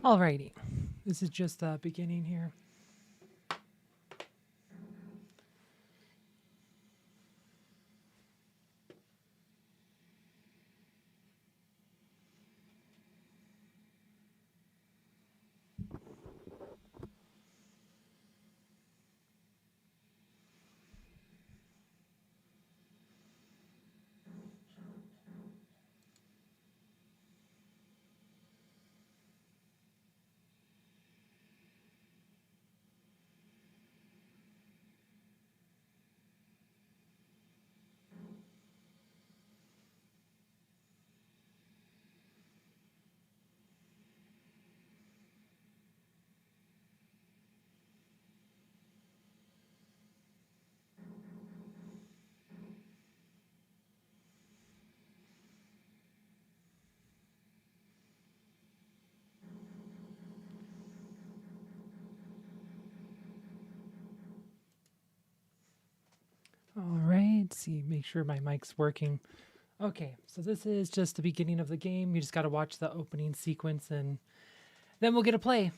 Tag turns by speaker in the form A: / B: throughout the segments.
A: Alrighty, this is just the beginning here. All right, see, make sure my mic's working. Okay, so this is just the beginning of the game. You just got to watch the opening sequence and then we'll get to play.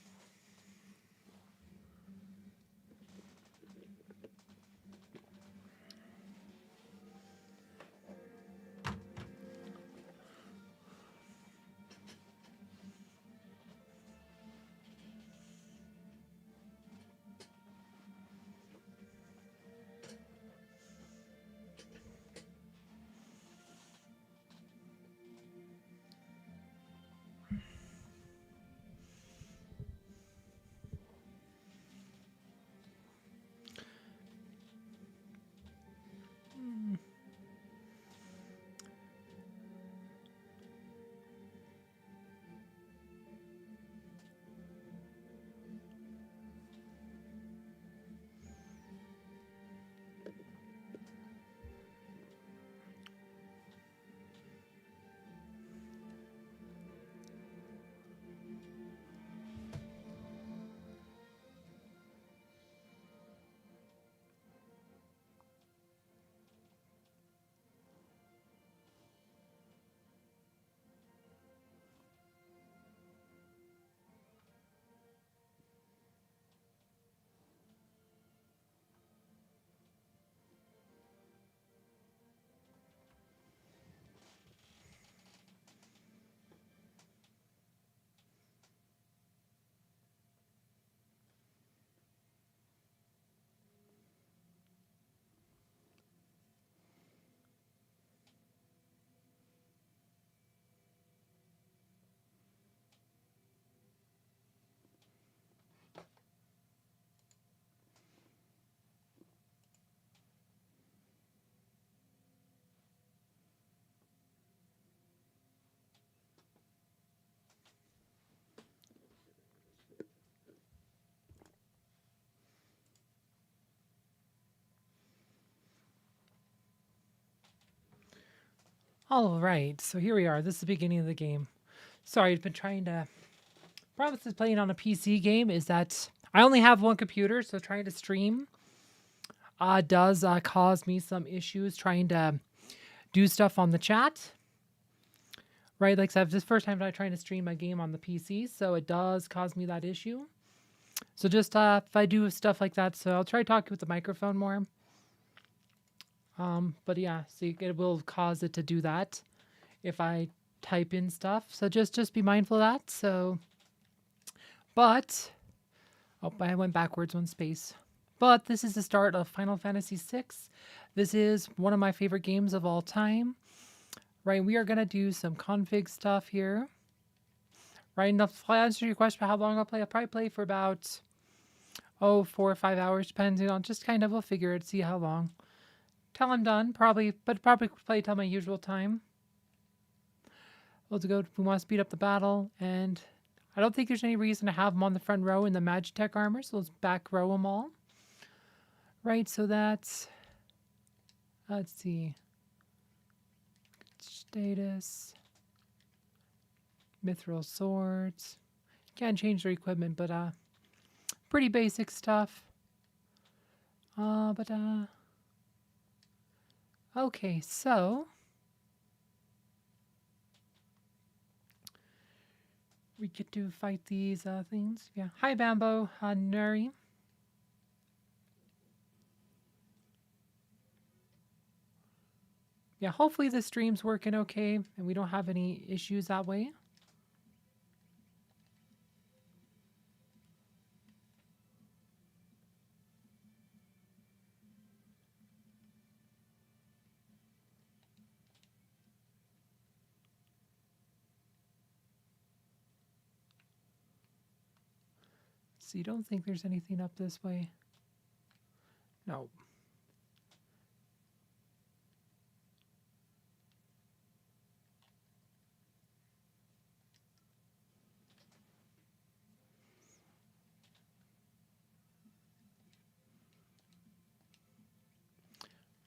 A: All right, so here we are. This is the beginning of the game. Sorry, I've been trying to... Problem with playing on a PC game is that I only have one computer, so trying to stream does cause me some issues trying to do stuff on the chat. Right, like so this first time I'm trying to stream a game on the PC, so it does cause me that issue. So just if I do stuff like that, so I'll try talking with the microphone more. But yeah, see, it will cause it to do that if I type in stuff. So just be mindful of that. So, but, oh, I went backwards one space. But this is the start of Final Fantasy VI. This is one of my favorite games of all time. Right, we are going to do some config stuff here. Right, enough to answer your question about how long I'll play. I'll probably play for about, 4 or 5 hours, depending on just kind of, we'll figure it, see how long. Till I'm done, probably, but probably play till my usual time. Let's go, we want to speed up the battle, and I don't think there's any reason to have them on the front row in the Magitech armor, so let's back row them all. Right, so that's, let's see, status, mithril swords, can't change their equipment, but pretty basic stuff. Okay, so we get to fight these things. Yeah. Hi, Bambo, Nuri. Yeah, hopefully the stream's working okay and we don't have any issues that way. So you don't think there's anything up this way? No.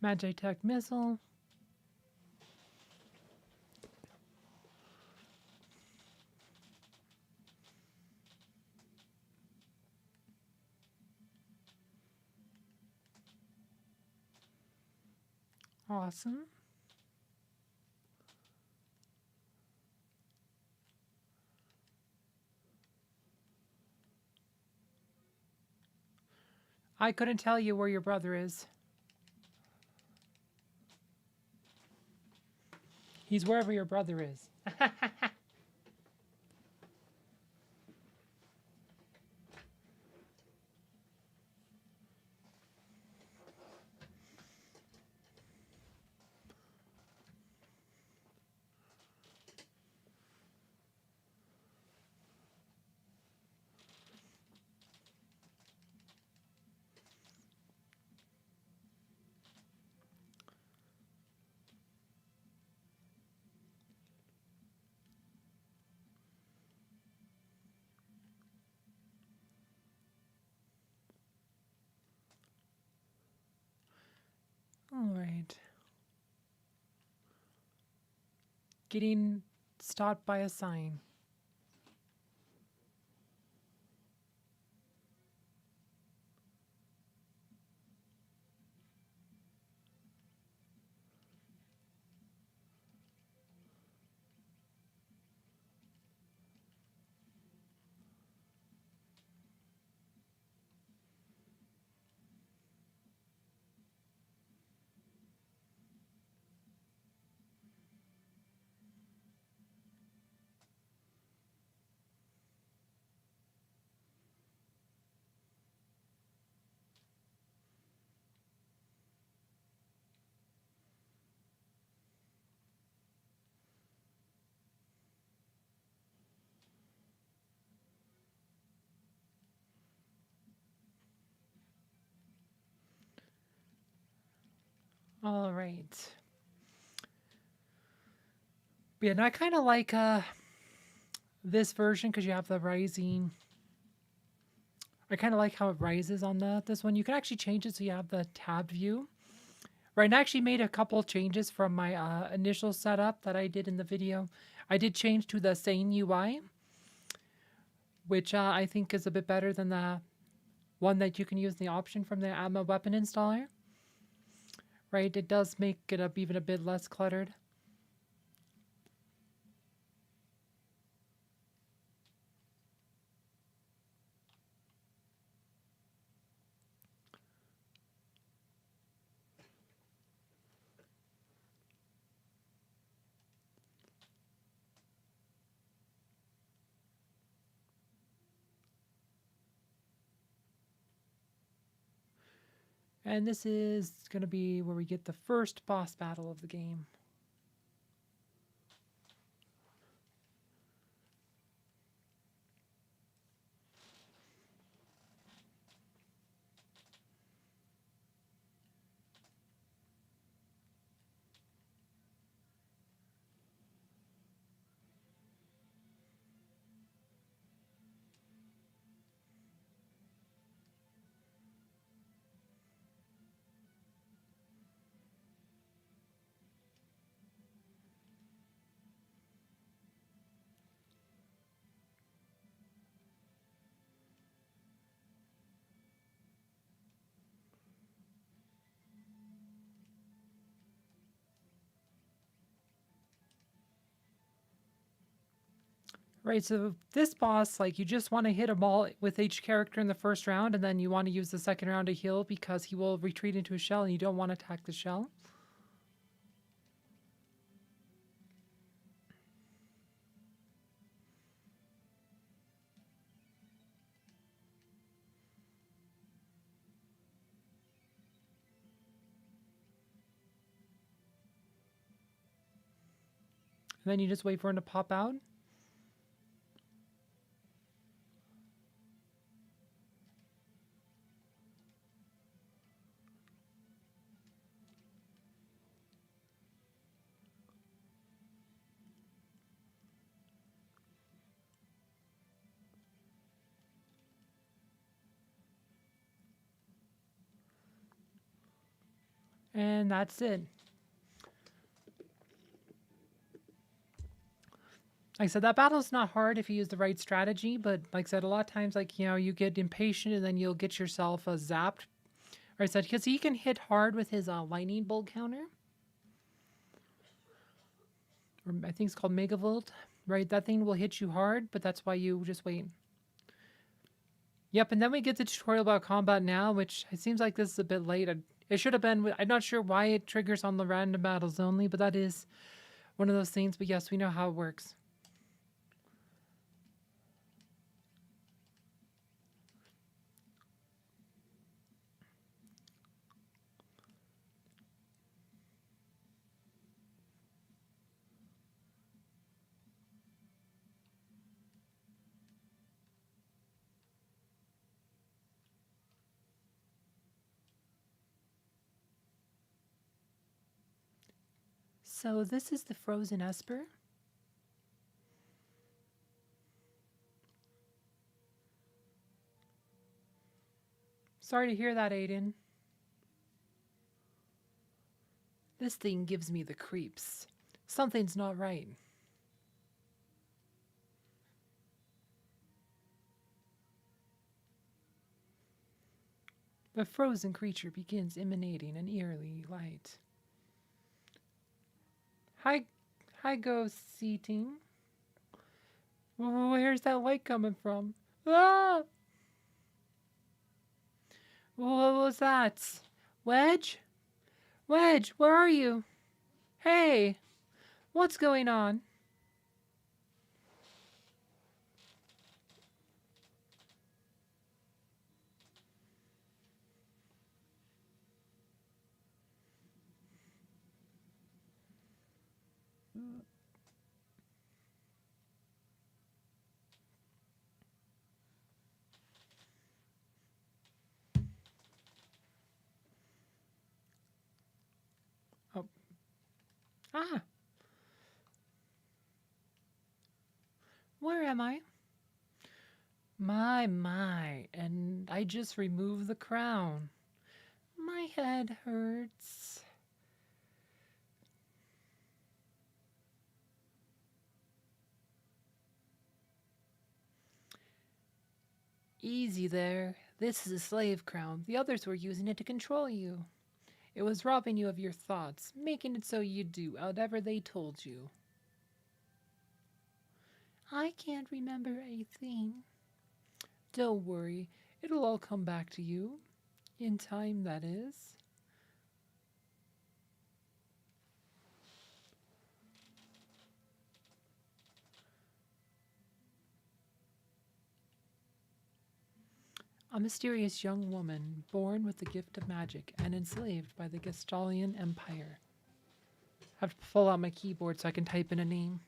A: Magitech missile. Awesome. I couldn't tell you where your brother is. He's wherever your brother is. All right. Getting stopped by a sign. All right. But yeah, and I kind of like this version because you have the rising. I kind of like how it rises on this one. You can actually change it so you have the tab view. Right, and I actually made a couple changes from my initial setup that I did in the video. I did change to the SaneUI, which I think is a bit better than the one that you can use in the option from the Atma weapon installer. Right, it does make it up even a bit less cluttered. And this is going to be where we get the first boss battle of the game. Right, so this boss, like, you just want to hit him all with each character in the first round, and then you want to use the second round to heal because he will retreat into a shell, and you don't want to attack the shell. And then you just wait for him to pop out. And that's it. Like I said, that battle's not hard if you use the right strategy, but like I said, a lot of times, like, you know, you get impatient and then you'll get yourself zapped. Or I said, because he can hit hard with his lightning bolt counter. Or I think it's called Megavolt, right? That thing will hit you hard, but that's why you just wait. Yep, and then we get the tutorial about combat now, which it seems like this is a bit late. It should have been, I'm not sure why it triggers on the random battles only, but that is one of those things. But yes, we know how it works. So this is the Frozen Esper. Sorry to hear that, Aiden. This thing gives me the creeps. Something's not right. The frozen creature begins emanating an eerie light. Hi, ghost seating. Where's that light coming from? Ah! What was that? Wedge? Wedge, where are you? Hey, what's going on? Oh. Ah. Where am I? My, and I just removed the crown. My head hurts. Easy there. This is a slave crown. The others were using it to control you. It was robbing you of your thoughts, making it so you do whatever they told you. I can't remember a thing. Don't worry, it'll all come back to you. In time, that is. A mysterious young woman, born with the gift of magic and enslaved by the Gestalian Empire. I have to pull out my keyboard so I can type in a name.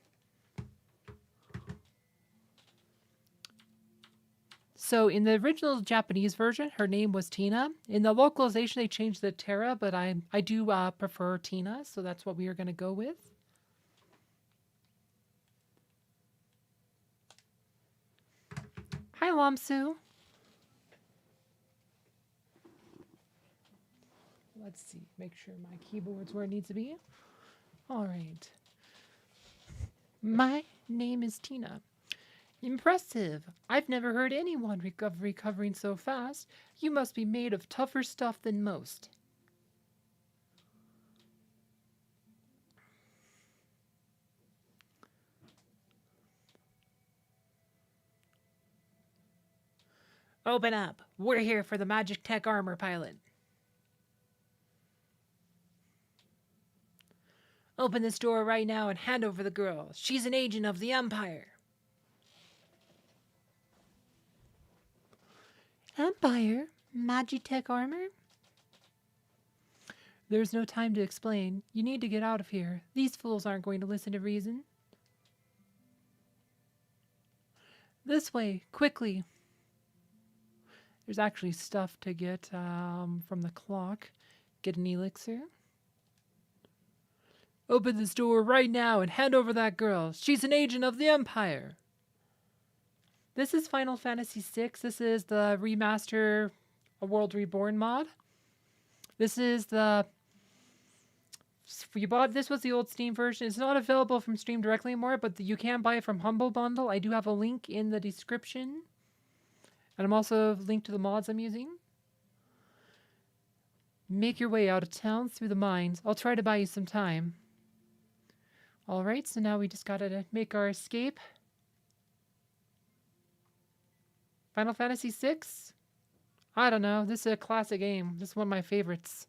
A: So in the original Japanese version, her name was Tina. In the localization, they changed the Terra, but I do prefer Tina, so that's what we are going to go with. Hi, Lamsu. Let's see, make sure my keyboard's where it needs to be. All right. My name is Tina. Impressive. I've never heard anyone recovering so fast. You must be made of tougher stuff than most. Open up. We're here for the Magicite armor pilot. Open this door right now and hand over the girl. She's an agent of the Empire. Empire? Magicite armor? There's no time to explain. You need to get out of here. These fools aren't going to listen to reason. This way, quickly. There's actually stuff to get from the clock. Get an elixir. Open this door right now and hand over that girl. She's an agent of the Empire. This is Final Fantasy VI. This is the Remaster A World Reborn mod. This is the... This was the old Steam version. It's not available from Steam directly anymore, but you can buy it from Humble Bundle. I do have a link in the description. And I'm also linked to the mods I'm using. Make your way out of town through the mines. I'll try to buy you some time. Alright, so now we just gotta make our escape. Final Fantasy VI? I don't know. This is a classic game. This is one of my favorites.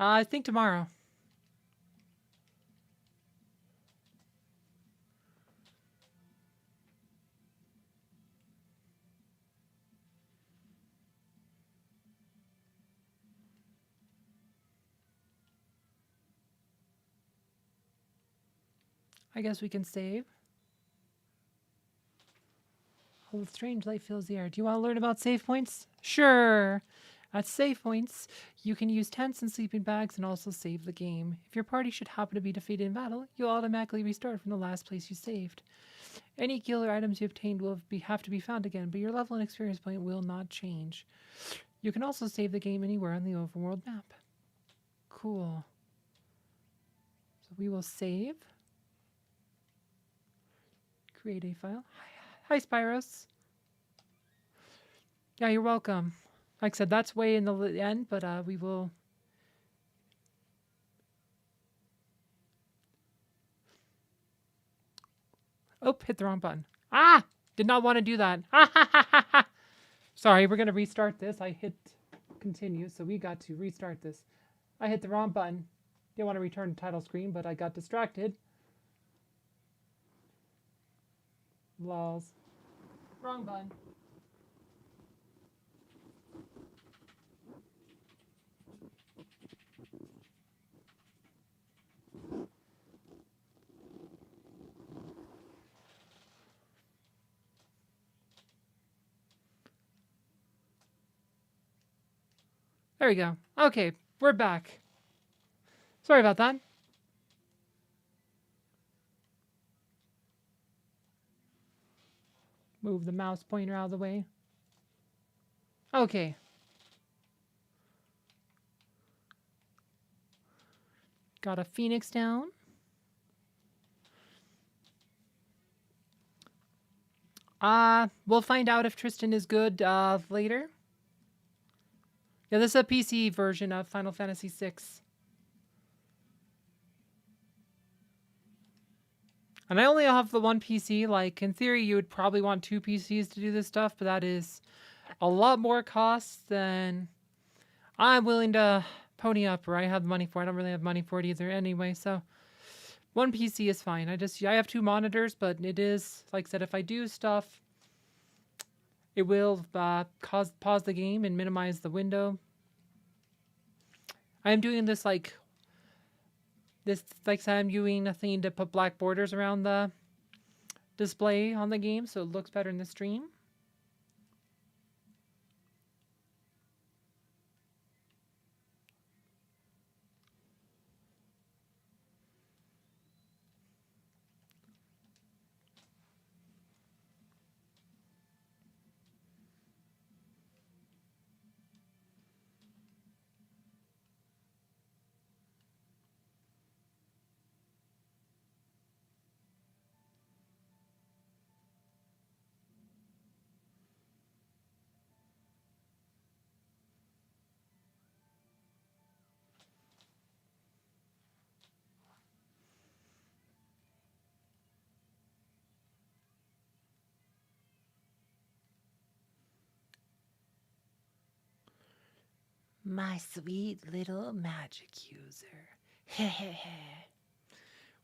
A: I think tomorrow. I guess we can save. Oh, strange light fills the air. Do you want to learn about save points? Sure. At save points, you can use tents and sleeping bags and also save the game. If your party should happen to be defeated in battle, you'll automatically restart from the last place you saved. Any gear or items you obtained will have to be found again, but your level and experience point will not change. You can also save the game anywhere on the overworld map. Cool. So we will save. Create a file. Hi, Spyros. Yeah, you're welcome. Like I said, that's way in the end, but we will... Oh, hit the wrong button. Ah! Did not want to do that. Sorry, we're going to restart this. I hit continue, so we got to restart this. I hit the wrong button. Didn't want to return to title screen, but I got distracted. Lols. Wrong button. There we go. Okay, we're back. Sorry about that. Move the mouse pointer out of the way. Okay. Got a phoenix down. We'll find out if Tristan is good later. Yeah, this is a PC version of Final Fantasy VI. And I only have the one PC. Like, in theory, you would probably want 2 PCs to do this stuff, but that is a lot more cost than I'm willing to pony up, or I have the money for. I don't really have money for it either anyway, so one PC is fine. I have 2 monitors, but it is, like I said, if I do stuff, it will pause the game and minimize the window. I am doing this like I'm doing a thing to put black borders around the display on the game so it looks better in the stream. My sweet little magic user. Hehehe.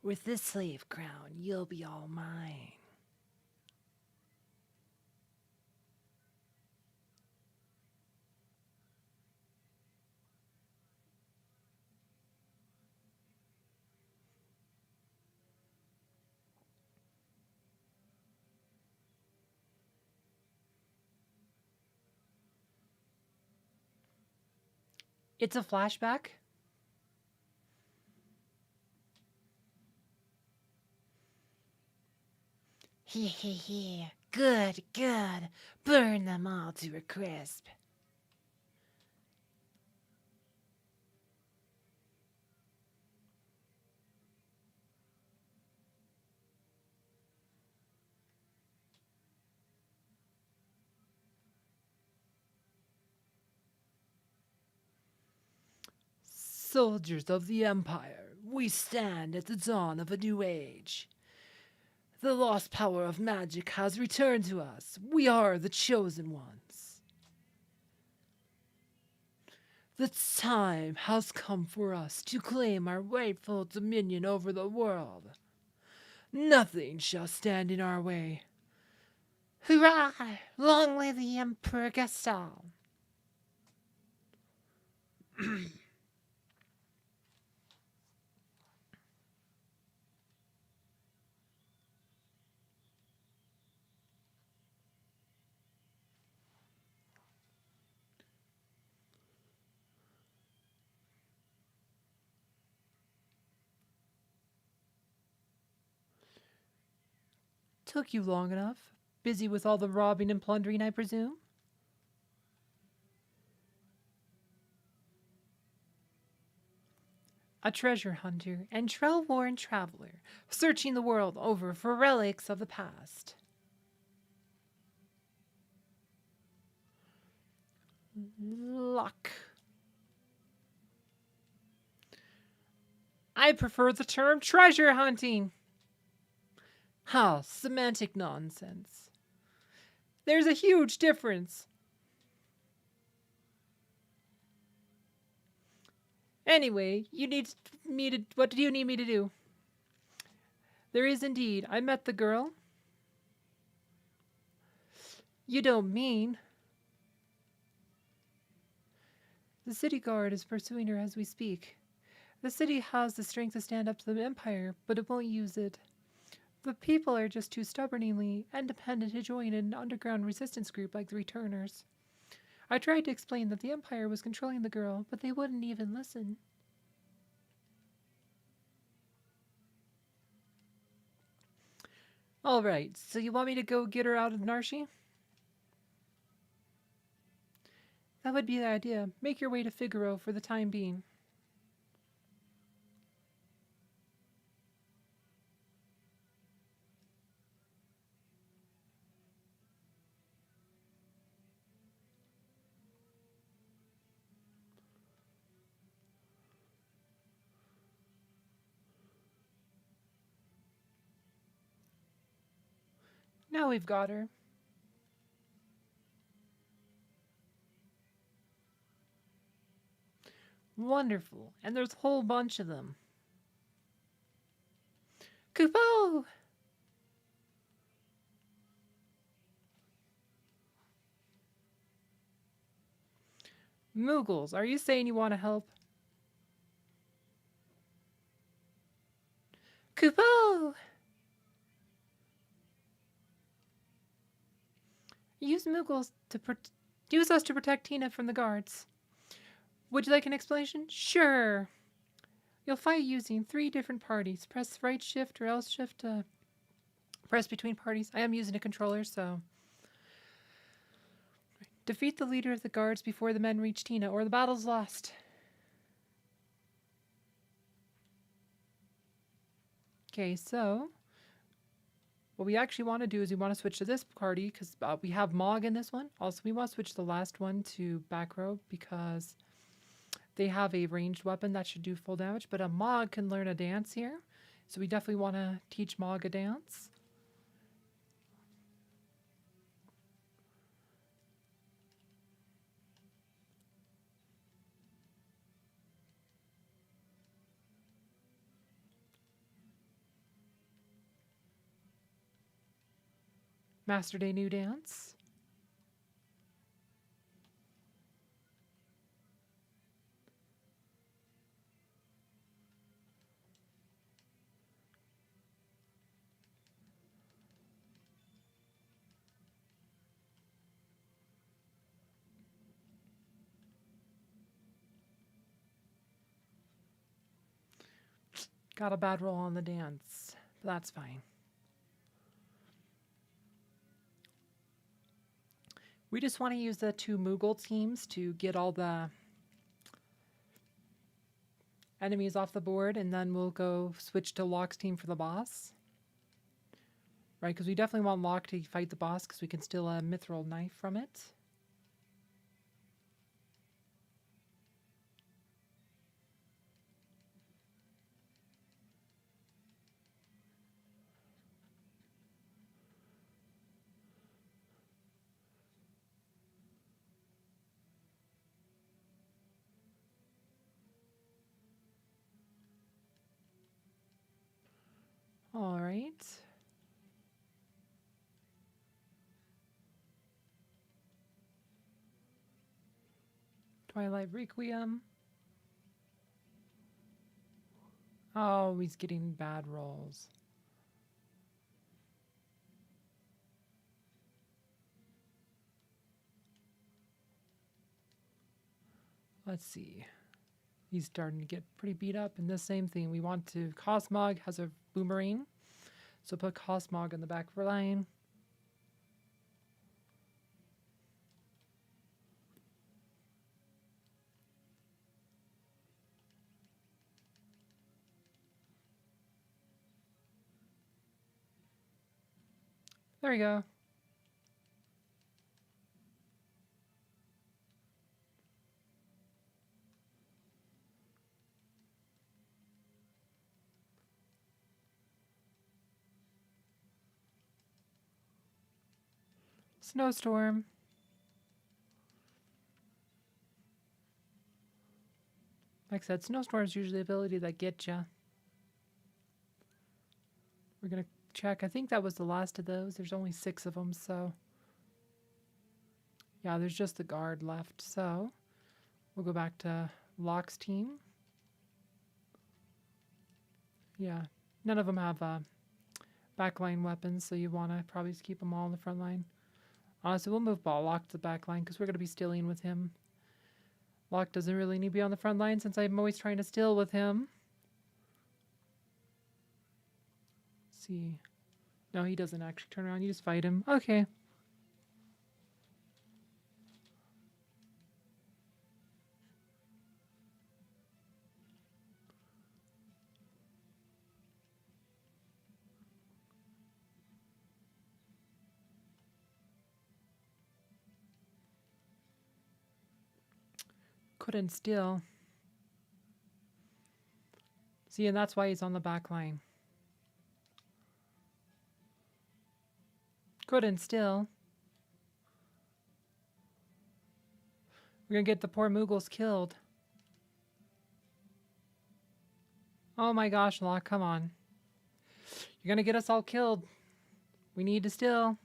A: With this slave crown, you'll be all mine. It's a flashback? He. Good, good. Burn them all to a crisp. Soldiers of the Empire, we stand at the dawn of a new age. The lost power of magic has returned to us. We are the chosen ones. The time has come for us to claim our rightful dominion over the world. Nothing shall stand in our way. Hurrah! Long live the Emperor Gaston! Took you long enough. Busy with all the robbing and plundering, I presume? A treasure hunter and trail-worn traveler, searching the world over for relics of the past. Luck. I prefer the term treasure hunting. Ha, semantic nonsense. There's a huge difference. Anyway, what do you need me to do? There is indeed. I met the girl. You don't mean? The city guard is pursuing her as we speak. The city has the strength to stand up to the Empire, but it won't use it. The people are just too stubbornly independent to join an underground resistance group like the Returners. I tried to explain that the Empire was controlling the girl, but they wouldn't even listen. All right, so you want me to go get her out of Narshi? That would be the idea. Make your way to Figaro for the time being. Now we've got her. Wonderful. And there's a whole bunch of them. Kupo! Moogles, are you saying you want to help? Kupo! Use Moogles to use us to protect Tina from the guards. Would you like an explanation? Sure. You'll fight using 3 different parties. Press right shift or else shift to press between parties. I am using a controller, so... Defeat the leader of the guards before the men reach Tina, or the battle's lost. Okay, so... what we actually want to do is we want to switch to this party, because we have Mog in this one. Also, we want to switch the last one to back row, because... they have a ranged weapon that should do full damage, but a Mog can learn a dance here. So we definitely want to teach Mog a dance. Master Day New Dance. Got a bad roll on the dance, but that's fine. We just want to use the 2 Moogle teams to get all the enemies off the board, and then we'll go switch to Locke's team for the boss. Right, because we definitely want Locke to fight the boss because we can steal a mithril knife from it. All right. Twilight Requiem. Oh, he's getting bad rolls. Let's see. He's starting to get pretty beat up. And the same thing, we want to... Cosmog has a boomerang. So put Cosmog in the back of our line. There we go. Snowstorm. Like I said, Snowstorm is usually the ability that gets you. We're going to check. I think that was the last of those. There's only 6 of them, so... Yeah, there's just the guard left, so... We'll go back to Locke's team. Yeah, none of them have backline weapons, so you want to probably just keep them all in the front line. Honestly, we'll move Locke to the back line because we're going to be stealing with him. Locke doesn't really need to be on the front line since I'm always trying to steal with him. Let's see. No, he doesn't actually turn around. You just fight him. Okay. Couldn't steal. See, and that's why he's on the back line. Couldn't steal. We're gonna get the poor Moogles killed. Oh my gosh, Locke, come on. You're gonna get us all killed. We need to steal.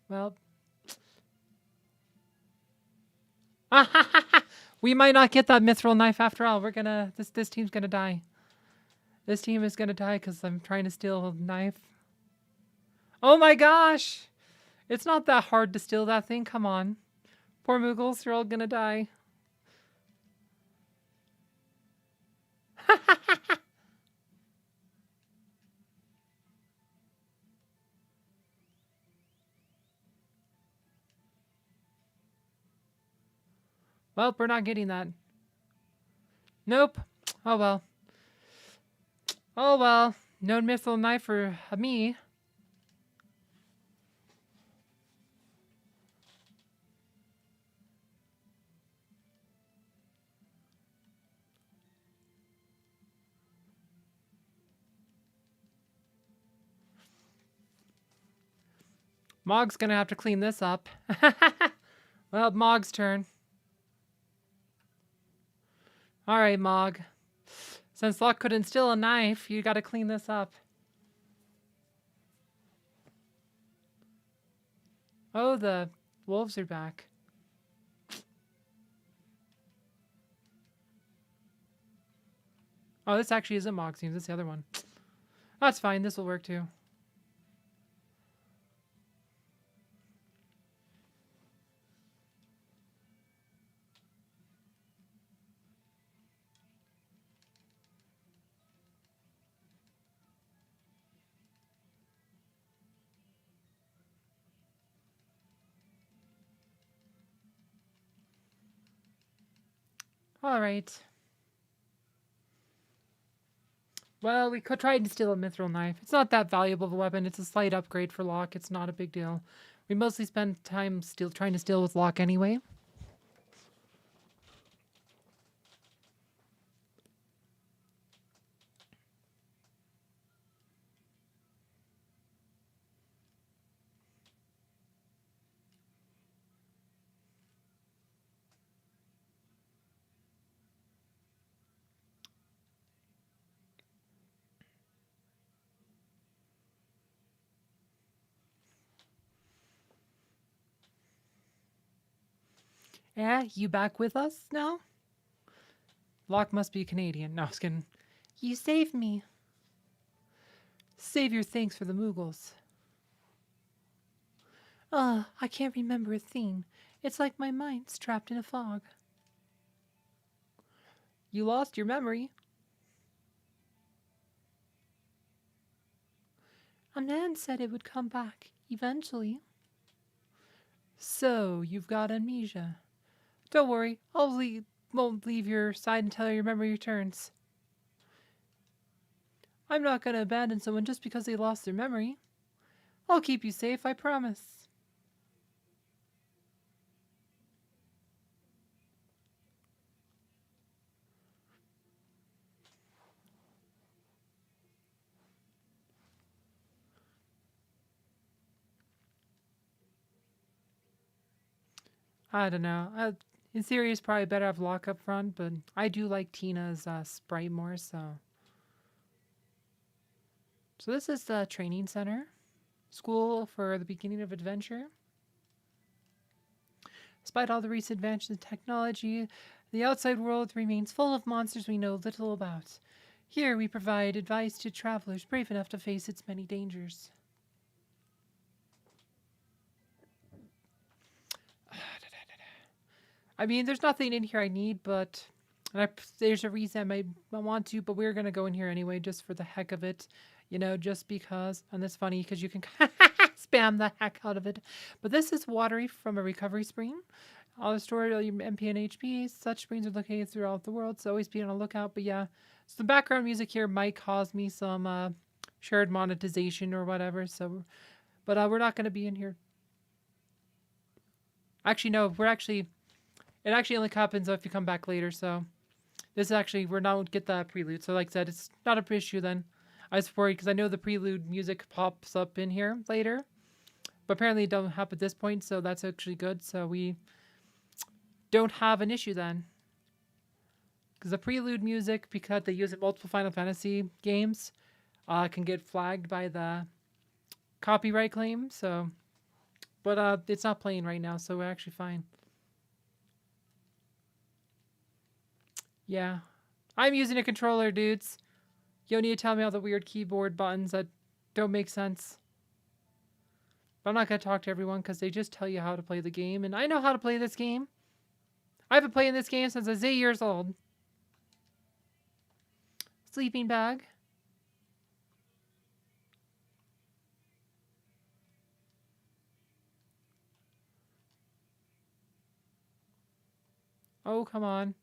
A: Well, we might not get that mithril knife after all. We're gonna this team's gonna die. This team is gonna die because I'm trying to steal a knife. Oh my gosh! It's not that hard to steal that thing. Come on, poor Moogles, you're all gonna die. Well, we're not getting that. Nope. Oh well. Oh well. No mithril knife for me. Mog's gonna have to clean this up. Well, Mog's turn. All right, Mog. Since Locke couldn't steal a knife, you gotta clean this up. Oh, the wolves are back. Oh, this actually isn't Mog's team. This is the other one. That's fine. This will work too. All right. Well, we could try and steal a mithril knife. It's not that valuable of a weapon. It's a slight upgrade for Locke. It's not a big deal. We mostly spend time trying to steal with Locke anyway. Yeah, you back with us now? Locke must be Canadian. No, I was kidding. You saved me. Save your thanks for the Moogles. I can't remember a thing. It's like my mind's trapped in a fog. You lost your memory. A man said it would come back, eventually. So, you've got amnesia. Don't worry, won't leave your side until your memory returns. I'm not going to abandon someone just because they lost their memory. I'll keep you safe, I promise. I don't know. In theory, it's probably better to have Locke up front, but I do like Tina's sprite more, so. So this is the training center. School for the beginning of adventure. Despite all the recent advances in technology, the outside world remains full of monsters we know little about. Here we provide advice to travelers brave enough to face its many dangers. I mean, there's nothing in here I need, but there's a reason I want to, but we're going to go in here anyway, just for the heck of it. You know, just because. And that's funny, because you can spam the heck out of it. But this is watery from a recovery spring. All the stored MP and HP. Such springs are located throughout the world, so always be on a lookout. But yeah, so the background music here might cause me some shared monetization or whatever. So, but we're not going to be in here. Actually, no, it actually only happens if you come back later, so this is actually, we're not get that prelude. So like I said, it's not an issue then. I was worried because I know the prelude music pops up in here later, but apparently it don't happen at this point, so that's actually good. So we don't have an issue then. Because the prelude music, because they use it in multiple Final Fantasy games, can get flagged by the copyright claim, so, but it's not playing right now, so we're actually fine. Yeah. I'm using a controller, dudes. You don't need to tell me all the weird keyboard buttons that don't make sense. But I'm not going to talk to everyone because they just tell you how to play the game. And I know how to play this game. I've been playing this game since I was 8 years old. Sleeping bag. Oh, come on.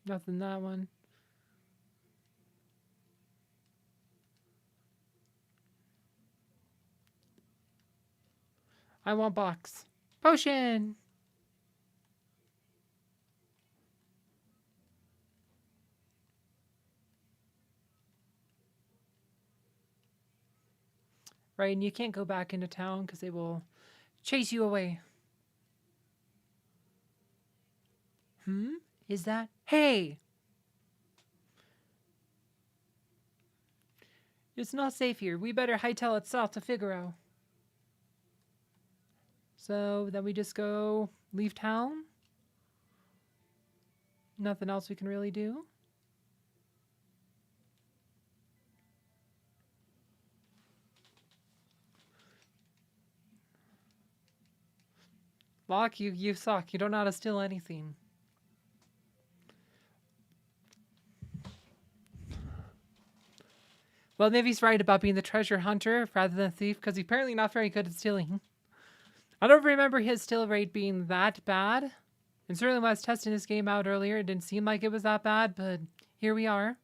A: Nothing that one. I want box. Potion! right? And you can't go back into town because they will chase you away. Is that? Hey! It's not safe here. We better hightail it south to Figaro. So then we just go leave town. Nothing else we can really do. Locke, you suck. You don't know how to steal anything. Well, maybe he's right about being the treasure hunter rather than a thief, because he's apparently not very good at stealing. I don't remember his steal rate being that bad. And certainly when I was testing this game out earlier, it didn't seem like it was that bad, but here we are.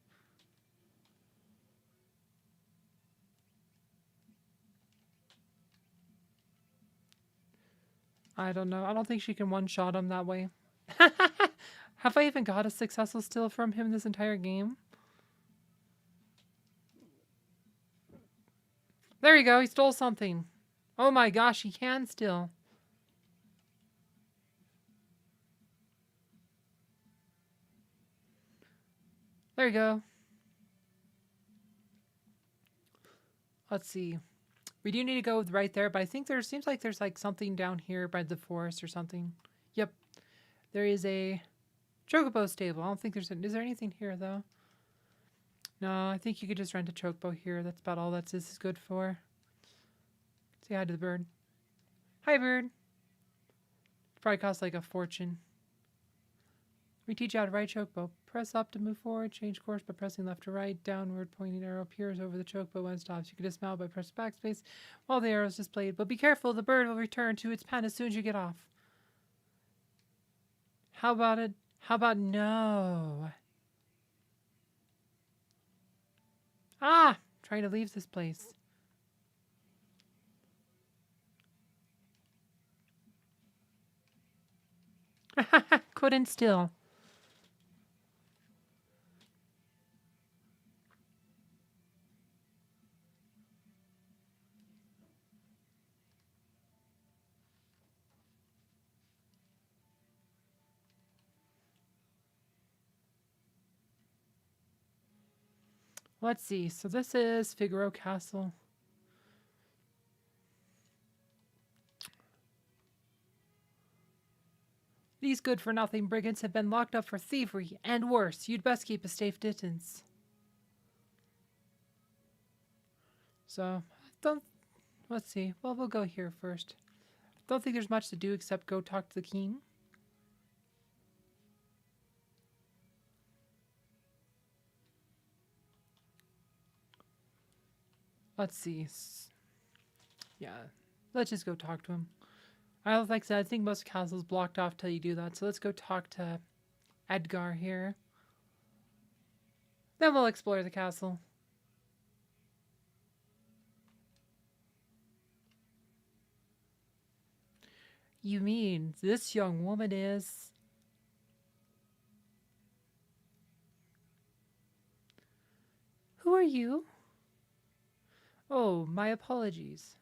A: I don't know. I don't think she can one-shot him that way. Have I even got a successful steal from him this entire game? There you go. He stole something. Oh my gosh, he can steal. There you go. Let's see. We do need to go right there, but I think there seems like there's like something down here by the forest or something. Yep. There is a chocobo stable. I don't think is there anything here though? No, I think you could just rent a chocobo here. That's about all this is good for. Say hi to the bird. Hi, bird. Probably costs like a fortune. We teach you how to ride chocobo. Press up to move forward. Change course by pressing left to right. Downward pointing arrow appears over the chocobo when it stops. You can dismount by pressing backspace while the arrow is displayed. But be careful, the bird will return to its pen as soon as you get off. How about it? How about no? Ah! Trying to leave this place. Couldn't still. Let's see. So this is Figaro Castle. These good-for-nothing brigands have been locked up for thievery, and worse. You'd best keep a safe distance. So, let's see. Well, we'll go here first. Don't think there's much to do except go talk to the king. Let's see. Yeah, let's just go talk to him. Like I said, I think most castles blocked off till you do that. So let's go talk to Edgar here. Then we'll explore the castle. You mean this young woman is... Who are you? Oh, my apologies.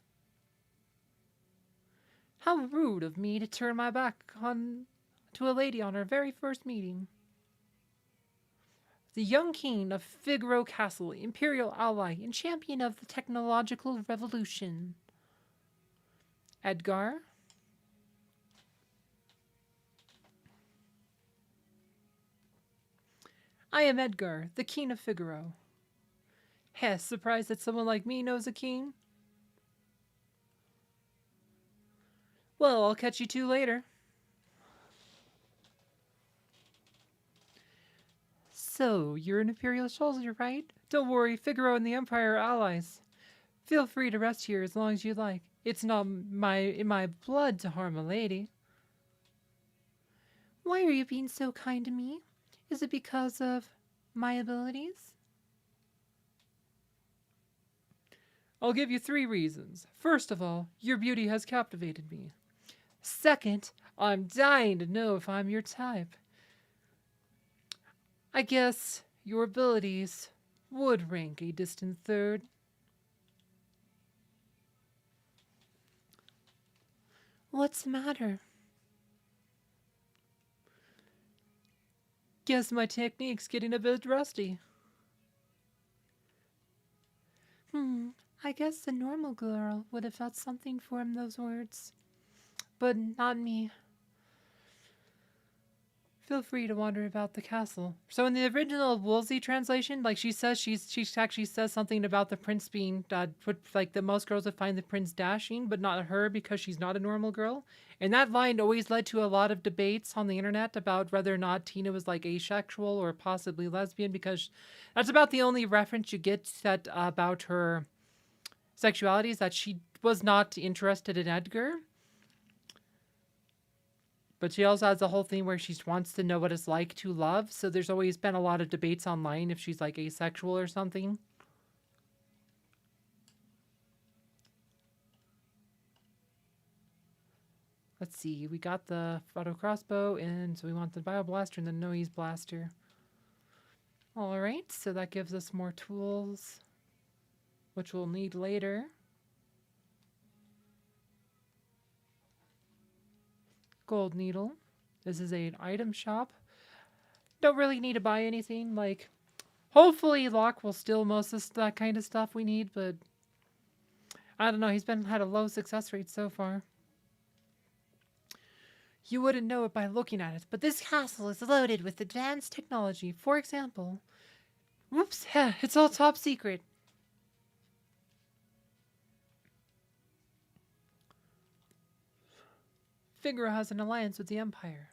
A: How rude of me to turn my back to a lady on our very first meeting. The young king of Figaro Castle, imperial ally and champion of the technological revolution. Edgar? I am Edgar, the king of Figaro. Heh, surprised that someone like me knows a king? Well, I'll catch you two later. So, you're an imperial soldier, right? Don't worry, Figaro and the Empire are allies. Feel free to rest here as long as you like. It's not in my blood to harm a lady. Why are you being so kind to me? Is it because of my abilities? I'll give you 3 reasons. First of all, your beauty has captivated me. Second, I'm dying to know if I'm your type. I guess your abilities would rank a distant third. What's the matter? Guess my technique's getting a bit rusty. I guess the normal girl would have felt something for him, those words. But not me. Feel free to wander about the castle. So in the original Woolsey translation, like she says, she actually says something about the prince being like the most girls would find the prince dashing, but not her because she's not a normal girl. And that line always led to a lot of debates on the internet about whether or not Tina was like asexual or possibly lesbian, because that's about the only reference you get that about her sexuality is that she was not interested in Edgar. But she also has the whole thing where she wants to know what it's like to love. So there's always been a lot of debates online if she's like asexual or something. Let's see. We got the auto crossbow, and so we want the bio blaster and the noise blaster. All right, so that gives us more tools, which we'll need later. Gold needle. This is an item shop. Don't really need to buy anything. Like, hopefully Locke will steal most of that kind of stuff we need, but I don't know. He's had a low success rate so far. You wouldn't know it by looking at it, but this castle is loaded with advanced technology. For example, whoops, it's all top secret. Figaro has an alliance with the Empire.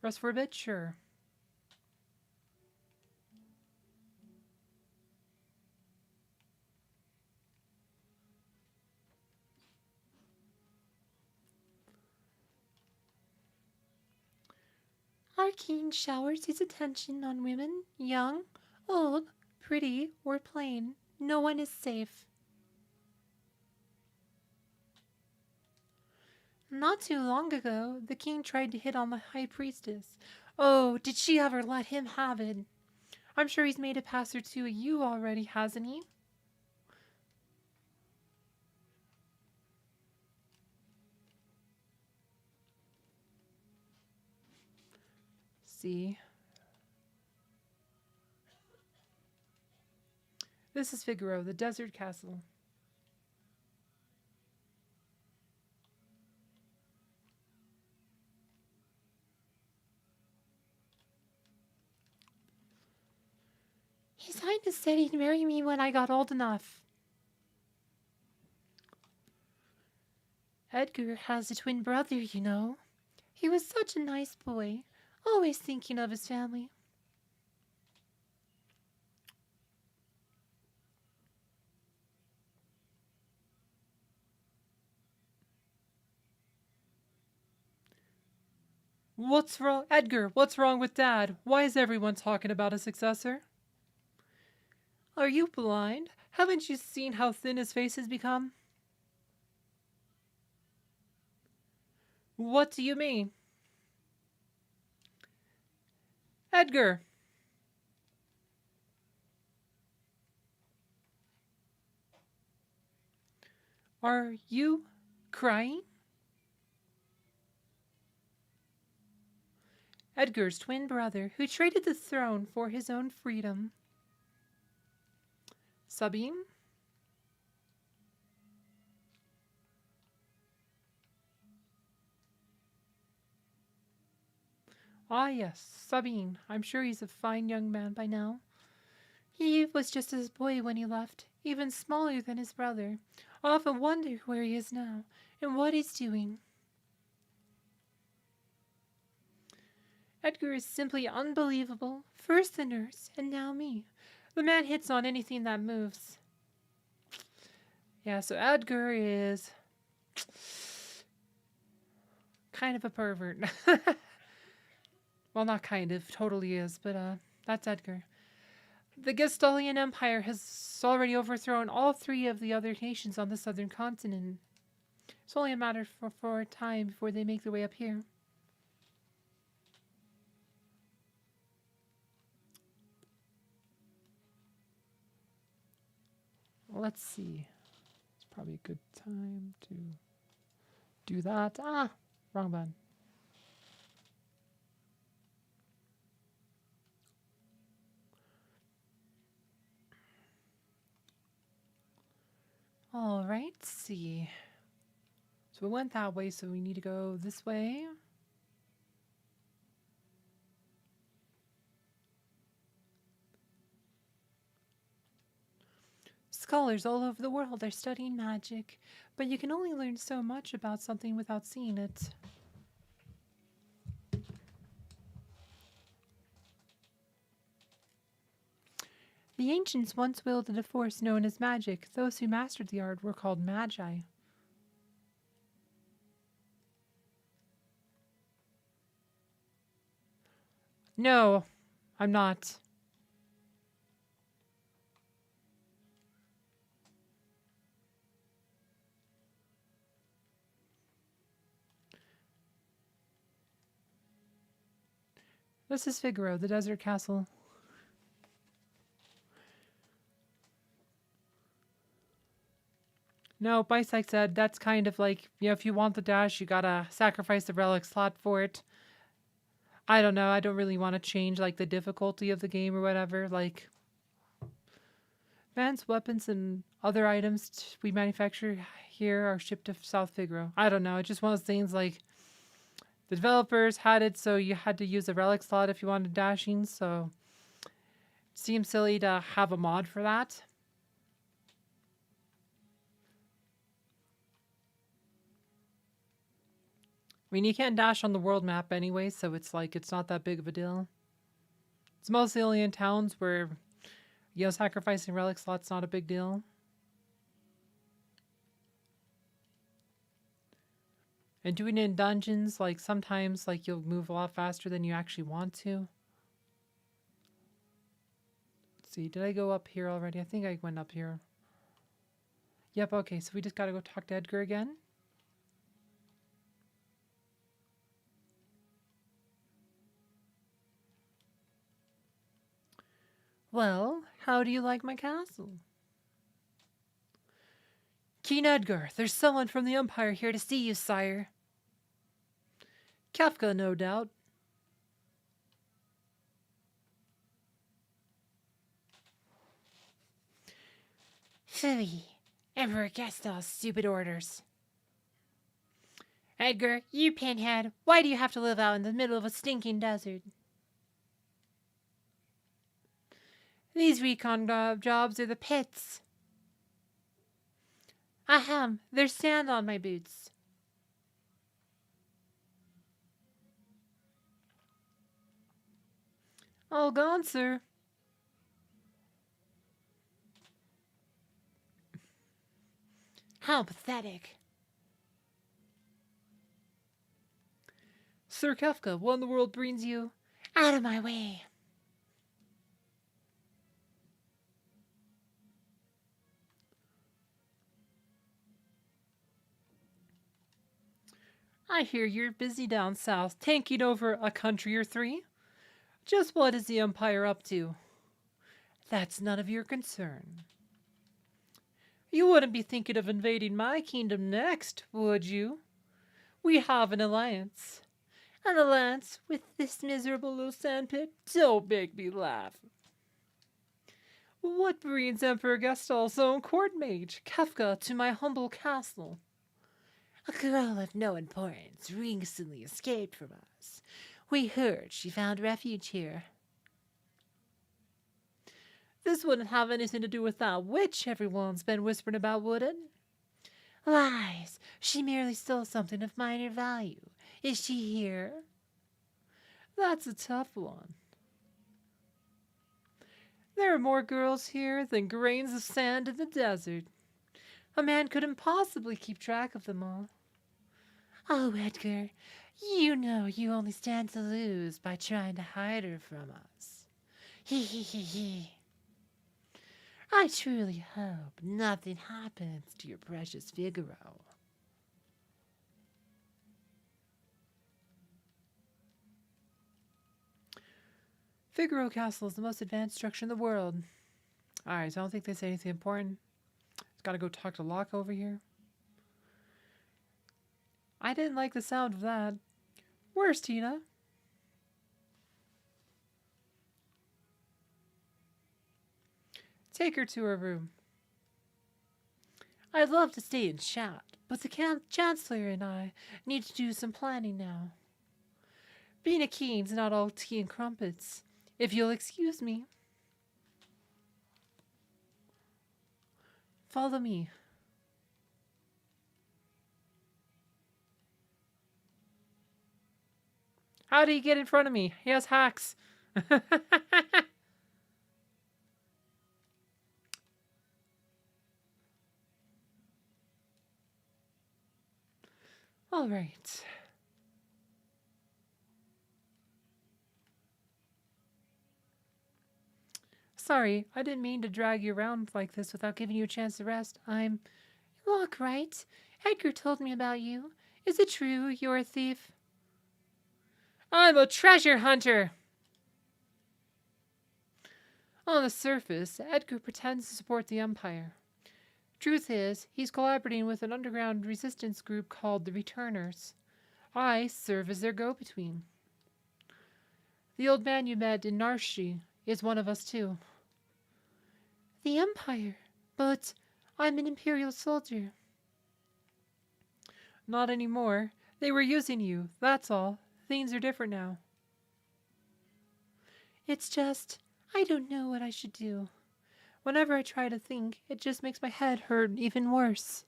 A: Rest for a bit? Sure. Our king showers his attention on women, young, old, pretty, or plain. No one is safe. Not too long ago, the king tried to hit on the high priestess. Oh, did she ever let him have it? I'm sure he's made a pass or two at you already, hasn't he? See. This is Figaro, the desert castle. His Highness said he'd marry me when I got old enough. Edgar has a twin brother, you know. He was such a nice boy, always thinking of his family. What's wrong? Edgar, what's wrong with Dad? Why is everyone talking about a successor? Are you blind? Haven't you seen how thin his face has become? What do you mean? Edgar! Are you crying? Edgar's twin brother, who traded the throne for his own freedom. Sabine? Ah, yes, Sabine. I'm sure he's a fine young man by now. He was just a boy when he left, even smaller than his brother. I often wonder where he is now and what he's doing. Edgar is simply unbelievable. First the nurse, and now me. The man hits on anything that moves. Yeah, so Edgar is kind of a pervert. Well, not kind of, totally is, but that's Edgar. The Gestalian Empire has already overthrown all three of the other nations on the southern continent. It's only a matter for time before they make their way up here. Let's see. It's probably a good time to do that. Ah, wrong button. All right, let's see. So we went that way, so we need to go this way. Scholars all over the world are studying magic, but you can only learn so much about something without seeing it. The ancients once wielded a force known as magic. Those who mastered the art were called magi. No, I'm not. This is Figaro, the desert castle. No, Bisect said that's kind of like, if you want the dash, you gotta sacrifice the relic slot for it. I don't know, I don't really want to change, like, the difficulty of the game or whatever. Like, advanced weapons and other items we manufacture here are shipped to South Figaro. I don't know, it's just one of those things, like, the developers had it so you had to use a relic slot if you wanted dashing, so it seems silly to have a mod for that. I mean, you can't dash on the world map anyway, so it's like, it's not that big of a deal. It's mostly only in towns where, sacrificing relic slots not a big deal. And doing it in dungeons, like, sometimes, like, you'll move a lot faster than you actually want to. Let's see, did I go up here already? I think I went up here. Yep, okay, so we just gotta go talk to Edgar again. Well, how do you like my castle? King Edgar, there's someone from the Empire here to see you, sire. Kafka, no doubt. Phooey. Emperor Gastel's stupid orders. Edgar, you pinhead, why do you have to live out in the middle of a stinking desert? These recon jobs are the pits. Ahem, there's sand on my boots. All gone, sir. How pathetic. Sir Kafka, what in the world brings you? Out of my way. I hear you're busy down south, tanking over a country or three. Just what is the Empire up to? That's none of your concern. You wouldn't be thinking of invading my kingdom next, would you? We have an alliance. An alliance with this miserable little sandpit? Don't make me laugh. What brings Emperor Gastel's own court mage, Kafka, to my humble castle? A girl of no importance recently escaped from us. We heard she found refuge here. This wouldn't have anything to do with that witch everyone's been whispering about, would it? Lies. She merely stole something of minor value. Is she here? That's a tough one. There are more girls here than grains of sand in the desert. A man couldn't possibly keep track of them all. Oh, Edgar, you know you only stand to lose by trying to hide her from us. Hee hee hee hee. I truly hope nothing happens to your precious Figaro. Figaro Castle is the most advanced structure in the world. Alright, so I don't think they say anything important. Gotta go talk to Locke over here. I didn't like the sound of that. Where's Tina? Take her to her room. I'd love to stay and chat, but the Chancellor and I need to do some planning now. Being a king's not all tea and crumpets, if you'll excuse me. Follow me. How do you get in front of me? He has hacks. All right. Sorry, I didn't mean to drag you around like this without giving you a chance to rest. I'm... Look, right? Edgar told me about you. Is it true you're a thief? I'm a treasure hunter! On the surface, Edgar pretends to support the Empire. Truth is, he's collaborating with an underground resistance group called the Returners. I serve as their go-between. The old man you met in Narshi is one of us too. The Empire? But I'm an Imperial soldier. Not anymore. They were using you, that's all. Things are different now. It's just, I don't know what I should do. Whenever I try to think, it just makes my head hurt even worse.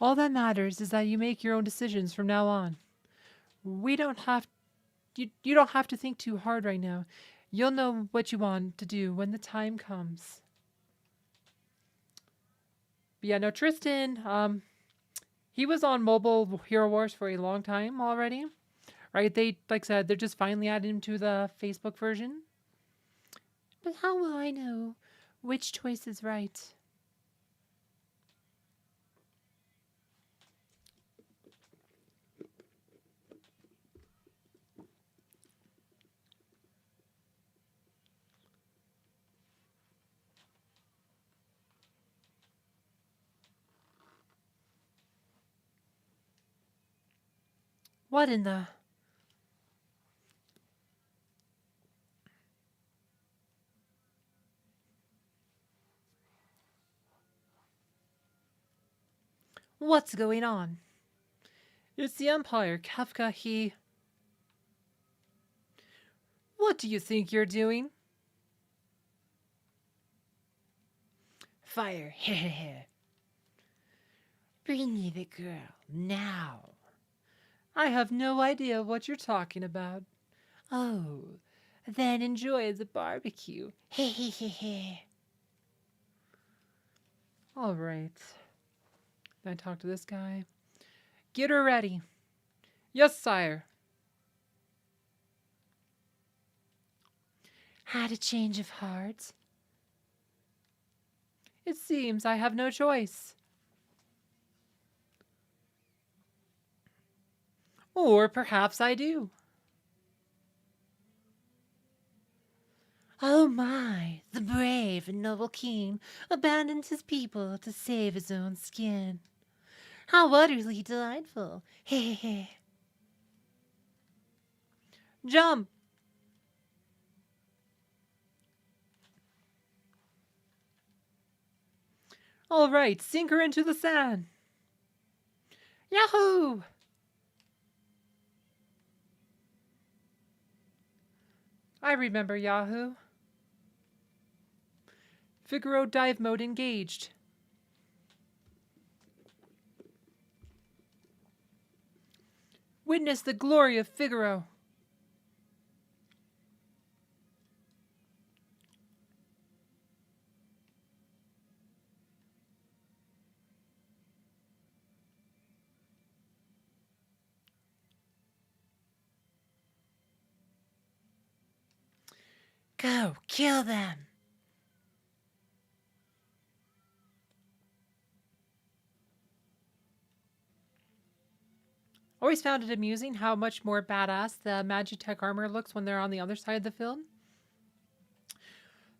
A: All that matters is that you make your own decisions from now on. You don't have to think too hard right now. You'll know what you want to do when the time comes. But yeah, no, Tristan, he was on Mobile Hero Wars for a long time already. Right? They, like I said, they're just finally adding him to the Facebook version. But how will I know which choice is right? What in the... What's going on? It's the Empire, Kafka, he... What do you think you're doing? Fire, hehehe. Bring me the girl, now. I have no idea what you're talking about. Oh, then enjoy the barbecue. Hehehe. All right. Then I talk to this guy. Get her ready. Yes, sire. Had a change of heart? It seems I have no choice. Or perhaps I do. Oh my, the brave and noble king abandoned his people to save his own skin. How utterly delightful. Hehehe. Jump! All right, sink her into the sand. Yahoo! I remember Yahoo. Figaro dive mode engaged. Witness the glory of Figaro. Go, kill them. Always found it amusing how much more badass the Magitech armor looks when they're on the other side of the field.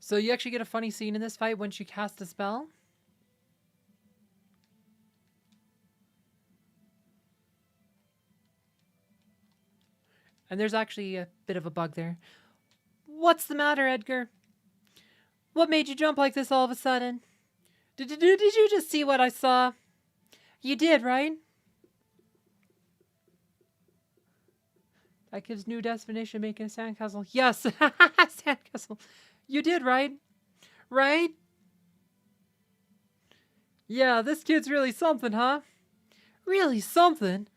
A: So you actually get a funny scene in this fight once you cast a spell. And there's actually a bit of a bug there. What's the matter, Edgar? What made you jump like this all of a sudden? Did you just see what I saw? You did, right? That gives new definition, making a sandcastle. Yes, sandcastle. You did, right? Right? Yeah, this kid's really something, huh? Really something?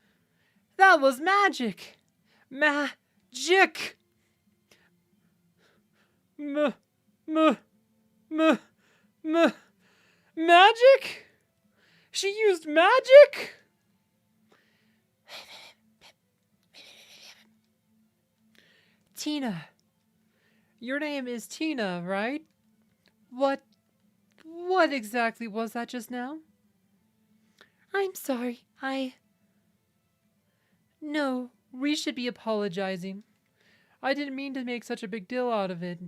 A: That was magic! Magic! Magic? She used magic? Tina. Your name is Tina, right? What exactly was that just now? I'm sorry, No, we should be apologizing. I didn't mean to make such a big deal out of it.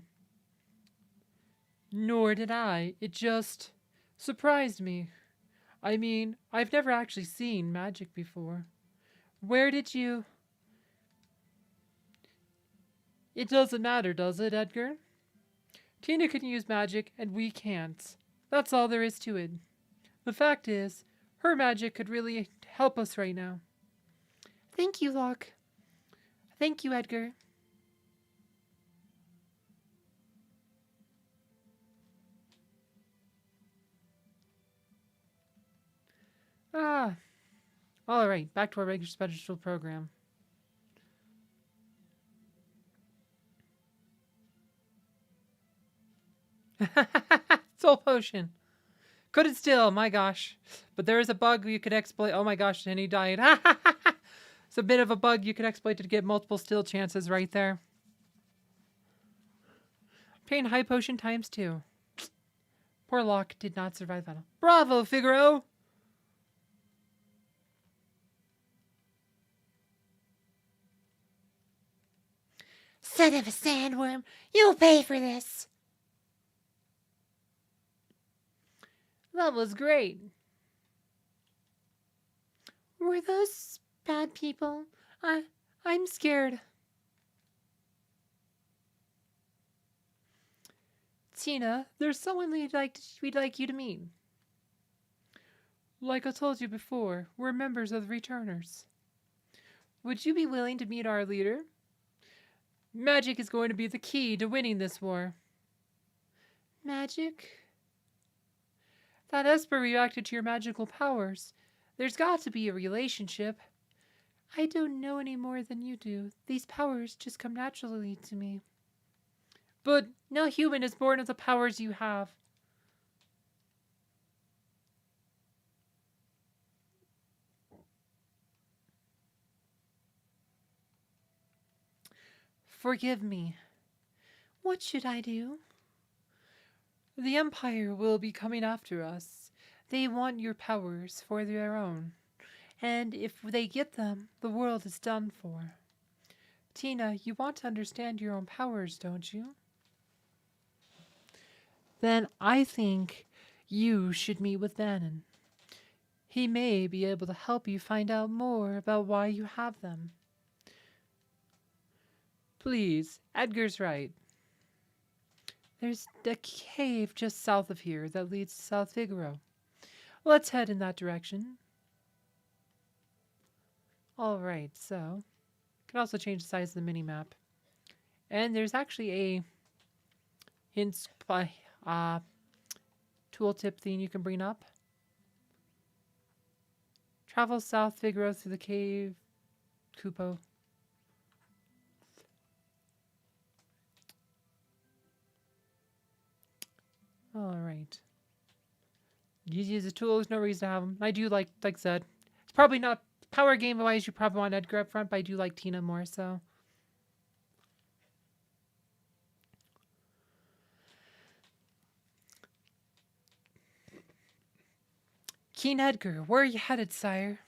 A: Nor did I. It just surprised me. I mean, I've never actually seen magic before. Where did you... It doesn't matter, does it, Edgar? Tina can use magic, and we can't. That's all there is to it. The fact is, her magic could really help us right now. Thank you, Locke. Thank you, Edgar. All right, back to our regular special program. Soul potion. Couldn't still, my gosh. But there is a bug you could exploit. Oh my gosh, and he died. It's a bit of a bug you could exploit to get multiple still chances right there. Pain high potion times 2. Poor Locke did not survive battle. Bravo, Figaro! Son of a sandworm, you'll pay for this. That was great. Were those bad people? I'm scared. Tina, there's someone we'd like you to meet. Like I told you before, we're members of the Returners. Would you be willing to meet our leader? Magic is going to be the key to winning this war. Magic? That Esper reacted to your magical powers. There's got to be a relationship. I don't know any more than you do. These powers just come naturally to me. But no human is born with the powers you have. Forgive me. What should I do? The Empire will be coming after us. They want your powers for their own. And if they get them, the world is done for. Tina, you want to understand your own powers, don't you? Then I think you should meet with Bannon. He may be able to help you find out more about why you have them. Please, Edgar's right. There's a cave just south of here that leads to South Figaro. Let's head in that direction. Alright, so you can also change the size of the mini-map. And there's actually a hints by tooltip thing you can bring up. Travel South Figaro through the cave Kupo. Alright. You use the tools, no reason to have them. I do like I said, it's probably not power game wise, you probably want Edgar up front, but I do like Tina more so. Keen Edgar, where are you headed, sire?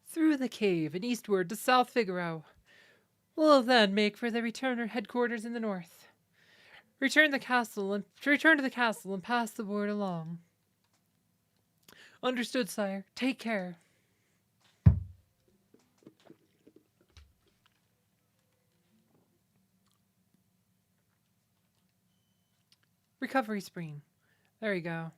A: Through the cave and eastward to South Figaro. We'll then make for the Returner headquarters in the north. Return to the castle and pass the word along. Understood, sire. Take care. Recovery screen. There you go.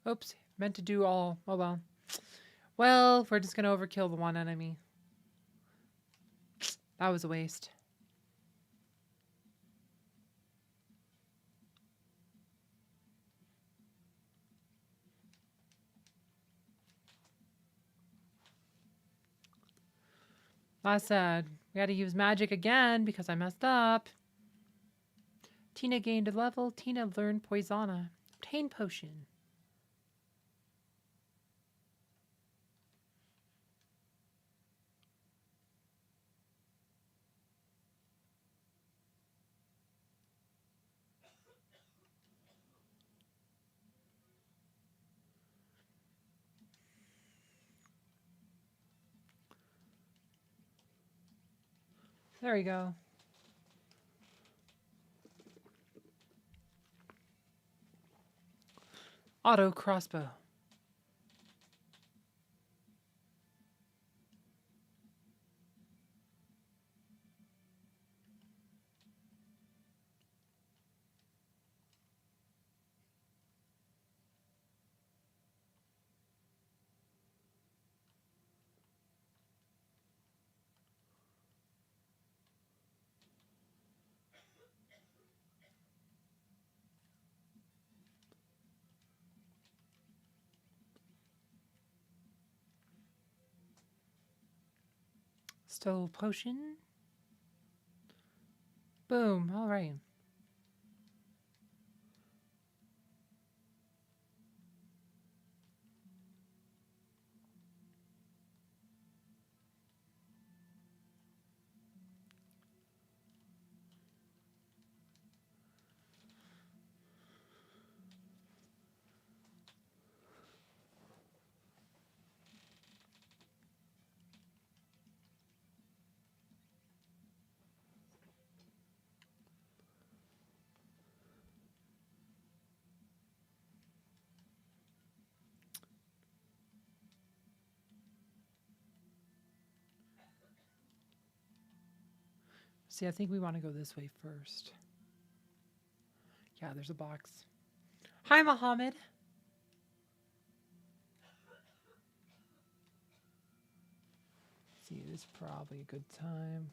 A: Oops, meant to do all. Oh well. Well, we're just gonna overkill the one enemy. That was a waste. That's sad. We gotta use magic again because I messed up. Tina gained a level. Tina learned Poisona. Obtain potion. There we go. Auto crossbow. Still potion. Boom. All right. See, I think we want to go this way first. Yeah, there's a box. Hi, Mohammed. See, this is probably a good time.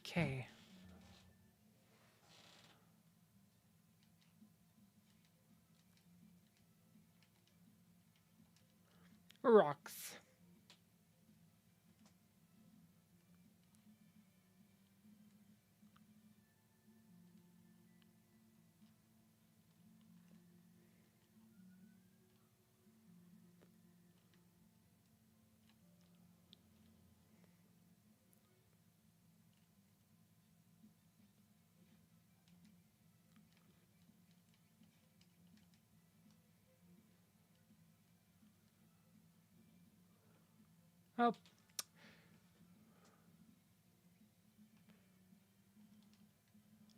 A: Okay. Rocks. Oh.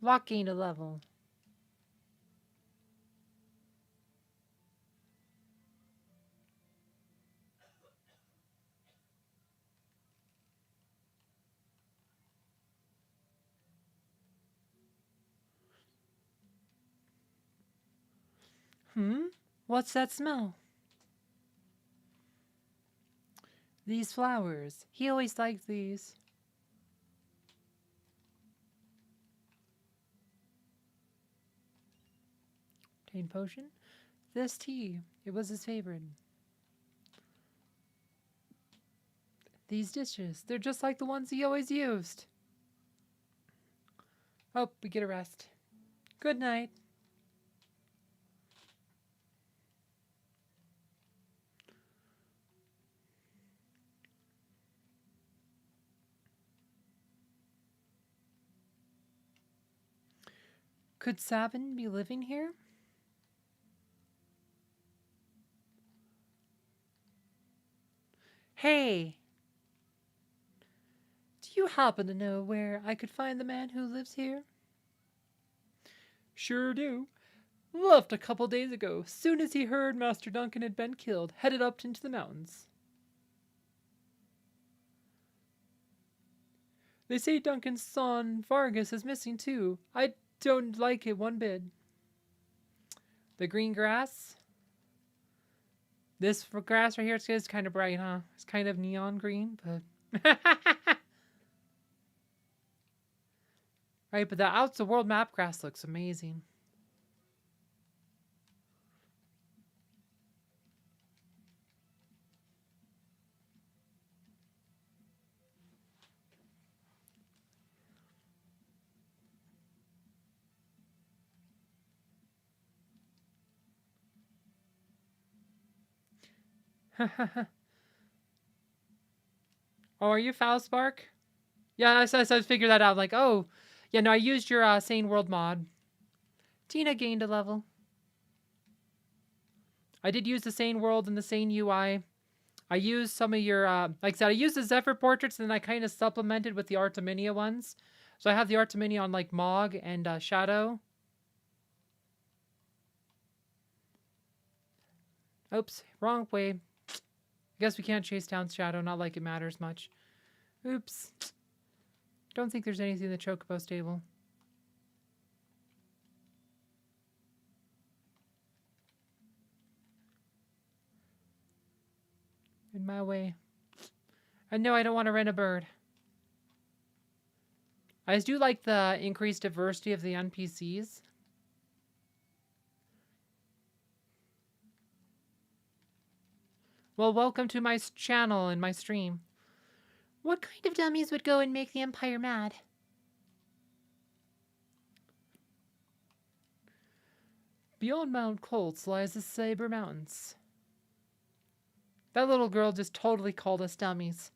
A: Lock gained a level. What's that smell? These flowers. He always liked these. Obtain potion. This tea. It was his favorite. These dishes. They're just like the ones he always used. Oh, we get a rest. Good night. Could Savin be living here? Hey! Do you happen to know where I could find the man who lives here? Sure do. Left a couple days ago, soon as he heard Master Duncan had been killed, headed up into the mountains. They say Duncan's son, Vargas, is missing too. I don't like it one bit. The green grass? This grass right here is kind of bright, huh? It's kind of neon green, but... Right, but the Outs of World map grass looks amazing. Oh, are you Faospark? Yeah, I figured that out. Like, oh, yeah, no, I used your SaneWorld mod. Tina gained a level. I did use the SaneWorld and the SaneUI. I used some of your, like I said, I used the Zephyr portraits, and then I kind of supplemented with the Artomnia ones. So I have the Artomnia on like Mog and Shadow. Oops, wrong way. I guess we can't chase down Shadow, not like it matters much. Oops. Don't think there's anything in the Chocobo stable. In my way. And no, I don't want to rent a bird. I do like the increased diversity of the NPCs. Well, welcome to my channel and my stream. What kind of dummies would go and make the Empire mad? Beyond Mount Colts lies the Saber Mountains. That little girl just totally called us dummies.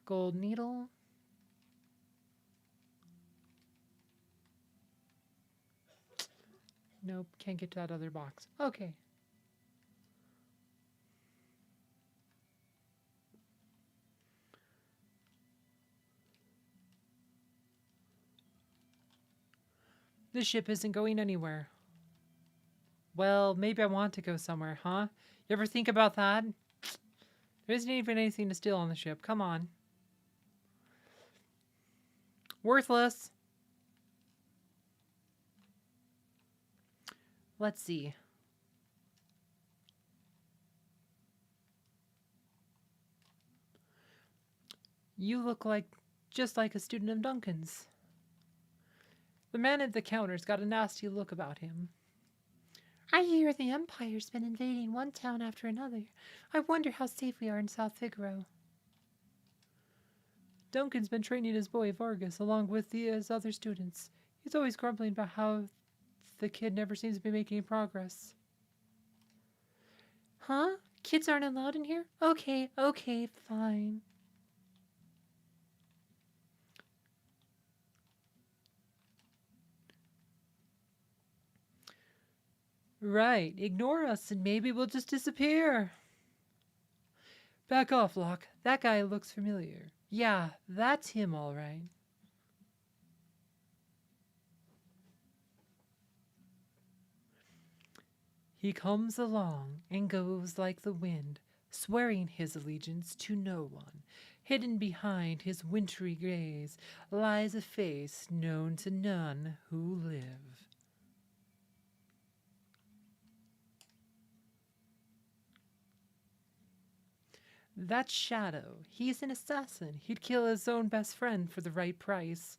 A: Gold needle. Nope, can't get to that other box. Okay. This ship isn't going anywhere. Well, maybe I want to go somewhere, huh? You ever think about that? There isn't even anything to steal on the ship. Come on. Worthless. Let's see. You look just like a student of Duncan's. The man at the counter's got a nasty look about him. I hear the Empire's been invading one town after another. I wonder how safe we are in South Figaro. Duncan's been training his boy Vargas along with his other students. He's always grumbling about how the kid never seems to be making progress. Huh? Kids aren't allowed in here? Okay, fine. Right, ignore us and maybe we'll just disappear. Back off, Locke. That guy looks familiar. Yeah, that's him all right. He comes along and goes like the wind, swearing his allegiance to no one. Hidden behind his wintry gaze lies a face known to none who live. That's Shadow. He's an assassin. He'd kill his own best friend for the right price.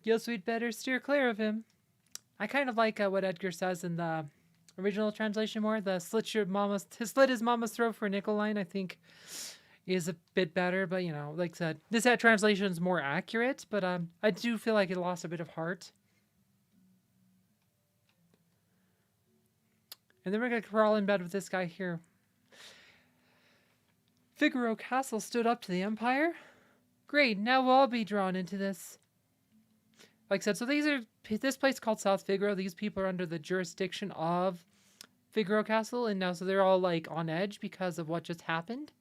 A: Guess we'd better steer clear of him. I kind of like what Edgar says in the original translation more. The slit his mama's throat for a nickel line, I think, is a bit better. But, you know, like I said, this translation is more accurate. But I do feel like it lost a bit of heart. And then we're going to crawl in bed with this guy here. Figaro Castle stood up to the Empire. Great, now we'll all be drawn into this. Like I said, so this place called South Figaro. These people are under the jurisdiction of Figaro Castle, and now so they're all like on edge because of what just happened.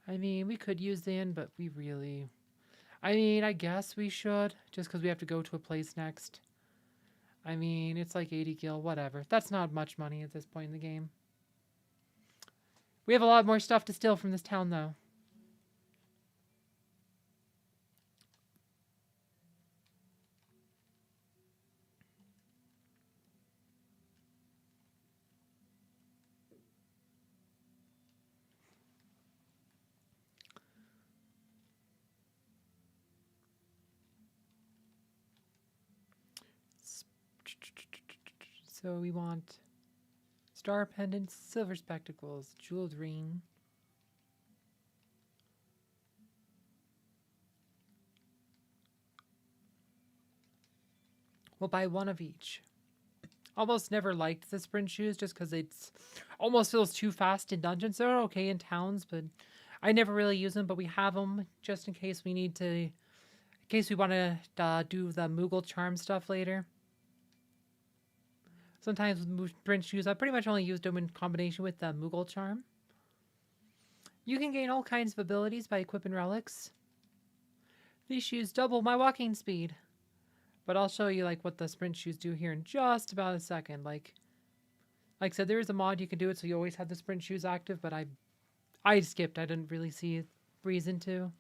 A: I mean, we could use the inn, but we really... I mean, I guess we should, just because we have to go to a place next. I mean, it's like 80 gil, whatever. That's not much money at this point in the game. We have a lot more stuff to steal from this town, though. So we want star pendants, silver spectacles, jeweled ring. We'll buy one of each. Almost never liked the sprint shoes just because it's almost feels too fast in dungeons. They're okay in towns, but I never really use them. But we have them just in case we need to, in case we want to do the Moogle charm stuff later. Sometimes with sprint shoes, I pretty much only used them in combination with the Moogle charm. You can gain all kinds of abilities by equipping relics. These shoes double my walking speed. But I'll show you like what the sprint shoes do here in just about a second. Like I said, there is a mod you can do it so you always have the sprint shoes active, but I skipped. I didn't really see a reason to.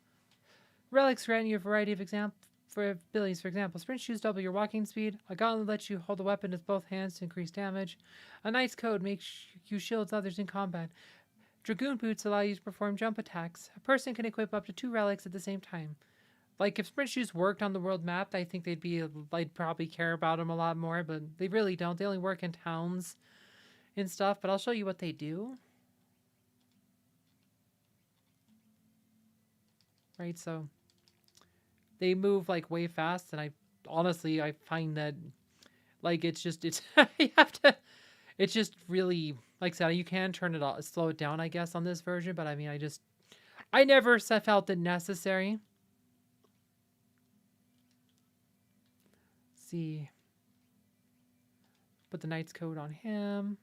A: Relics grant you a variety of abilities. For example, sprint shoes double your walking speed. A gauntlet lets you hold a weapon with both hands to increase damage. A knight's coat makes you shield others in combat. Dragoon boots allow you to perform jump attacks. A person can equip up to 2 relics at the same time. Like, if sprint shoes worked on the world map, I think I'd probably care about them a lot more, but they really don't. They only work in towns and stuff, but I'll show you what they do. Right, so they move, like, way fast, and I find that, like, you have to, it's just really, like I said, you can turn it off, slow it down, I guess, on this version, but I mean, I never felt it necessary. See, put the knight's coat on him.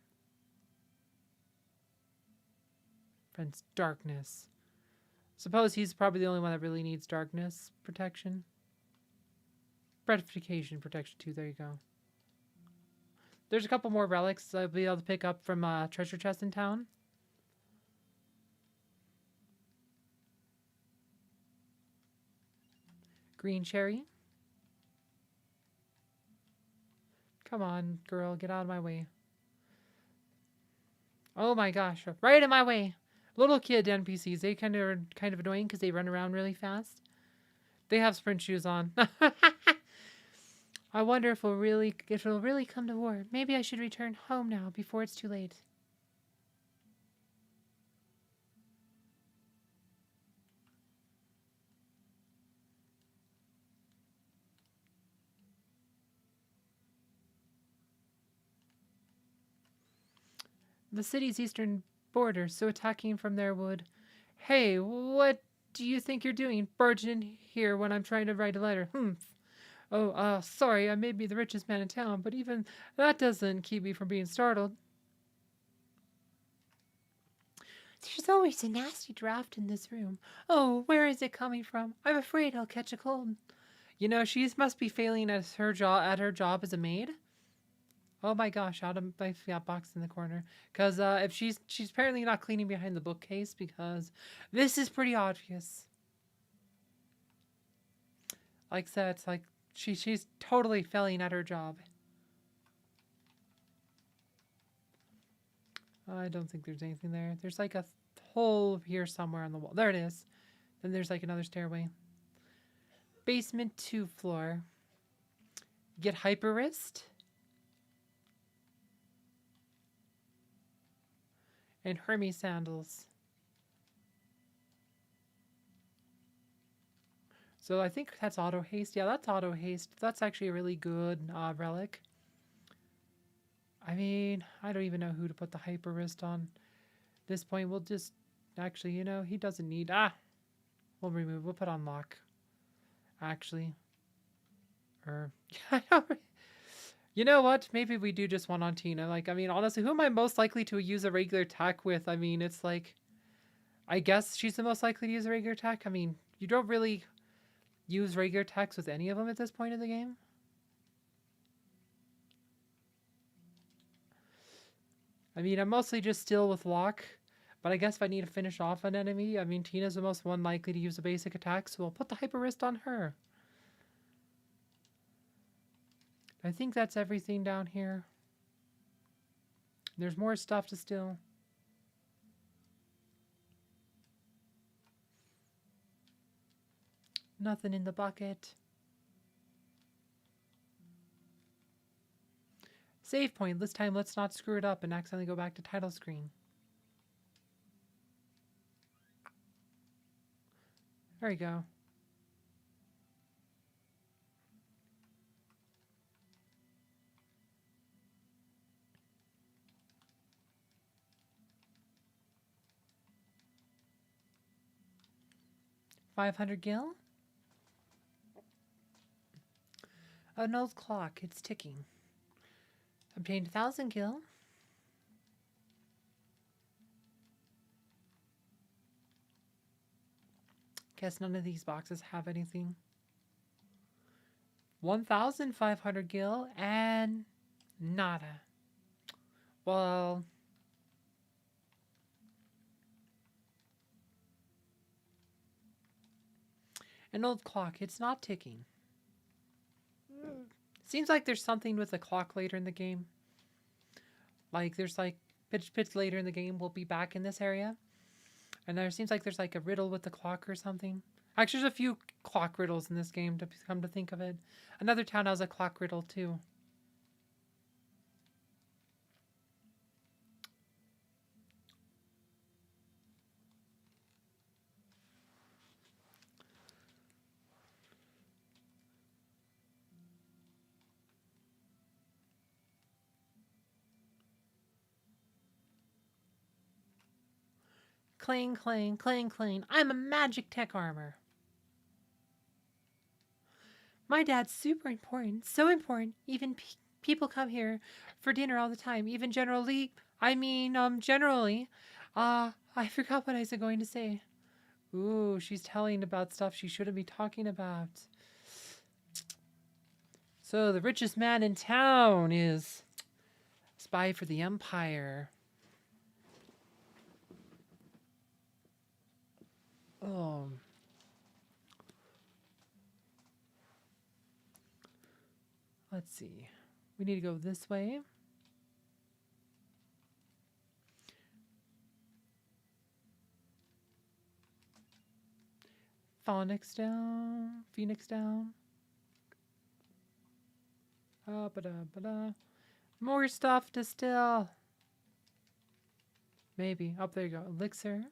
A: Friend's darkness. Suppose he's probably the only one that really needs darkness protection. Gratification protection too. There you go. There's a couple more relics I'll be able to pick up from treasure chest in town. Green cherry. Come on, girl, get out of my way. Oh my gosh, right in my way. Little kid NPCs, they are kind of annoying because they run around really fast. They have sprint shoes on. I wonder if it'll really come to war. Maybe I should return home now before it's too late. The city's eastern border, so attacking from there would... Hey, what do you think you're doing, barging in here when I'm trying to write a letter? Oh, sorry, I may be the richest man in town, but even that doesn't keep me from being startled. There's always a nasty draft in this room. Oh, where is it coming from? I'm afraid I'll catch a cold. You know, she must be failing at her job as a maid. Oh my gosh, I got boxed in the corner. Because if she's apparently not cleaning behind the bookcase, because this is pretty obvious. Like I said, it's like she's totally failing at her job. I don't think there's anything there. There's like a hole here somewhere on the wall. There it is. Then there's like another stairway. Basement 2 floor. Get hyper wrist. And Hermes sandals. So I think that's auto haste. Yeah, that's auto haste. That's actually a really good relic. I mean, I don't even know who to put the hyper wrist on. At this point, we'll just... Actually, you know, he doesn't need... We'll remove... We'll put on lock. Actually. You know what? Maybe we do just one on Tina. Like, I mean, honestly, who am I most likely to use a regular attack with? I mean, it's like... I guess she's the most likely to use a regular attack. I mean, you don't really use regular attacks with any of them at this point in the game. I mean, I'm mostly just still with lock. But I guess if I need to finish off an enemy, I mean, Tina's the most one likely to use a basic attack, so I'll put the hyper wrist on her. I think that's everything down here. There's more stuff to steal. Nothing in the bucket. Save point. This time, let's not screw it up and accidentally go back to title screen. There we go. $500 gil. An old clock. It's ticking. Obtained 1,000 gil. Guess none of these boxes have anything. 1,500 gil and nada. Well, an old clock. It's not ticking. Seems like there's something with the clock later in the game. Like there's like bits later in the game we'll be back in this area. And there seems like there's like a riddle with the clock or something. Actually, there's a few clock riddles in this game to come to think of it. Another town has a clock riddle too. Clang, clang, clang, clang. I'm a magic tech armor. My dad's super important. So important. Even people come here for dinner all the time. Even generally. I forgot what I was going to say. Ooh, she's telling about stuff she shouldn't be talking about. So the richest man in town is a spy for the Empire. Oh. Let's see. We need to go this way. Phoenix down. Phoenix down. More stuff to steal. Maybe. Up there you go. Elixir.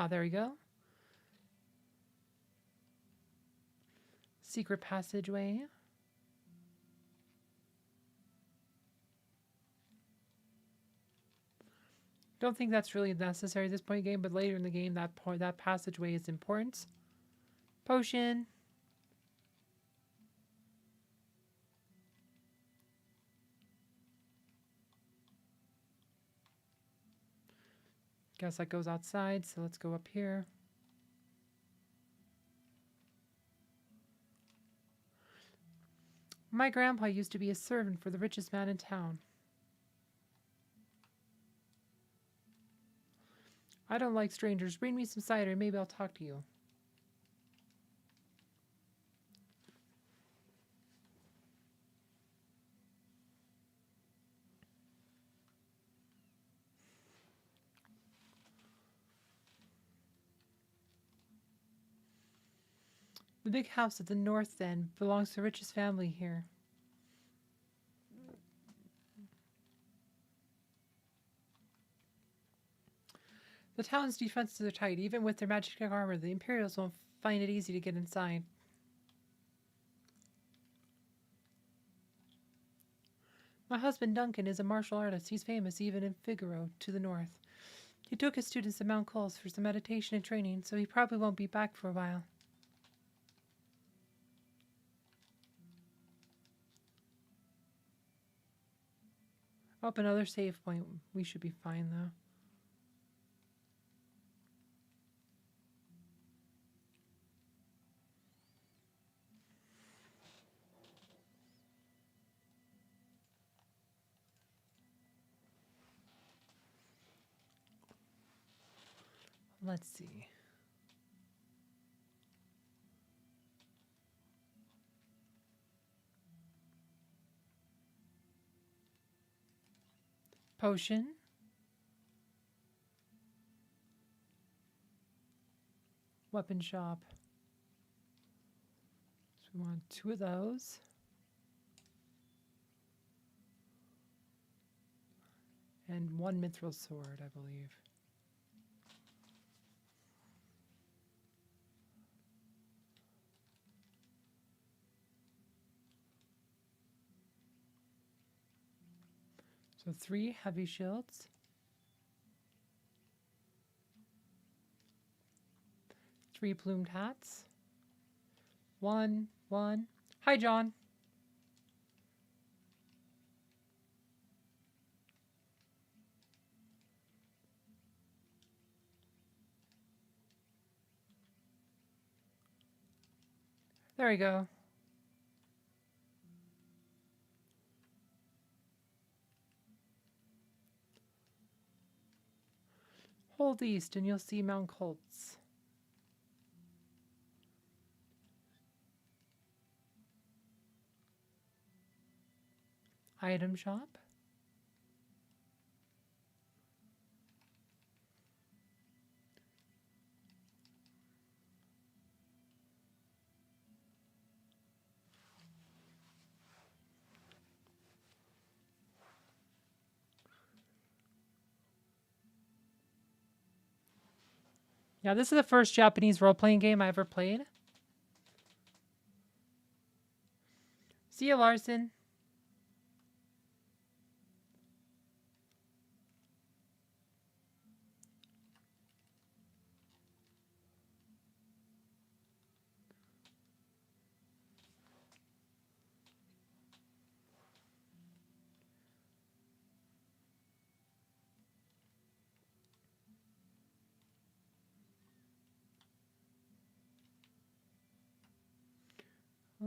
A: There we go. Secret passageway. Don't think that's really necessary at this point in the game, but later in the game, that passageway is important. Potion. Guess that goes outside, so let's go up here. My grandpa used to be a servant for the richest man in town. I don't like strangers. Bring me some cider and maybe I'll talk to you. The big house at the north end belongs to the richest family here. town's defenses are tight. Even with their magic armor, the Imperials won't find it easy to get inside. My husband Duncan is a martial artist. He's famous even in Figaro to the north. He took his students to Mount Coles for some meditation and training, so he probably won't be back for a while. Oh, another save point. We should be fine, though. Let's see. Potion. Weapon shop. So we want 2 of those. And 1 mithril sword, I believe. So 3 heavy shields. 3 plumed hats. 1. Hi, John. There we go. Hold east and you'll see Mount Colts. Item shop. Yeah, this is the first Japanese role-playing game I ever played. See ya, Larson.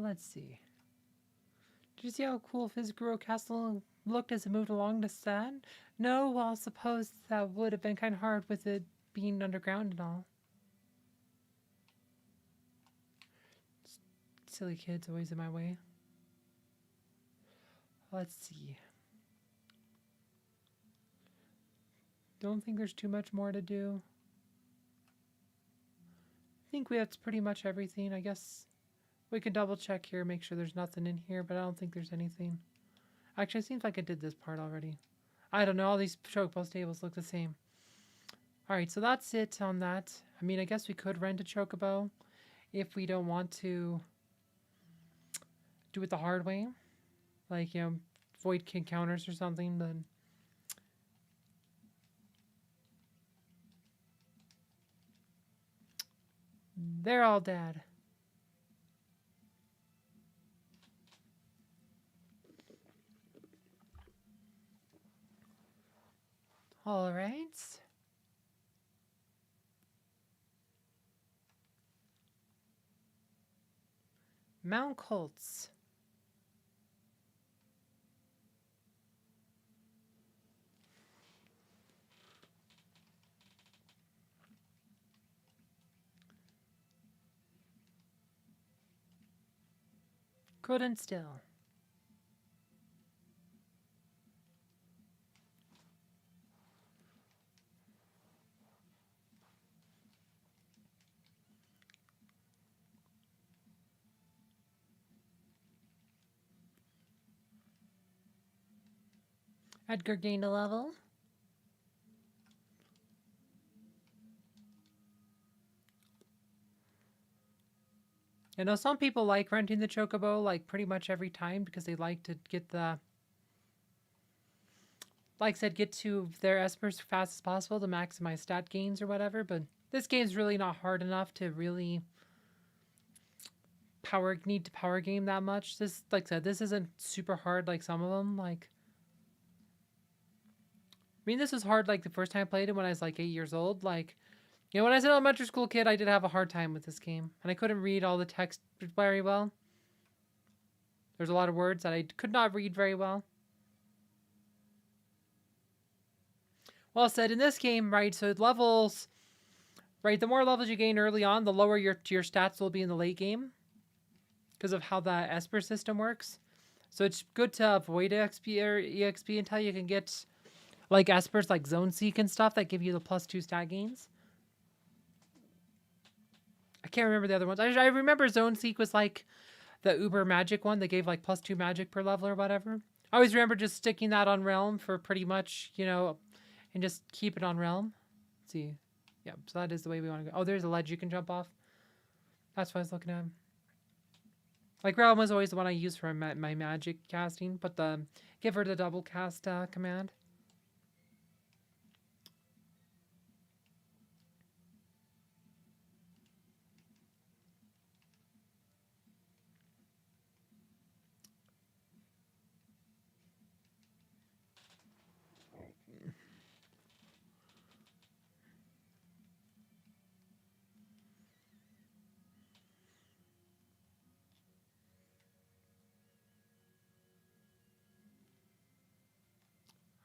A: Let's see. Did you see how cool Fizguro Castle looked as it moved along the sand? No, well, I suppose that would have been kind of hard with it being underground and all. Silly kids always in my way. Let's see. Don't think there's too much more to do. I think that's pretty much everything. I guess we can double check here, make sure there's nothing in here, but I don't think there's anything. Actually, it seems like I did this part already. I don't know, all these chocobo tables look the same. Alright, so that's it on that. I mean, I guess we could rent a chocobo if we don't want to do it the hard way. Like, you know, void encounters or something, but... They're all dead. All right. Mount Colts. Couldn't still. Edgar gained a level. I know some people like renting the Chocobo like pretty much every time because they like to get the, like I said, get to their Espers as fast as possible to maximize stat gains or whatever. But this game's really not hard enough to really need to power game that much. This, like I said, this isn't super hard like some of them. Like, I mean, this was hard like the first time I played it when I was like 8 years old. Like, you know, when I was an elementary school kid, I did have a hard time with this game, and I couldn't read all the text very well. There's a lot of words that I could not read very well. Well said, in this game, right, so levels, right, the more levels you gain early on, the lower your stats will be in the late game because of how the Esper system works. So it's good to avoid XP or EXP until you can get like Espers like Zone Seek and stuff that give you the +2 stat gains. I can't remember the other ones. I remember Zone Seek was like the uber magic one that gave like +2 magic per level or whatever. I always remember just sticking that on Realm for pretty much, you know, and just keep it on Realm. Let's see. Yeah, so that is the way we want to go. Oh, there's a ledge you can jump off. That's what I was looking at. Like, Realm was always the one I used for my magic casting, but give her the double cast command.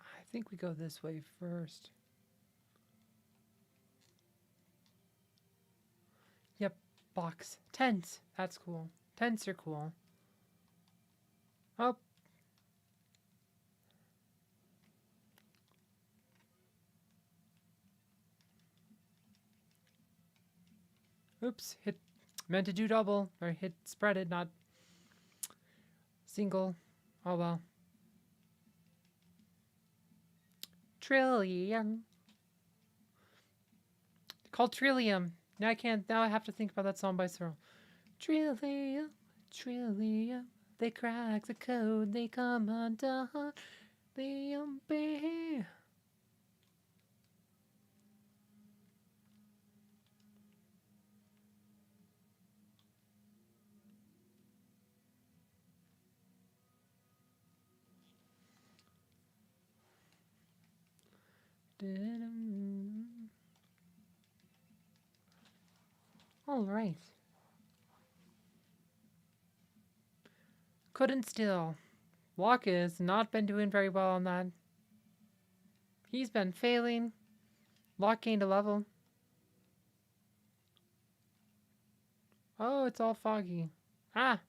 A: I think we go this way first. Yep, box. Tents. That's cool. Tents are cool. Oh. Oops, hit. Meant to do double. Or hit spread it, not single. Oh well. Trillium. Called Trillium. Now I can't. Now I have to think about that song by Searle. Trillium, Trillium. They crack the code. They come undone. Trillium, baby. All right. Couldn't still. Locke has not been doing very well on that. He's been failing. Locke gained a level. Oh, it's all foggy. Ah!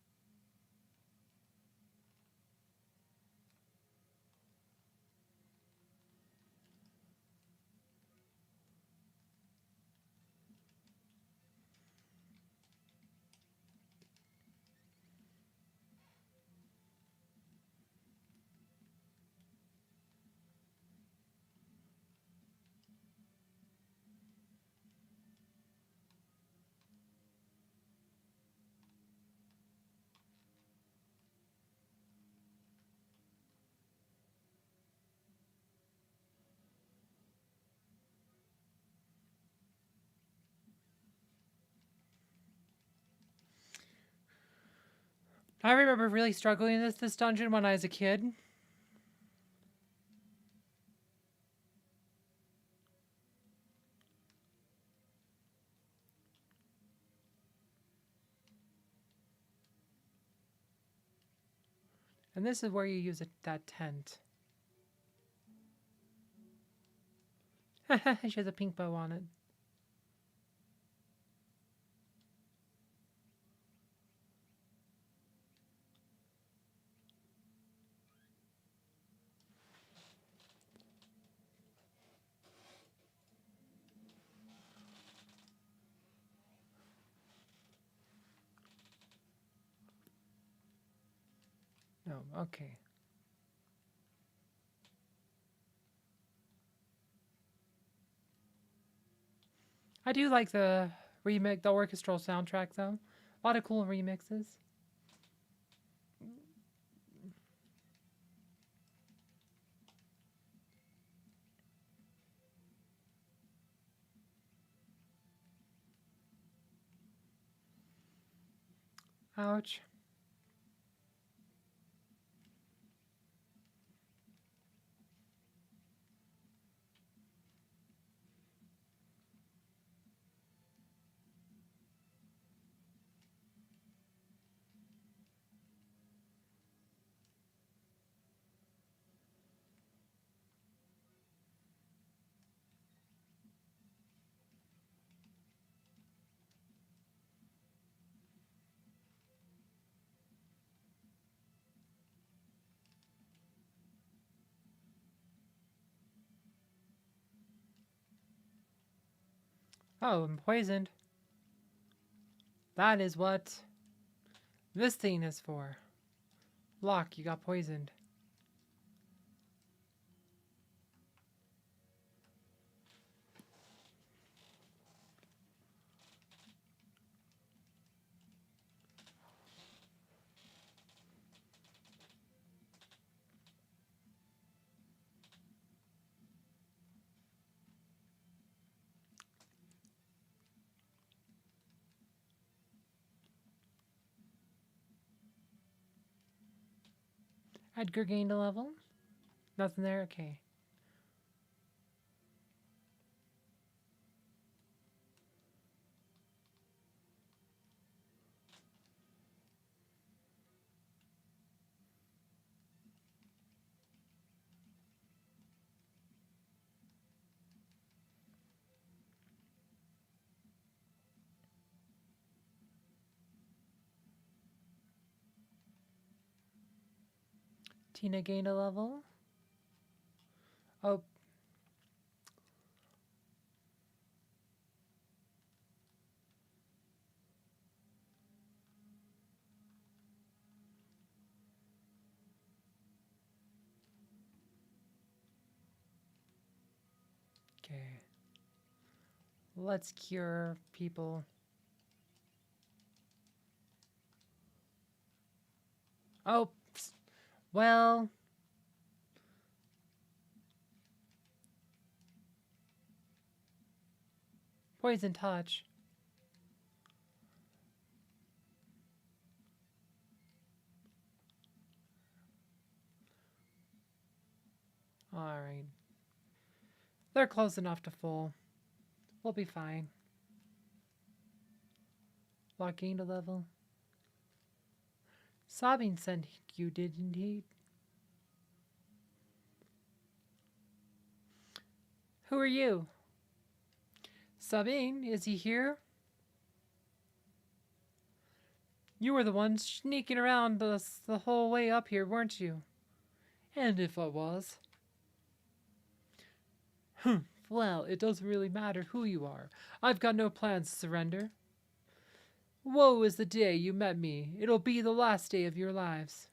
A: I remember really struggling in this dungeon when I was a kid. And this is where you use that tent. She has a pink bow on it. No, okay. I do like the remake, the orchestral soundtrack though. A lot of cool remixes. Ouch. Oh, I'm poisoned. That is what this thing is for. Lock, you got poisoned. Edgar gained a level. Nothing there? Okay. Tina gained a level. Oh. Okay. Let's cure people. Oh. Well. Poison touch. Alright. They're close enough to full. We'll be fine. Lock gained a level. Sabine sent you, didn't he? Who are you? Sabine, is he here? You were the one sneaking around us the whole way up here, weren't you? And if I was? Well, it doesn't really matter who you are. I've got no plans to surrender. Woe is the day you met me. It'll be the last day of your lives.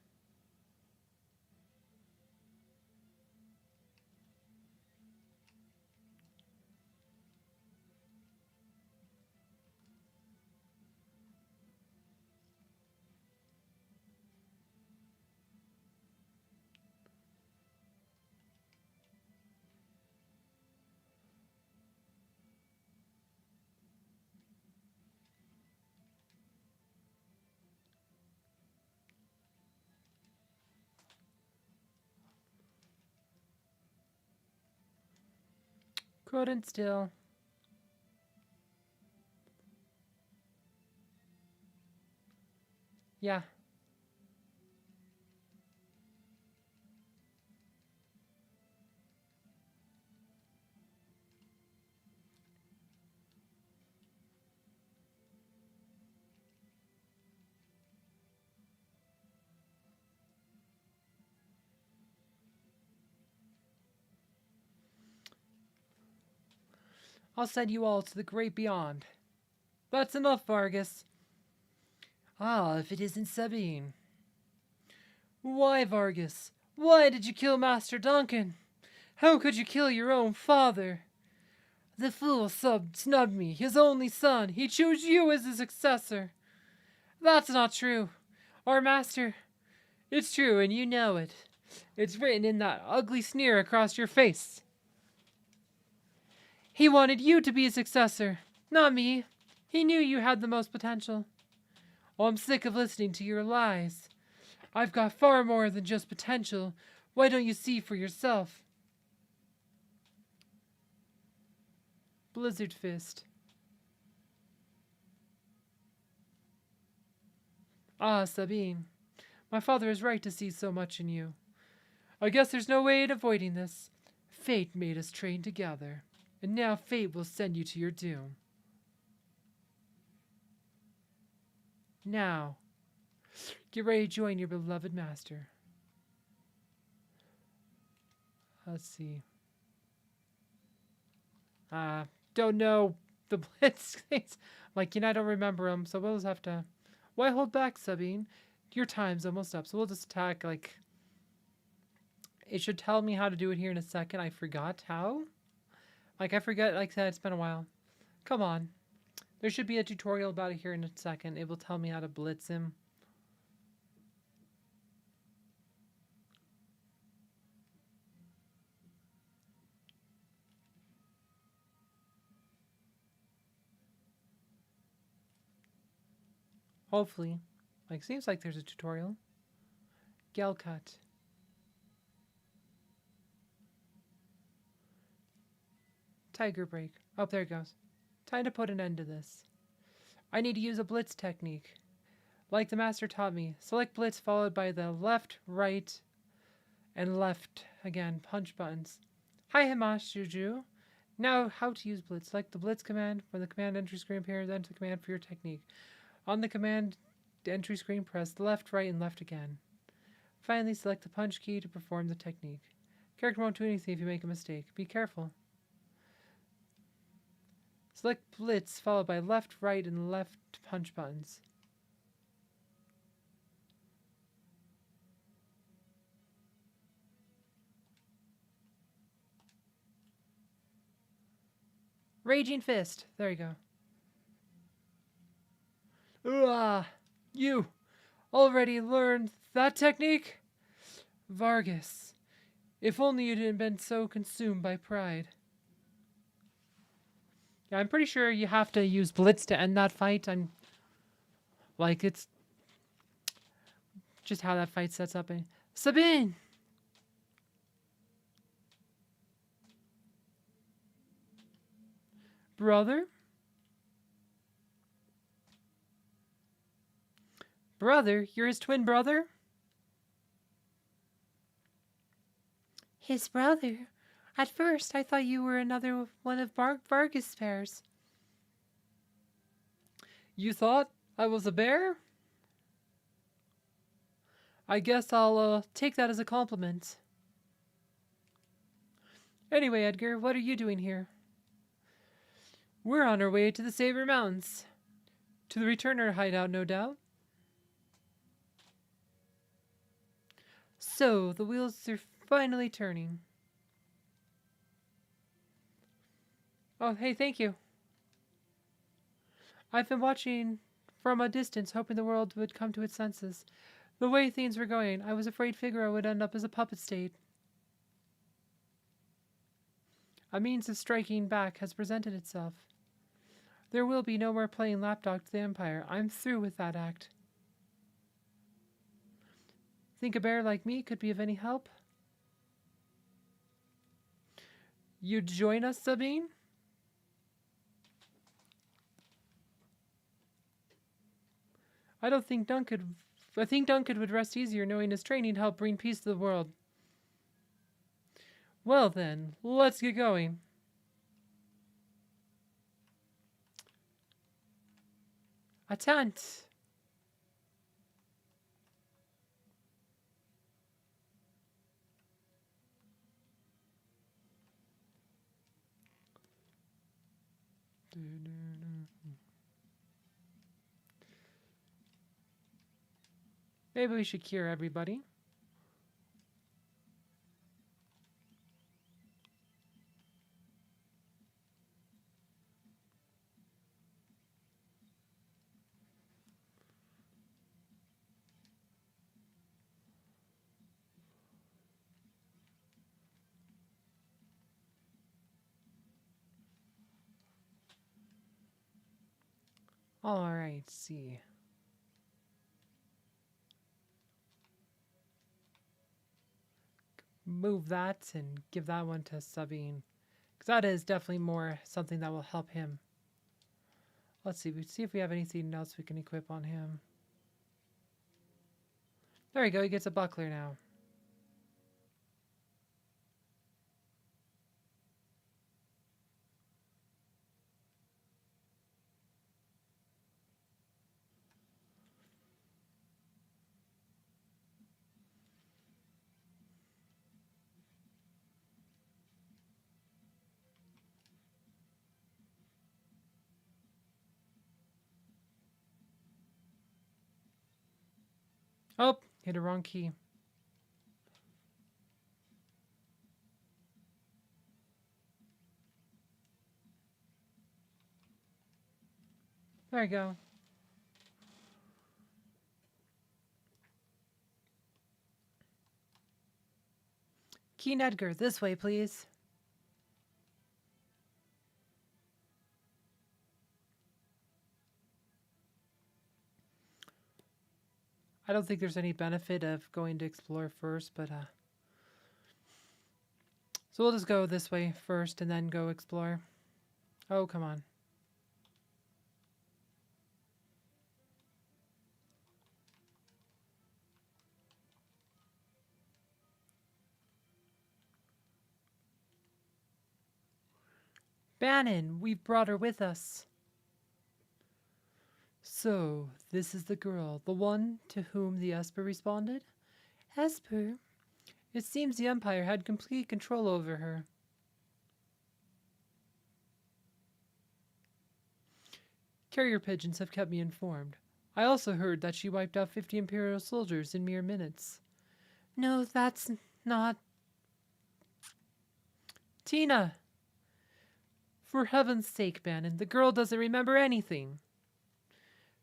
A: Couldn't still. Yeah. I'll send you all to the great beyond. That's enough, Vargas. Ah, if it isn't Sabine. Why, Vargas? Why did you kill Master Duncan? How could you kill your own father? The fool snubbed me, his only son. He chose you as his successor. That's not true. Our master. It's true, and you know it. It's written in that ugly sneer across your face. He wanted you to be his successor, not me. He knew you had the most potential. Oh, I'm sick of listening to your lies. I've got far more than just potential. Why don't you see for yourself? Blizzard Fist. Ah, Sabine. My father is right to see so much in you. I guess there's no way in avoiding this. Fate made us train together, and now fate will send you to your doom. Now, get ready to join your beloved master. Let's see. Don't know the blitz things. Like, I don't remember them, so we'll just have to... Why hold back, Sabine? Your time's almost up, so we'll just attack, like... It should tell me how to do it here in a second. I forgot how. Like, I forget, like I said, it's been a while. Come on. There should be a tutorial about it here in a second. It will tell me how to blitz him. Hopefully. Like, seems like there's a tutorial. Gel cut. Tiger break. Oh, there it goes. Time to put an end to this. I need to use a blitz technique. Like the master taught me. Select blitz followed by the left, right, and left again. Punch buttons. Hi, Himash Juju. Now, how to use blitz. Select the blitz command. When the command entry screen appears, enter the command for your technique. On the command entry screen, press left, right, and left again. Finally, select the punch key to perform the technique. Character won't do anything if you make a mistake. Be careful. Select blitz followed by left, right, and left punch buttons. Raging Fist. There you go. You already learned that technique? Vargas. If only you hadn't been so consumed by pride. Yeah, I'm pretty sure you have to use blitz to end that fight. It's just how that fight sets up. Sabine! Brother? Brother? You're his twin brother? His brother? At first, I thought you were another one of Vargas' pairs. You thought I was a bear? I guess I'll take that as a compliment. Anyway, Edgar, what are you doing here? We're on our way to the Saber Mountains. To the Returner hideout, no doubt. So, the wheels are finally turning. Oh, hey, thank you. I've been watching from a distance, hoping the world would come to its senses. The way things were going, I was afraid Figaro would end up as a puppet state. A means of striking back has presented itself. There will be no more playing lapdog to the Empire. I'm through with that act. Think a bear like me could be of any help? You'd join us, Sabine? I think Duncan would rest easier knowing his training helped bring peace to the world. Well then, let's get going. A tent. Maybe we should cure everybody. Alright, see. Move that and give that one to Sabine. Because that is definitely more something that will help him. Let's see. We see if we have anything else we can equip on him. There we go. He gets a buckler now. Oh, hit a wrong key. There we go. Keen Edgar, this way, please. I don't think there's any benefit of going to explore first, but so we'll just go this way first and then go explore. Oh, come on. Bannon, we've brought her with us. So, this is the girl, the one to whom the Esper responded? Esper? It seems the Empire had complete control over her. Carrier pigeons have kept me informed. I also heard that she wiped out 50 Imperial soldiers in mere minutes. No, that's not... Tina! For heaven's sake, Bannon, the girl doesn't remember anything.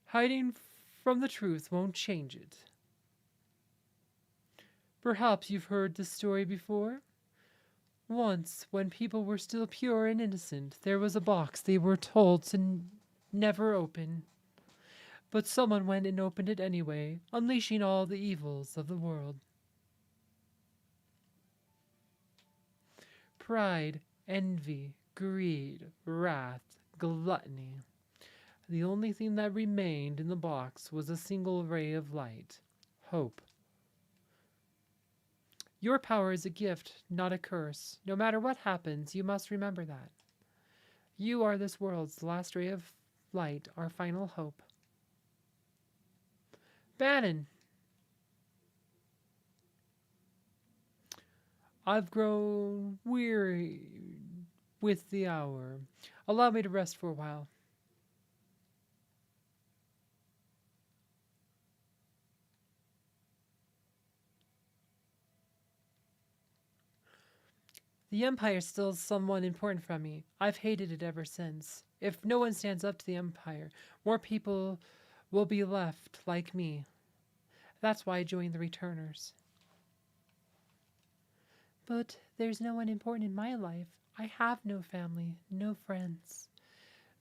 A: Hiding from the truth won't change it. Perhaps you've heard this story before? Once, when people were still pure and innocent, there was a box they were told to never open. But someone went and opened it anyway, unleashing all the evils of the world. Pride, envy, greed, wrath, gluttony. The only thing that remained in the box was a single ray of light. Hope. Your power is a gift, not a curse. No matter what happens, you must remember that. You are this world's last ray of light, our final hope. Bannon! I've grown weary with the hour. Allow me to rest for a while. The Empire still is somewhat important from me. I've hated it ever since. If no one stands up to the Empire, more people will be left like me. That's why I joined the Returners. But there's no one important in my life. I have no family, no friends.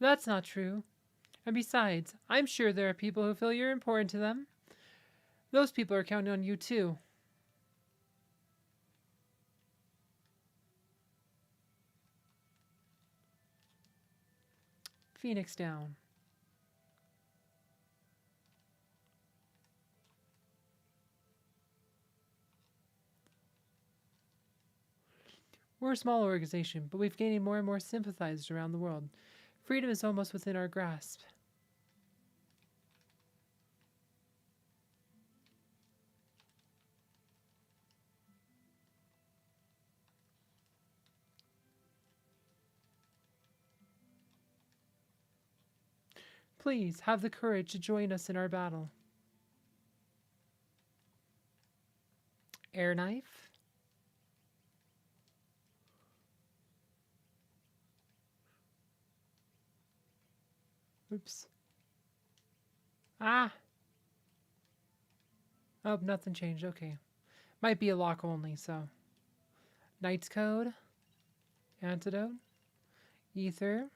A: That's not true. And besides, I'm sure there are people who feel you're important to them. Those people are counting on you too. Phoenix down. We're a small organization, but we've gained more and more sympathizers around the world. Freedom is almost within our grasp. Please, have the courage to join us in our battle. Air knife. Oops. Ah! Oh, nothing changed. Okay. Might be a lock only, so. Knight's Code. Antidote. Ether.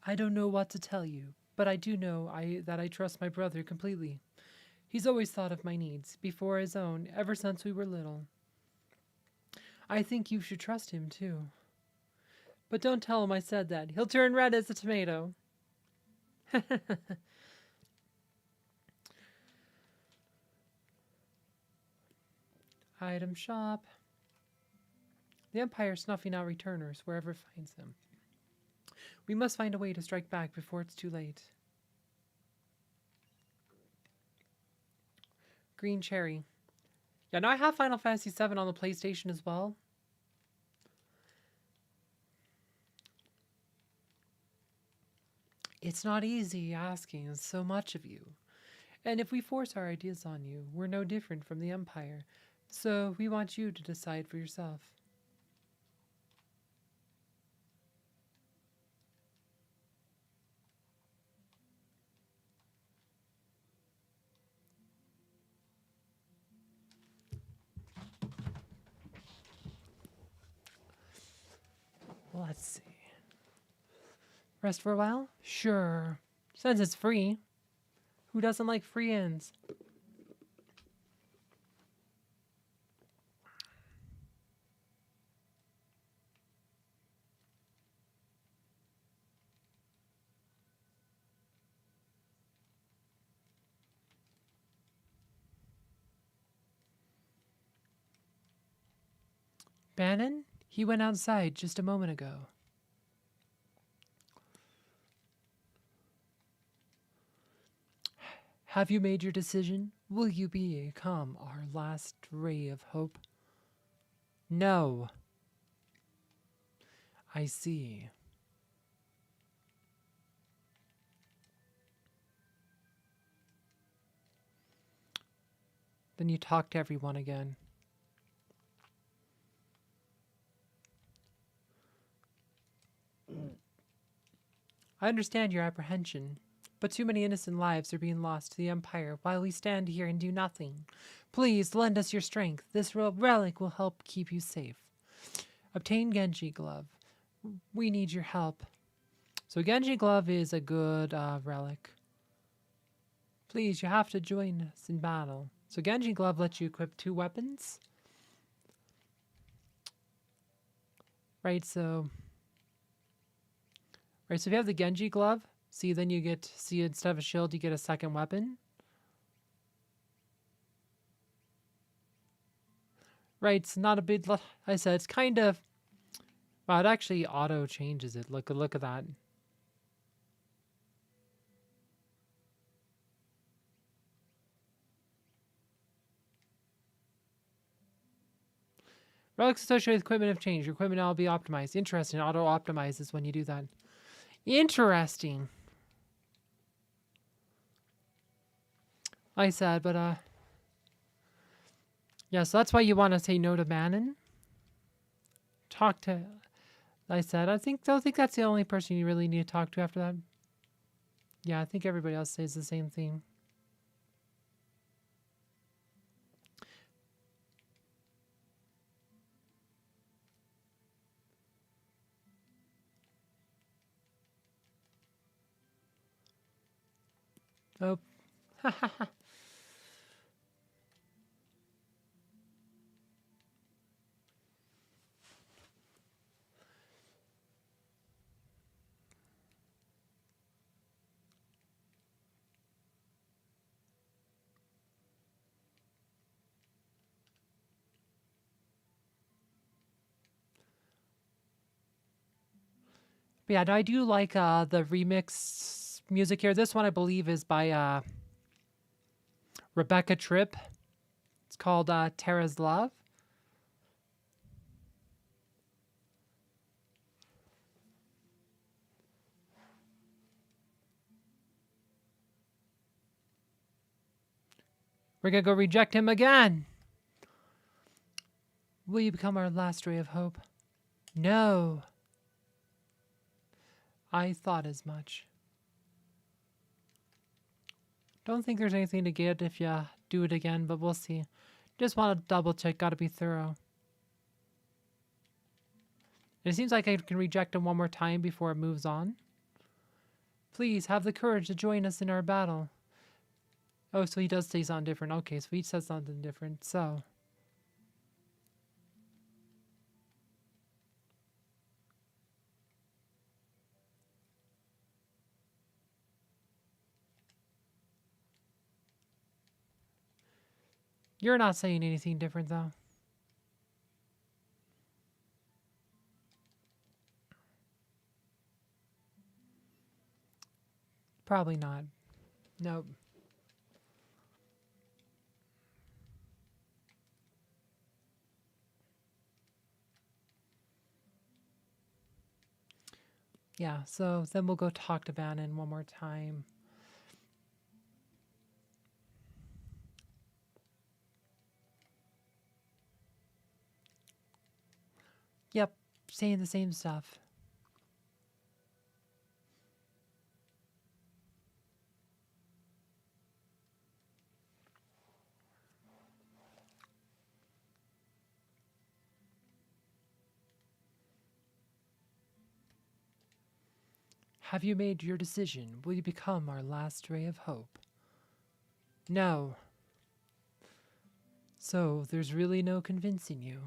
A: I don't know what to tell you, but I do know that I trust my brother completely. He's always thought of my needs before his own, ever since we were little. I think you should trust him, too. But don't tell him I said that. He'll turn red as a tomato. Item shop. The Empire snuffing out returners wherever it finds them. We must find a way to strike back before it's too late. Green cherry. Yeah, now I have Final Fantasy VII on the PlayStation as well. It's not easy asking so much of you. And if we force our ideas on you, we're no different from the Empire. So we want you to decide for yourself. Let's see. Rest for a while? Sure. Since it's free. Who doesn't like free ends? Bannon? He went outside just a moment ago. Have you made your decision? Will you become our last ray of hope? No. I see. Then you talk to everyone again. I understand your apprehension, but too many innocent lives are being lost to the Empire while we stand here and do nothing. Please lend us your strength. This relic will help keep you safe. Obtain Genji Glove. We need your help. So Genji Glove is a good relic. Please, you have to join us in battle. So Genji Glove lets you equip 2 weapons. Right, so if you have the Genji Glove, then you get, instead of a shield, you get a second weapon. Right, it's not a big, I said, it's kind of, wow, it actually auto changes it. Look at that. Relics associated with equipment have changed. Your equipment now will be optimized. Interesting. Auto optimizes when you do that. Interesting. I said, but yeah, so that's why you want to say no to Manon. Talk to, I said, don't think that's the only person you really need to talk to after that. Yeah, I think everybody else says the same thing. Oh. But yeah, no, I do like the remix music here. This one, I believe, is by Rebecca Tripp. It's called Terra's Love. We're going to go reject him again. Will you become our last ray of hope? No. I thought as much. Don't think there's anything to get if you do it again, but we'll see. Just want to double check, gotta be thorough. It seems like I can reject him one more time before it moves on. Please have the courage to join us in our battle. Oh, so he does say something different. Okay, so he says something different. So. You're not saying anything different, though. Probably not. Nope. Yeah, so then we'll go talk to Bannon one more time. Yep, saying the same stuff. Have you made your decision? Will you become our last ray of hope? No. So, there's really no convincing you.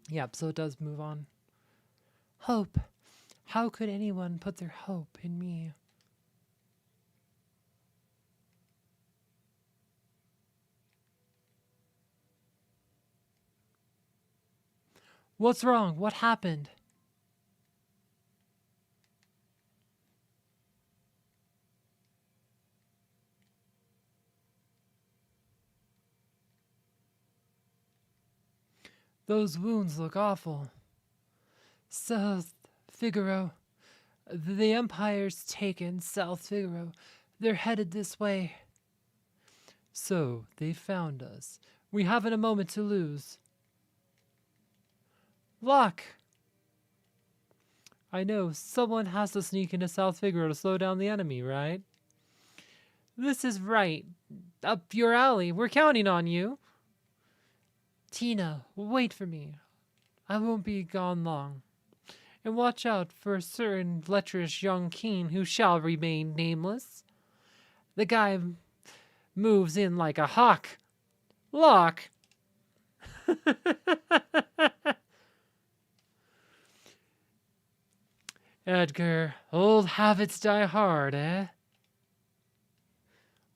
A: Yep, so it does move on. Hope. How could anyone put their hope in me? What's wrong? What happened? Those wounds look awful. South Figaro. The Empire's taken South Figaro. They're headed this way. So, they found us. We haven't a moment to lose. Luck! I know, someone has to sneak into South Figaro to slow down the enemy, right? This is right. Up your alley. We're counting on you. Tina, wait for me. I won't be gone long. And watch out for a certain lecherous young king who shall remain nameless. The guy moves in like a hawk. Lock! Edgar, old habits die hard, eh?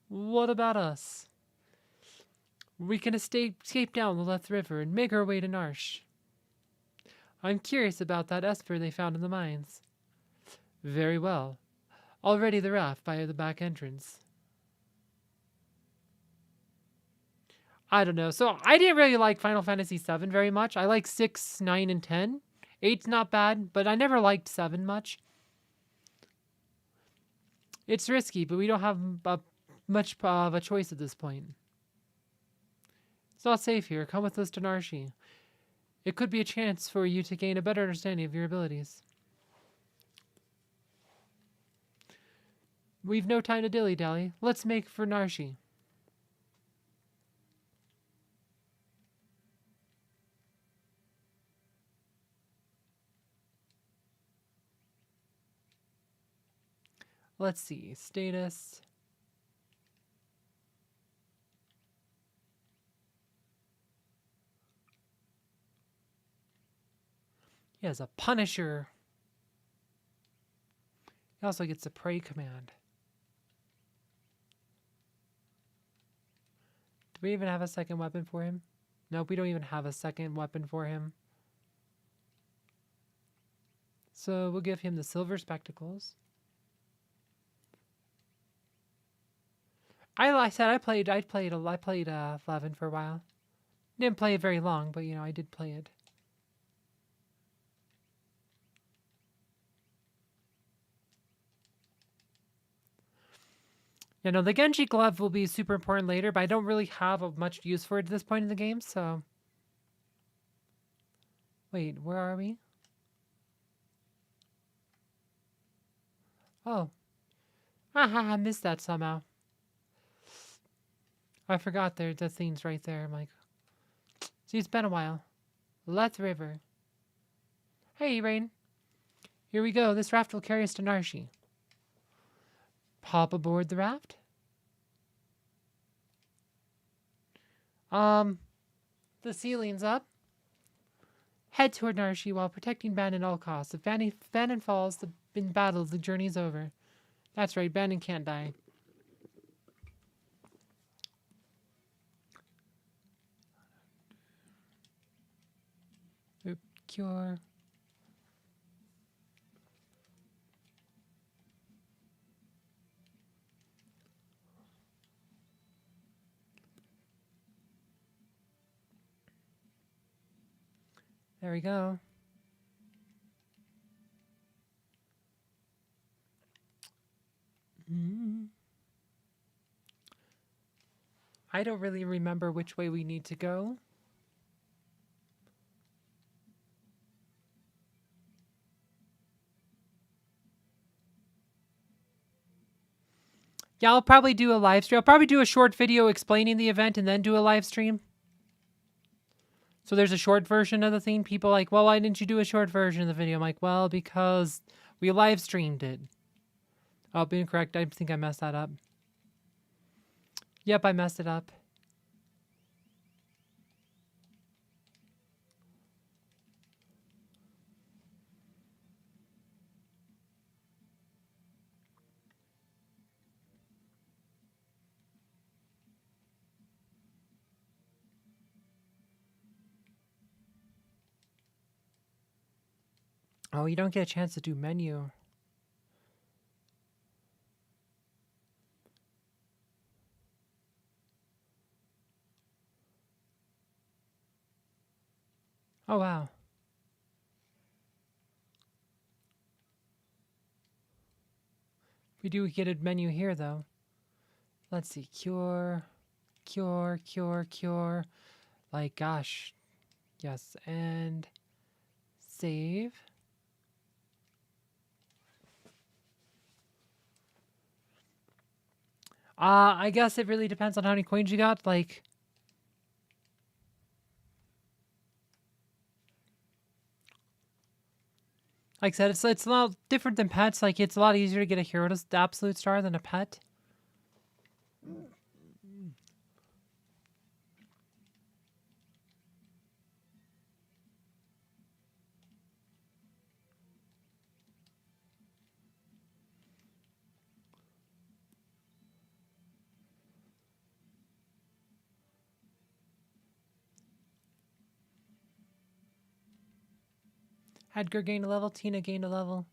A: What about us? We can escape down the Leth River and make our way to Narsh. I'm curious about that Esper they found in the mines. Very well. Already the raft by the back entrance. I don't know. So I didn't really like Final Fantasy VII very much. I like 6, 9, and 10. 8's not bad, but I never liked 7 much. It's risky, but we don't have much of a choice at this point. It's not safe here. Come with us to Narshi. It could be a chance for you to gain a better understanding of your abilities. We've no time to dilly-dally. Let's make for Narshi. Let's see. Status. He has a Punisher. He also gets a Prey command. Do we even have a second weapon for him? Nope, we don't even have a second weapon for him. So we'll give him the silver spectacles. I played 11 for a while. Didn't play it very long, but I did play it. The Genji glove will be super important later, but I don't really have much use for it at this point in the game, so... Wait, where are we? Oh. I missed that somehow. I forgot the thing's right there. I'm like... See, it's been a while. Leth River. Hey, Rain. Here we go. This raft will carry us to Narshi. Hop aboard the raft. The ceiling's up. Head toward Narshi while protecting Ban at all costs. If Bannon falls in battle, the journey's over. That's right, Bannon can't die. Oop, cure. There we go. I don't really remember which way we need to go. Yeah, I'll probably do a live stream. I'll probably do a short video explaining the event and then do a live stream. So there's a short version of the thing. People are like, well, why didn't you do a short version of the video? I'm like, well, because we live streamed it. Oh, being correct. I think I messed that up. Yep, I messed it up. Oh, you don't get a chance to do menu. Oh, wow. We do get a menu here, though. Let's see. Cure. Cure, cure, cure. Like, gosh. Yes, and save. I guess it really depends on how many coins you got. Like I said, it's a lot different than pets. Like, it's a lot easier to get a hero to the absolute star than a pet. Edgar gained a level. Tina gained a level.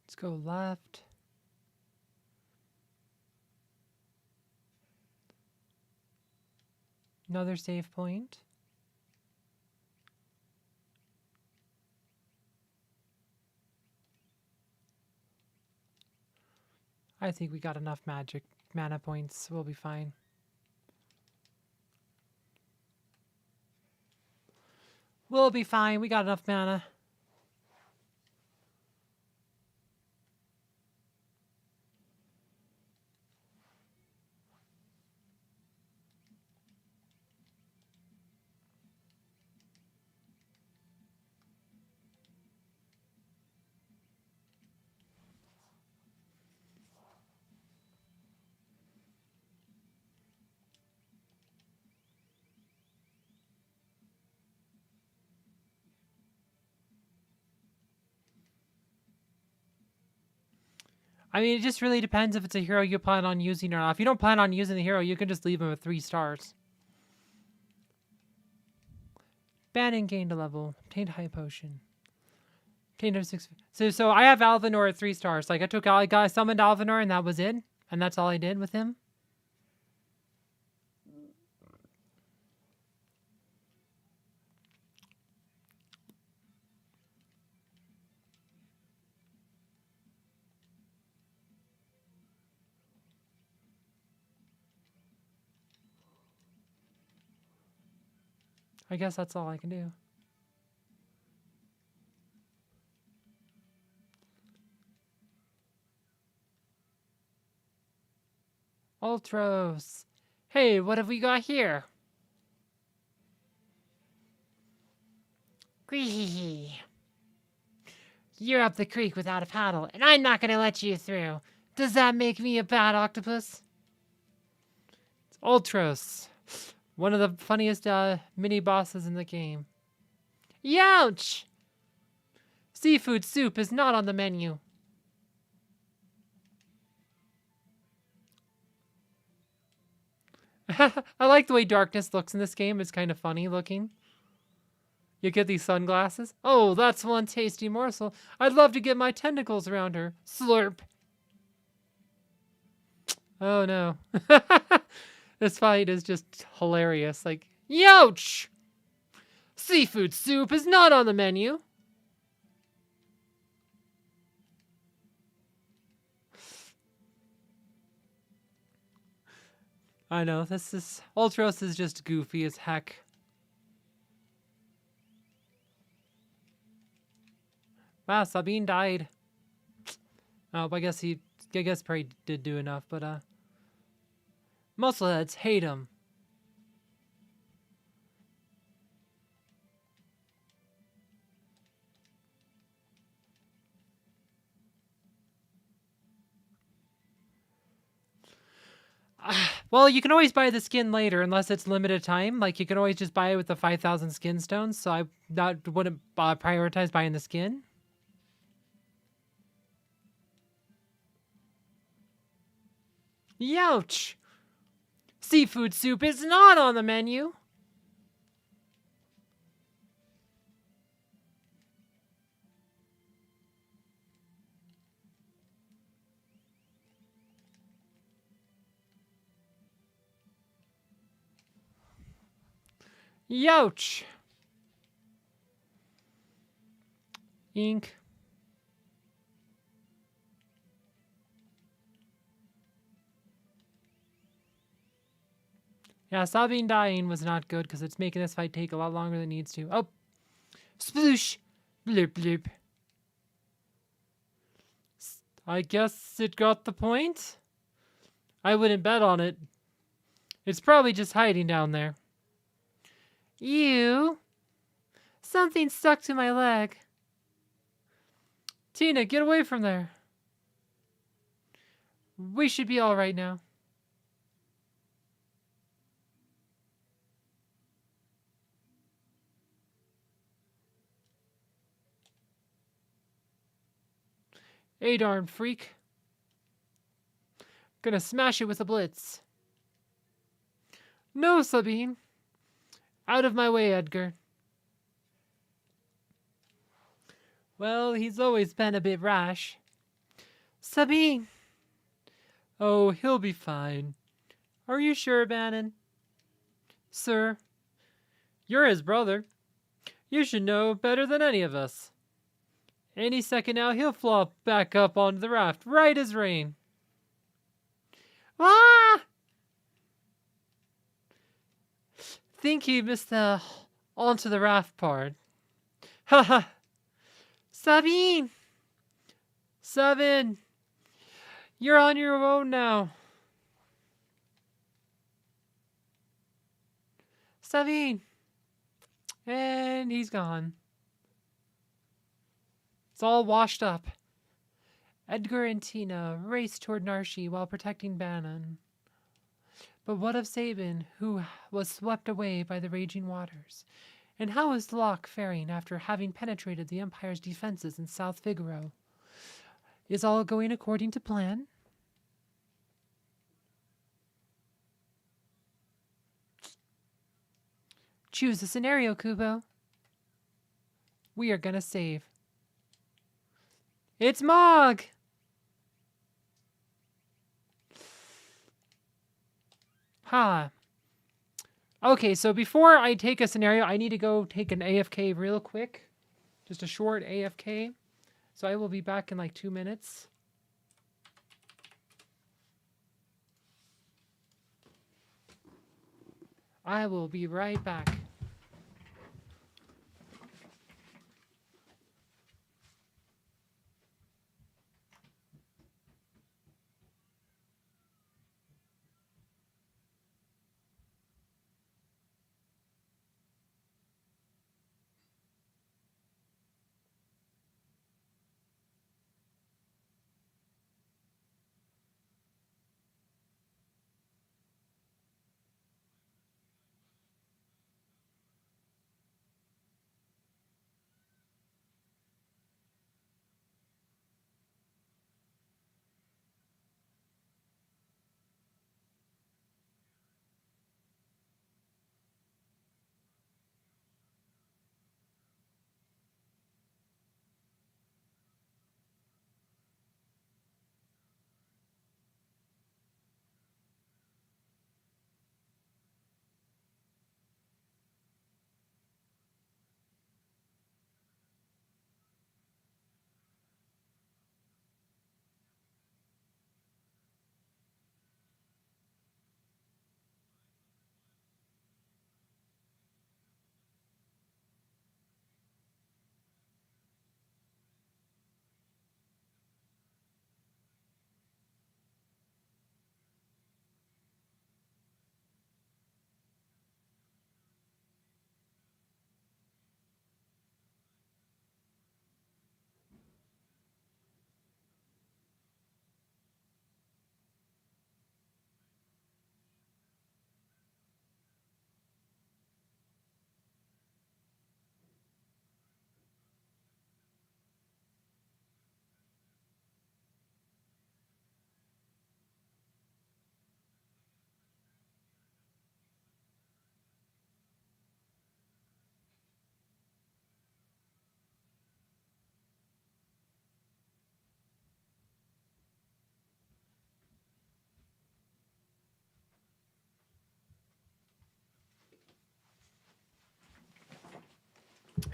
A: Let's go left. Another save point. I think we got enough magic mana points. We'll be fine. We'll be fine. We got enough mana. I mean, it just really depends if it's a hero you plan on using or not. If you don't plan on using the hero, you can just leave him with 3 stars. Bannon gained a level. Obtained high potion. Obtained a 6. So I have Alvinor at 3 stars. Like, I summoned Alvinor and that was it. And that's all I did with him. I guess that's all I can do. Ultros. Hey, what have we got here? You're up the creek without a paddle, and I'm not gonna let you through. Does that make me a bad octopus? It's Ultros, one of the funniest mini bosses in the game. Youch! Seafood soup is not on the menu. I like the way darkness looks in this game. It's kind of funny looking. You get these sunglasses. Oh, that's one tasty morsel. I'd love to get my tentacles around her. Slurp. Oh no. This fight is just hilarious. Like, youch! Seafood soup is not on the menu. I know, Ultros is just goofy as heck. Wow, Sabine died. Oh, I guess probably did do enough, but Muscleheads hate him. Well, you can always buy the skin later unless it's limited time. Like, you can always just buy it with the 5,000 skin stones, so I wouldn't prioritize buying the skin. Youch! Seafood soup is not on the menu. Youch! Ink. Yeah, Sabine dying was not good because it's making this fight take a lot longer than it needs to. Oh! Sploosh! Bloop bloop. I guess it got the point? I wouldn't bet on it. It's probably just hiding down there. Ew! Something stuck to my leg. Tina, get away from there. We should be all right now. Hey, darn freak. Gonna smash it with a blitz. No, Sabine. Out of my way, Edgar. Well, he's always been a bit rash. Sabine. Oh, he'll be fine. Are you sure, Bannon? Sir, you're his brother. You should know better than any of us. Any second now, he'll flop back up onto the raft, right as rain. Ah! Think he missed the onto the raft part. Haha. Sabine! Sabine! You're on your own now. Sabine! And he's gone. It's all washed up. Edgar and Tina race toward Narshe while protecting Bannon. But what of Sabin, who was swept away by the raging waters? And how is Locke faring after having penetrated the Empire's defenses in South Figaro? Is all going according to plan? Choose a scenario, Kubo. We are gonna save. It's Mog! Ha. Okay, so before I take a scenario, I need to go take an AFK real quick. Just a short AFK. So I will be back in like 2 minutes. I will be right back.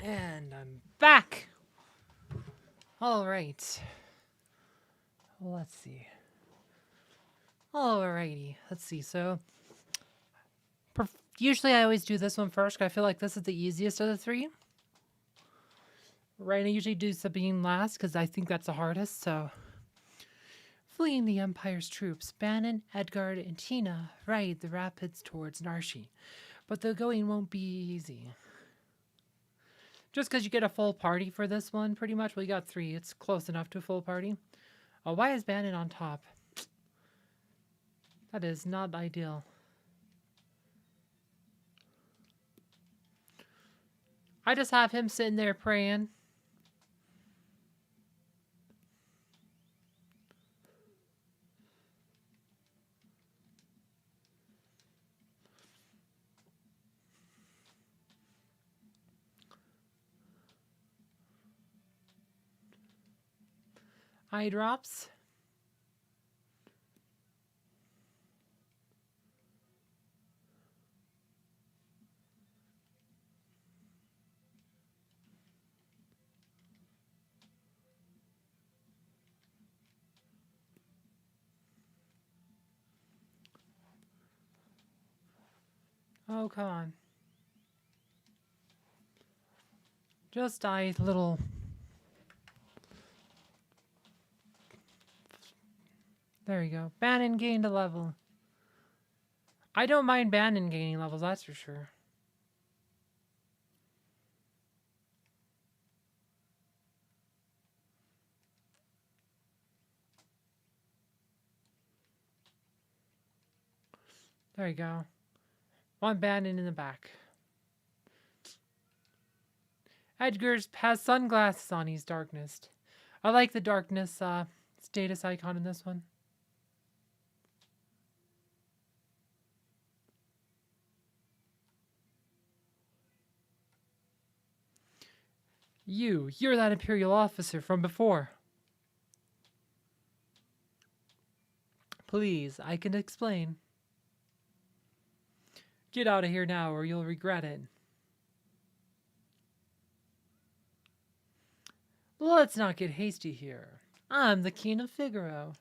A: And I'm back. All right. Well, let's see. Alrighty. Let's see. So, usually I always do this one first, 'cause I feel like this is the easiest of the three. Right, I usually do Sabine last, because I think that's the hardest, so... Fleeing the Empire's troops, Bannon, Edgard, and Tina ride the rapids towards Narshi. But the going won't be easy. Just because you get a full party for this one, pretty much. Well, you got 3. It's close enough to a full party. Why is Bannon on top? That is not ideal. I just have him sitting there praying. Eye drops. Oh, come on. Just die, little... There you go. Bannon gained a level. I don't mind Bannon gaining levels, that's for sure. There you go. One Bannon in the back. Edgar's has sunglasses on, he's darkness. I like the darkness status icon in this one. You're that Imperial officer from before. Please, I can explain. Get out of here now or you'll regret it. Let's not get hasty here. I'm the King of Figaro.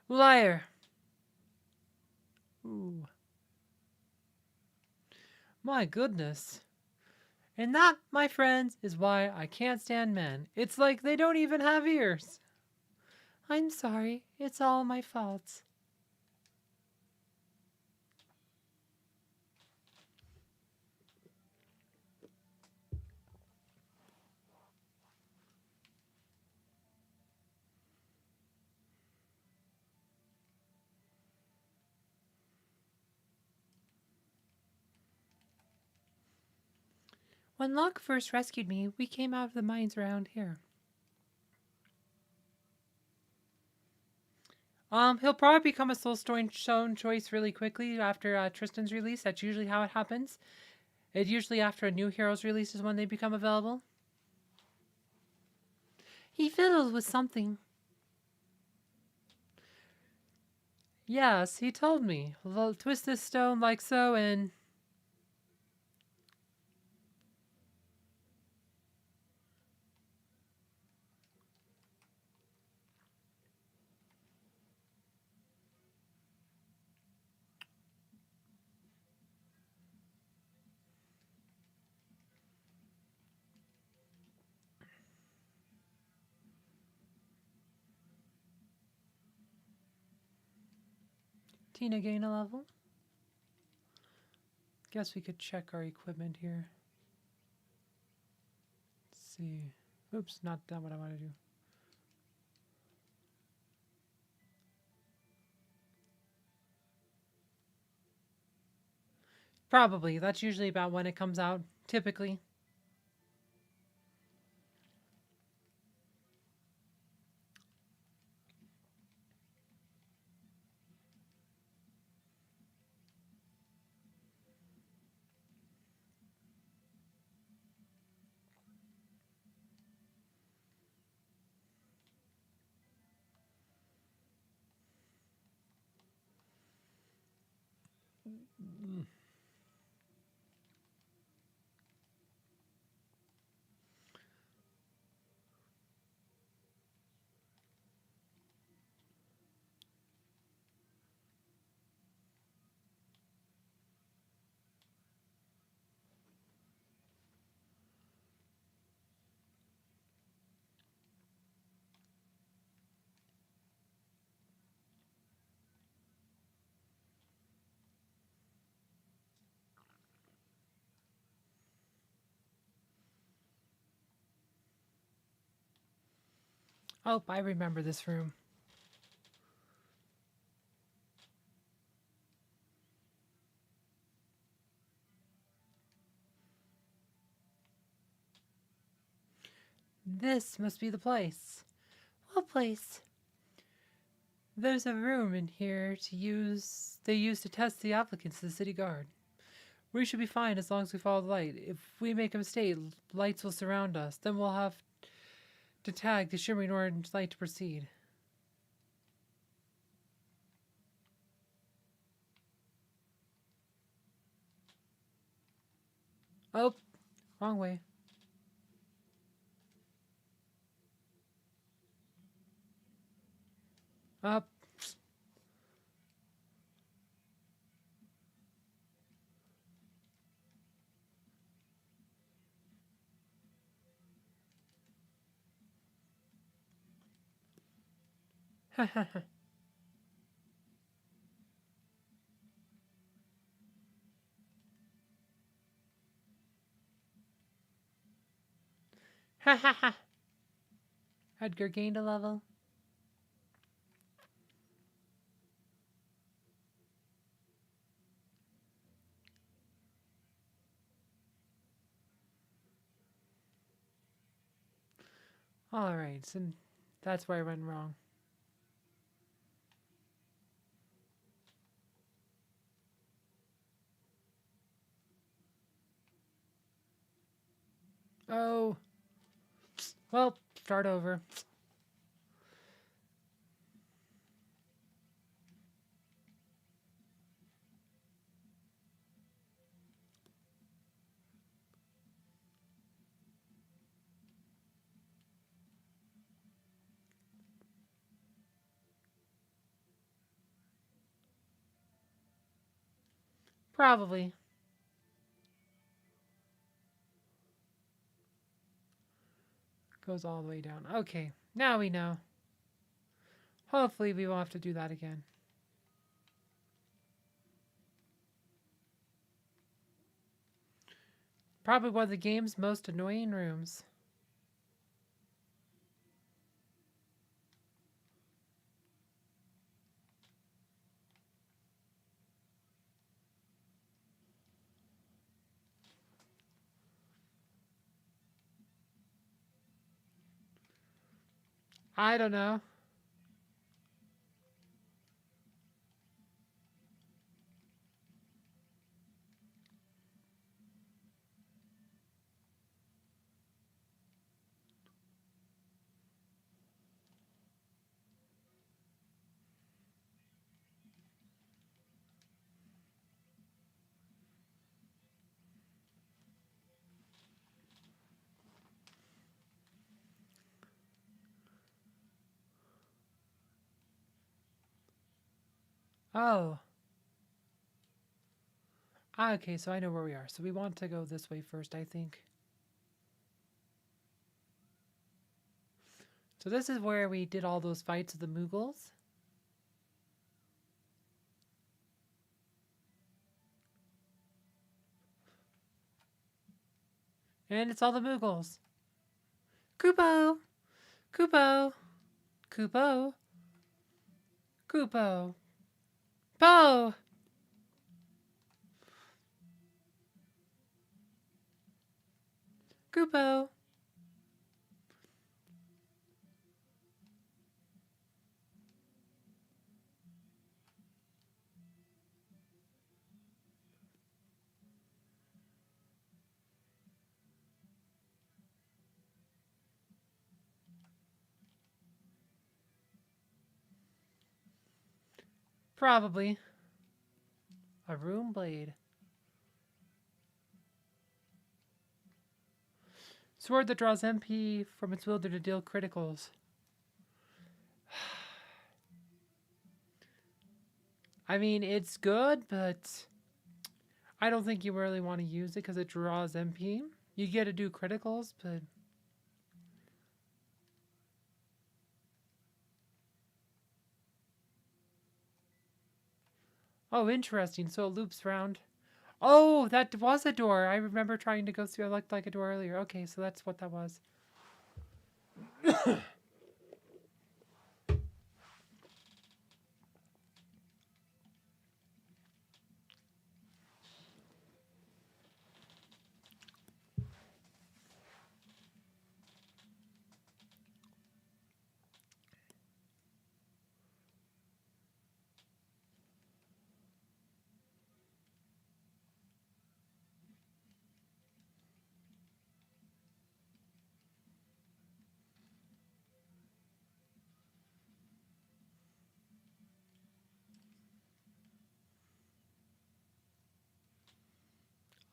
A: Liar. Ooh. My goodness. And that, my friends, is why I can't stand men. It's like they don't even have ears. I'm sorry. It's all my fault. When Locke first rescued me, we came out of the mines around here. He'll probably become a Soulstone choice really quickly after Tristan's release. That's usually how it happens. It's usually after a new hero's release is when they become available. He fiddles with something. Yes, he told me. Well, twist this stone like so and... Tina gain a level. Guess we could check our equipment here. Let's see. Oops, not that what I want to do. Probably. That's usually about when it comes out, typically. Oh, I remember this room. This must be the place. What place? There's a room in here they use to test the applicants to the city guard. We should be fine as long as we follow the light. If we make a mistake, lights will surround us. Then we'll have to tag the shimmering orange light to proceed. Oh, wrong way. Up. Ha ha ha. Ha ha ha. Edgar gained a level. Alright, so that's where I went wrong. Oh. Well, start over. Probably. Goes all the way down. Okay, now we know. Hopefully we won't have to do that again. Probably one of the game's most annoying rooms. I don't know. Oh. Ah, okay, so I know where we are. So we want to go this way first, I think. So this is where we did all those fights with the Moogles. And it's all the Moogles. Kupo! Kupo! Kupo! Kupo! Po! Kupo! Probably. A room blade. Sword that draws MP from its wielder to deal criticals. I mean, it's good, but I don't think you really want to use it because it draws MP. You get to do criticals, but... Oh, interesting. So it loops around. Oh, that was a door. I remember trying to go through. It looked like a door earlier. Okay, so that's what that was.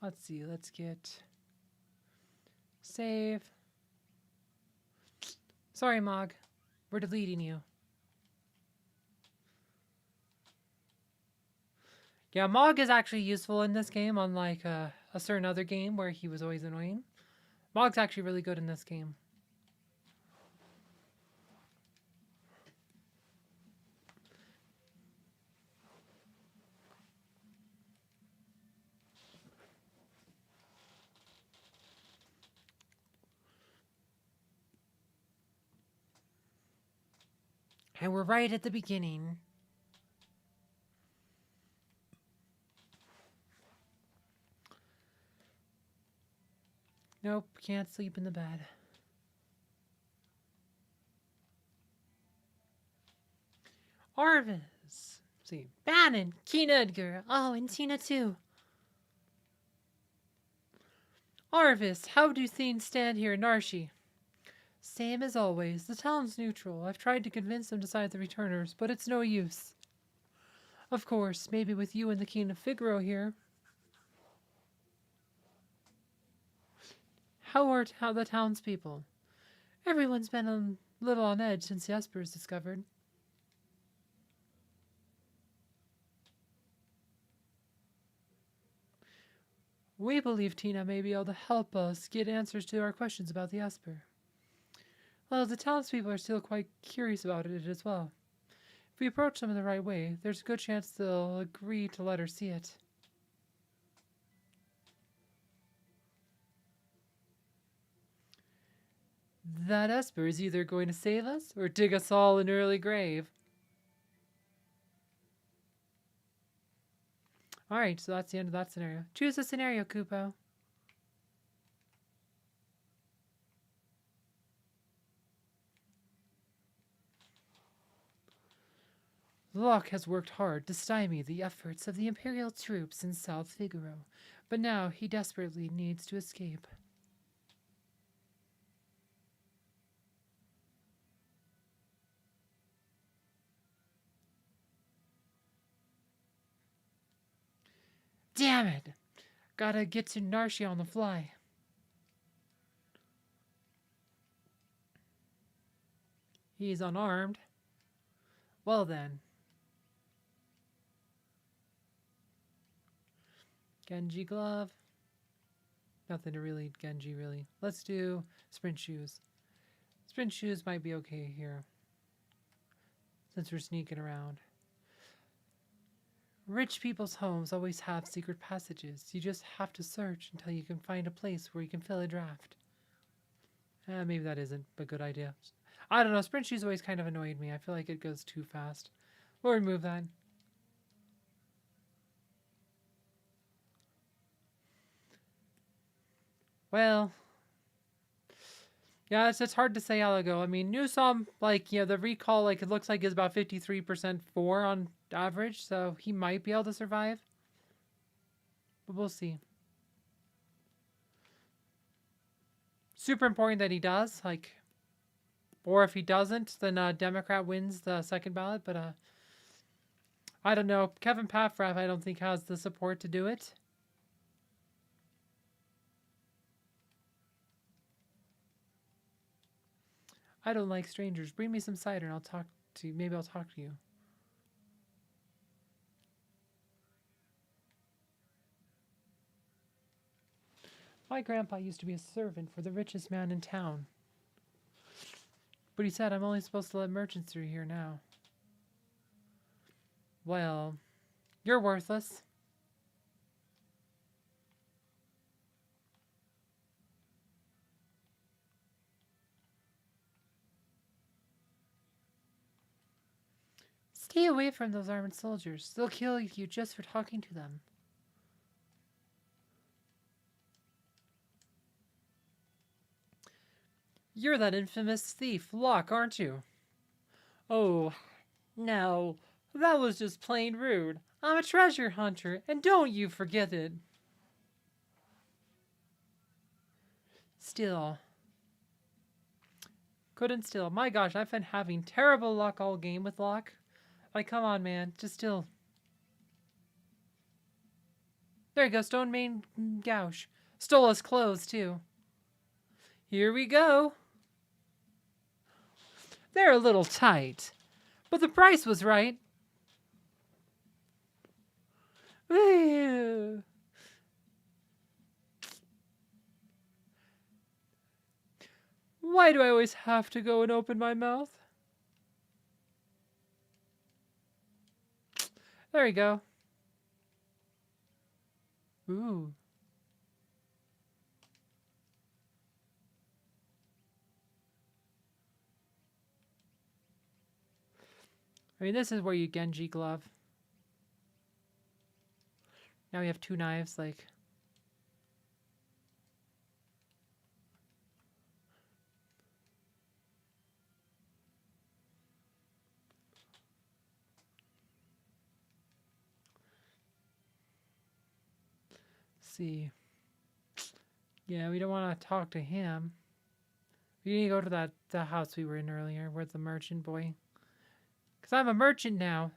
A: Let's see. Let's get save. Sorry, Mog. We're deleting you. Yeah, Mog is actually useful in this game, unlike a certain other game where he was always annoying. Mog's actually really good in this game. And we're right at the beginning. Nope, can't sleep in the bed. Arvis. See, Bannon, Keen Edgar. Oh, and Tina too. Arvis, how do things stand here in Narshi? Same as always. The town's neutral. I've tried to convince them to side with the returners, but it's no use. Of course, maybe with you and the King of Figaro here. How are the townspeople? Everyone's been a little on edge since Jesper is discovered. We believe Tina may be able to help us get answers to our questions about the Esper. Well, the townspeople are still quite curious about it as well. If we approach them in the right way, there's a good chance they'll agree to let her see it. That Esper is either going to save us or dig us all an early grave. Alright, so that's the end of that scenario. Choose a scenario, Kupo. Locke has worked hard to stymie the efforts of the Imperial troops in South Figaro, but now he desperately needs to escape. Damn it! Gotta get to Narshi on the fly. He's unarmed. Well then. Genji glove. Nothing to really Genji, really. Let's do sprint shoes. Sprint shoes might be okay here, since we're sneaking around. Rich people's homes always have secret passages. You just have to search until you can find a place where you can fill a draft. Maybe that isn't a good idea. I don't know. Sprint shoes always kind of annoyed me. I feel like it goes too fast. We'll remove that. Well, yeah, it's hard to say how it'll go. I mean, Newsom, like, you know, the recall, like, it looks like is about 53% 4 on average, so he might be able to survive. But we'll see. Super important that he does, like, or if he doesn't, then Democrat wins the second ballot, but I don't know. Kevin Paffrath, I don't think, has the support to do it. I don't like strangers. Bring me some cider and I'll talk to you. Maybe I'll talk to you. My grandpa used to be a servant for the richest man in town. But he said I'm only supposed to let merchants through here now. Well, you're worthless. Stay away from those armed soldiers. They'll kill you just for talking to them. You're that infamous thief, Locke, aren't you? Oh, no. That was just plain rude. I'm a treasure hunter, and don't you forget it. Still. Couldn't still. My gosh, I've been having terrible luck all game with Locke. Like, come on, man. Just still. There you go, stone main gouge. Stole us clothes, too. Here we go. They're a little tight, but the price was right. Why do I always have to go and open my mouth? There we go. Ooh. I mean, this is where you Genji glove. Now we have 2 knives, like... see. Yeah, we don't want to talk to him. We need to go to the house we were in earlier, where the merchant boy. Because I'm a merchant now.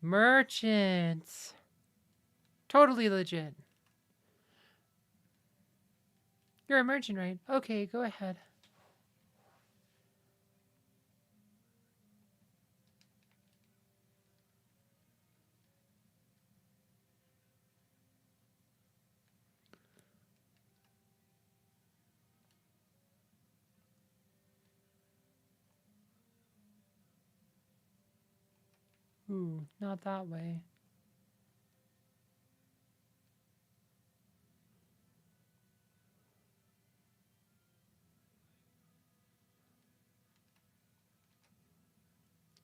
A: Merchants. Totally legit. You're a merchant, right? Okay, go ahead. Ooh, not that way.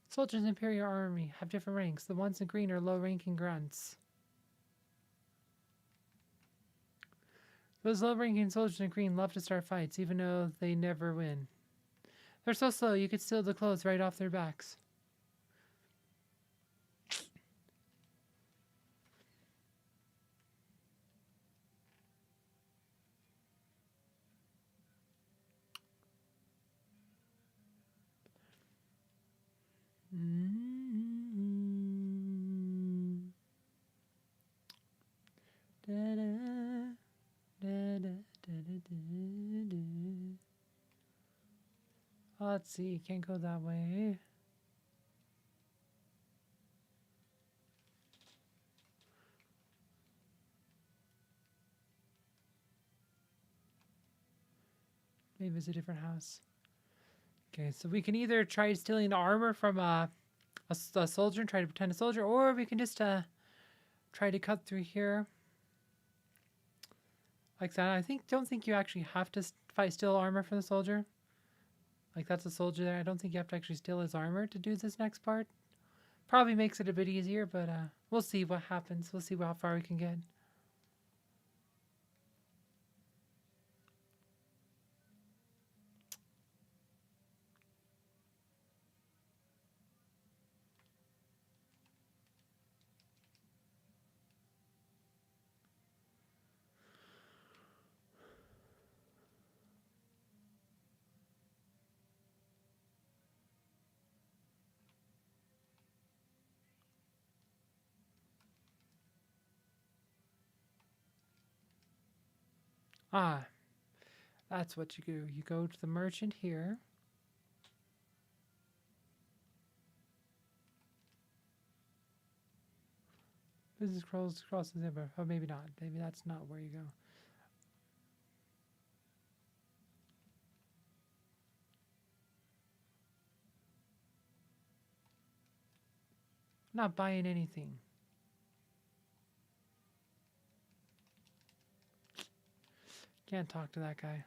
A: Soldiers in the Imperial Army have different ranks. The ones in green are low-ranking grunts. Those low-ranking soldiers in green love to start fights, even though they never win. They're so slow, you could steal the clothes right off their backs. Let's see, can't go that way. Maybe it's a different house. Okay, so we can either try stealing the armor from a soldier and try to pretend a soldier, or we can just try to cut through here. Like that. Don't think you actually have to steal armor from the soldier. Like that's a soldier there. I don't think you have to actually steal his armor to do this next part. Probably makes it a bit easier, but we'll see what happens. We'll see how far we can get. Ah, that's what you do. You go to the merchant here. Business crosses the river. Oh, maybe not. Maybe that's not where you go. Not buying anything. Can't talk to that guy.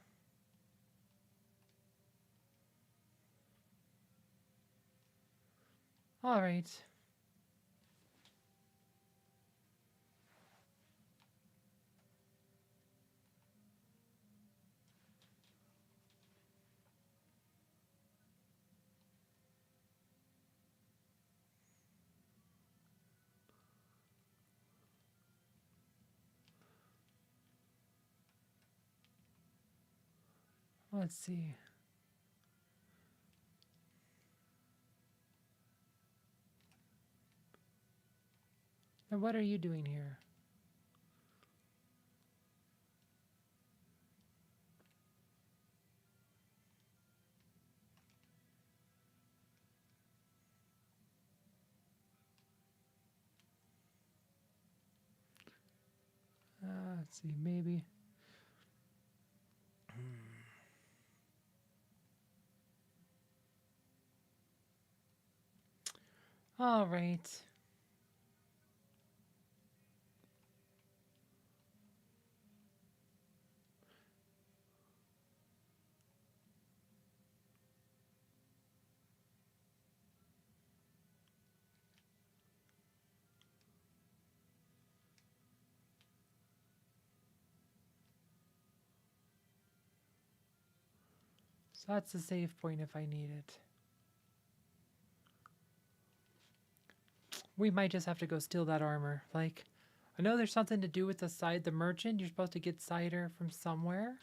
A: All right. Let's see. And what are you doing here? Let's see, maybe. All right. So that's the save point if I need it. We might just have to go steal that armor. Like, I know there's something to do with the merchant. You're supposed to get cider from somewhere.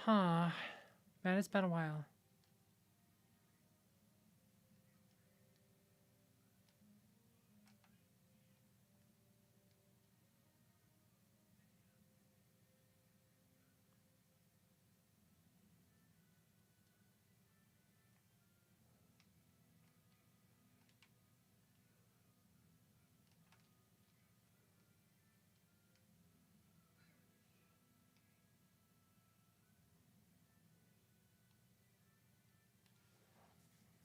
A: Huh. Man, it's been a while.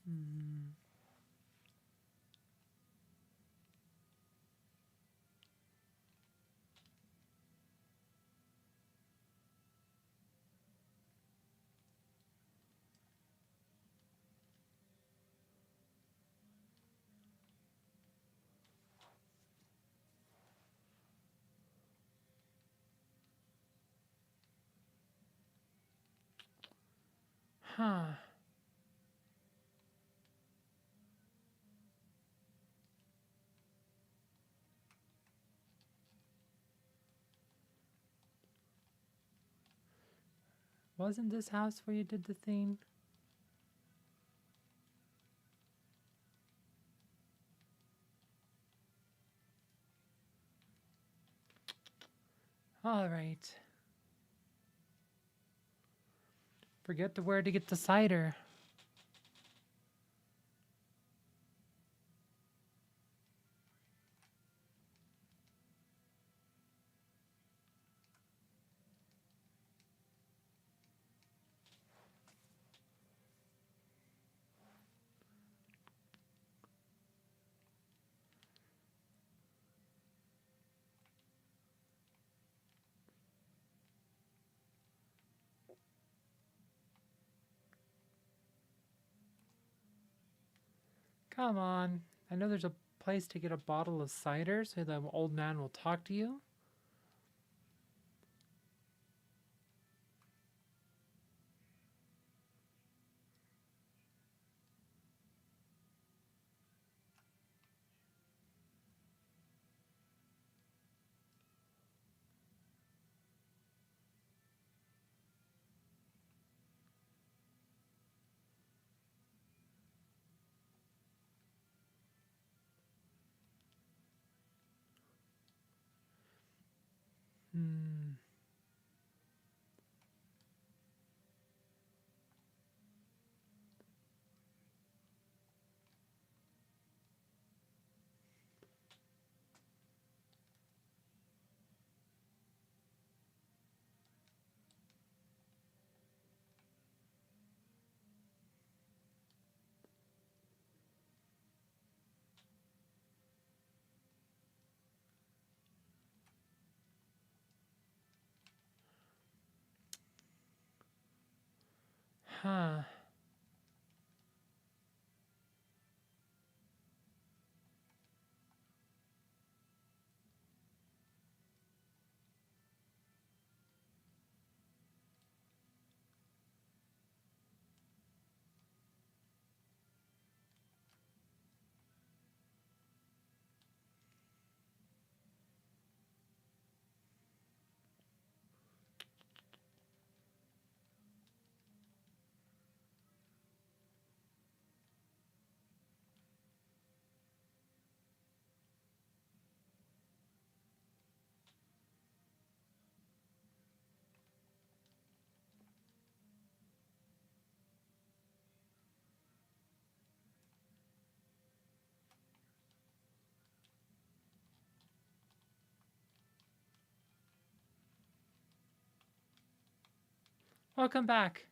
A: Hmm. Huh. Wasn't this house where you did the thing? All right. Forget to where to get the cider. Come on. I know there's a place to get a bottle of cider so the old man will talk to you. Hmm. Huh. Welcome back.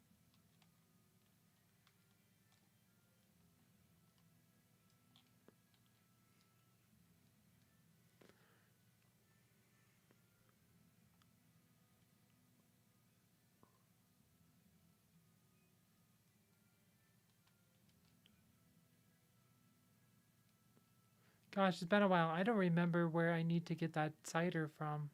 A: Gosh, it's been a while. I don't remember where I need to get that cider from.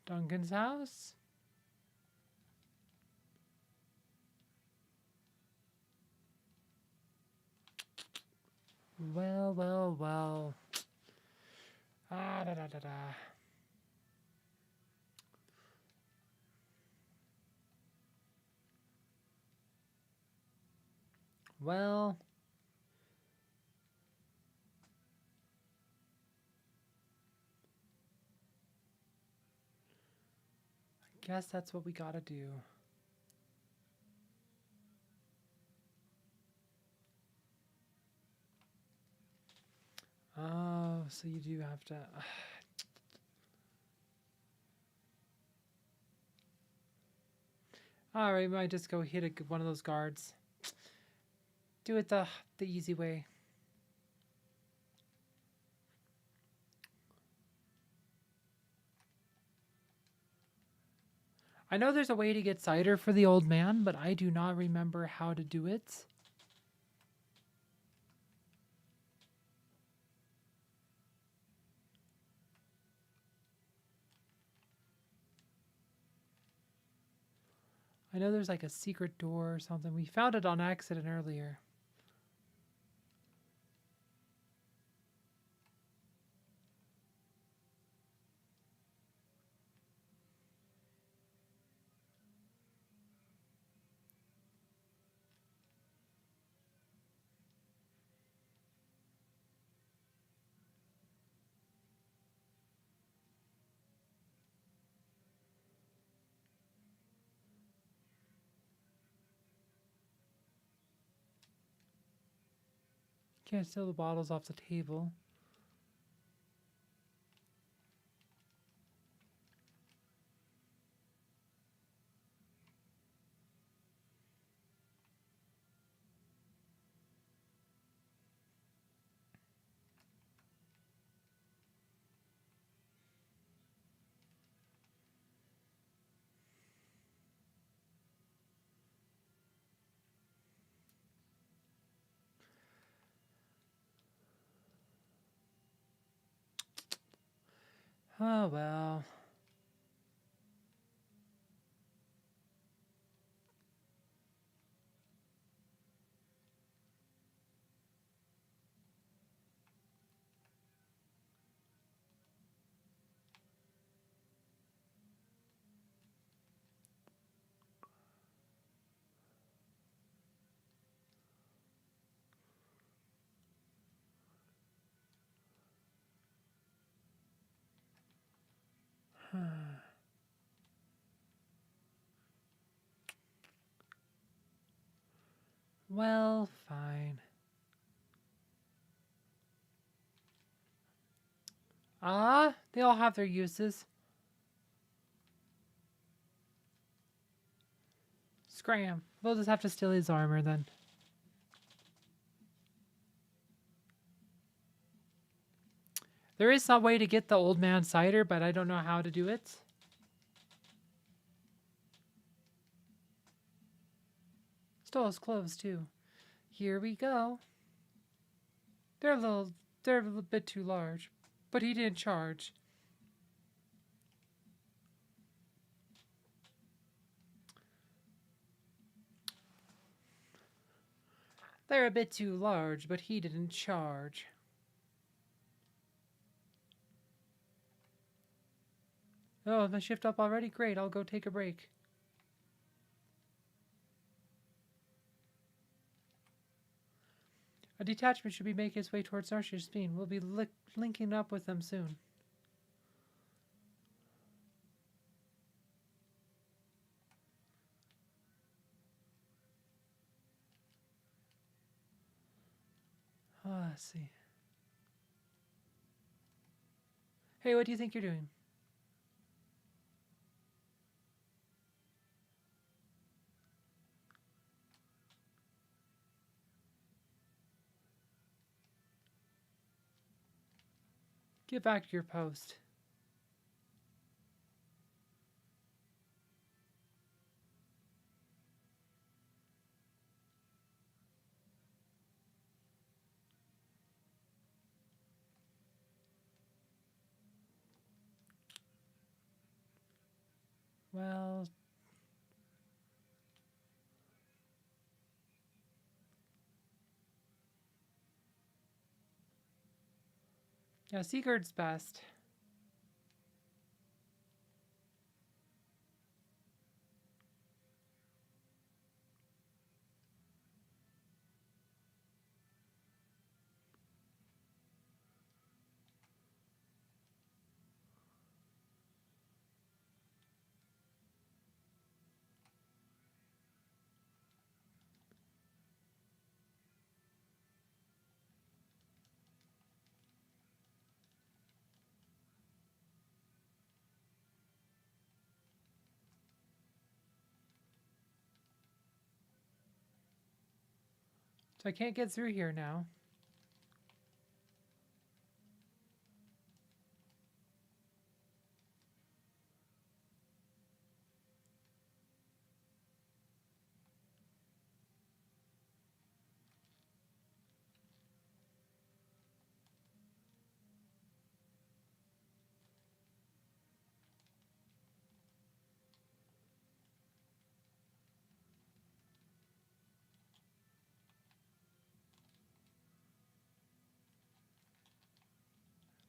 A: Duncan's house? Well, well, well. Ah, da da da da. Well. I guess that's what we gotta do. Oh, so you do have to... Alright, we might just go hit one of those guards. Do it the easy way. I know there's a way to get cider for the old man, but I do not remember how to do it. I know there's like a secret door or something. We found it on accident earlier. Can't steal the bottles off the table. Oh well. Well, fine. They all have their uses. Scram. We'll just have to steal his armor then. There is some way to get the old man cider, but I don't know how to do it. Stole his clothes too. Here we go. They're a little bit too large, but he didn't charge. They're a bit too large, but he didn't charge. Oh, is my shift up already? Great, I'll go take a break. A detachment should be making its way towards Starship Speen. We'll be linking up with them soon. Let's see. Hey, what do you think you're doing? Get back to your post. Well, yeah, Sigurd's best. So I can't get through here now.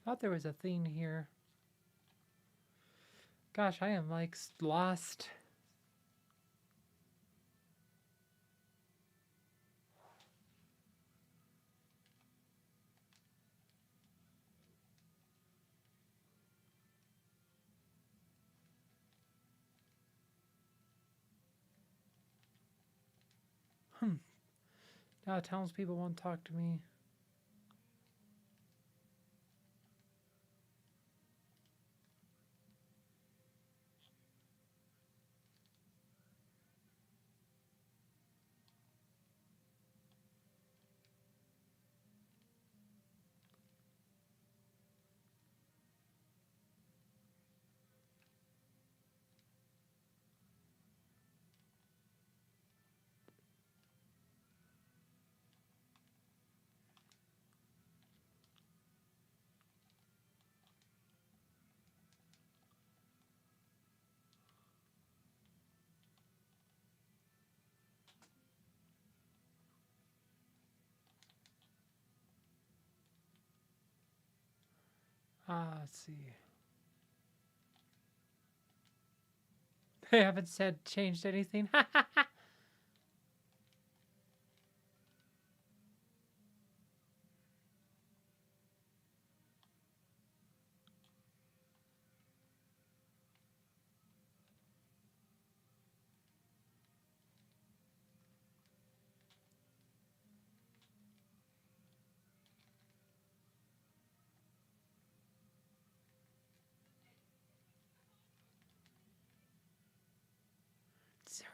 A: Thought there was a thing here. Gosh, I am like lost. Now townspeople won't talk to me. Let's see. They haven't changed anything.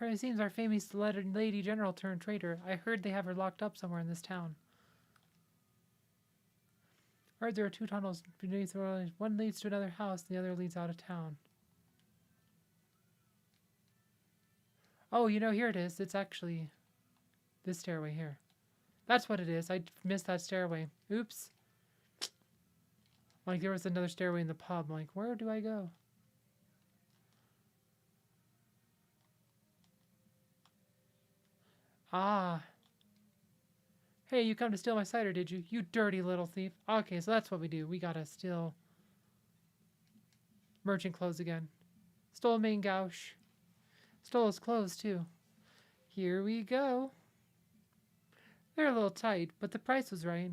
A: It seems our famous lady general turned traitor. I heard they have her locked up somewhere in this town. I heard there are two tunnels beneath the road. One leads to another house, and the other leads out of town. Oh, you know, here it is. It's actually this stairway here. That's what it is. I missed that stairway. Oops. Like, there was another stairway in the pub. Like, where do I go? Ah. Hey, you come to steal my cider, did you? You dirty little thief. Okay, so that's what we do. We gotta steal merchant clothes again. Stole main gouge. Stole his clothes, too. Here we go. They're a little tight, but the price was right.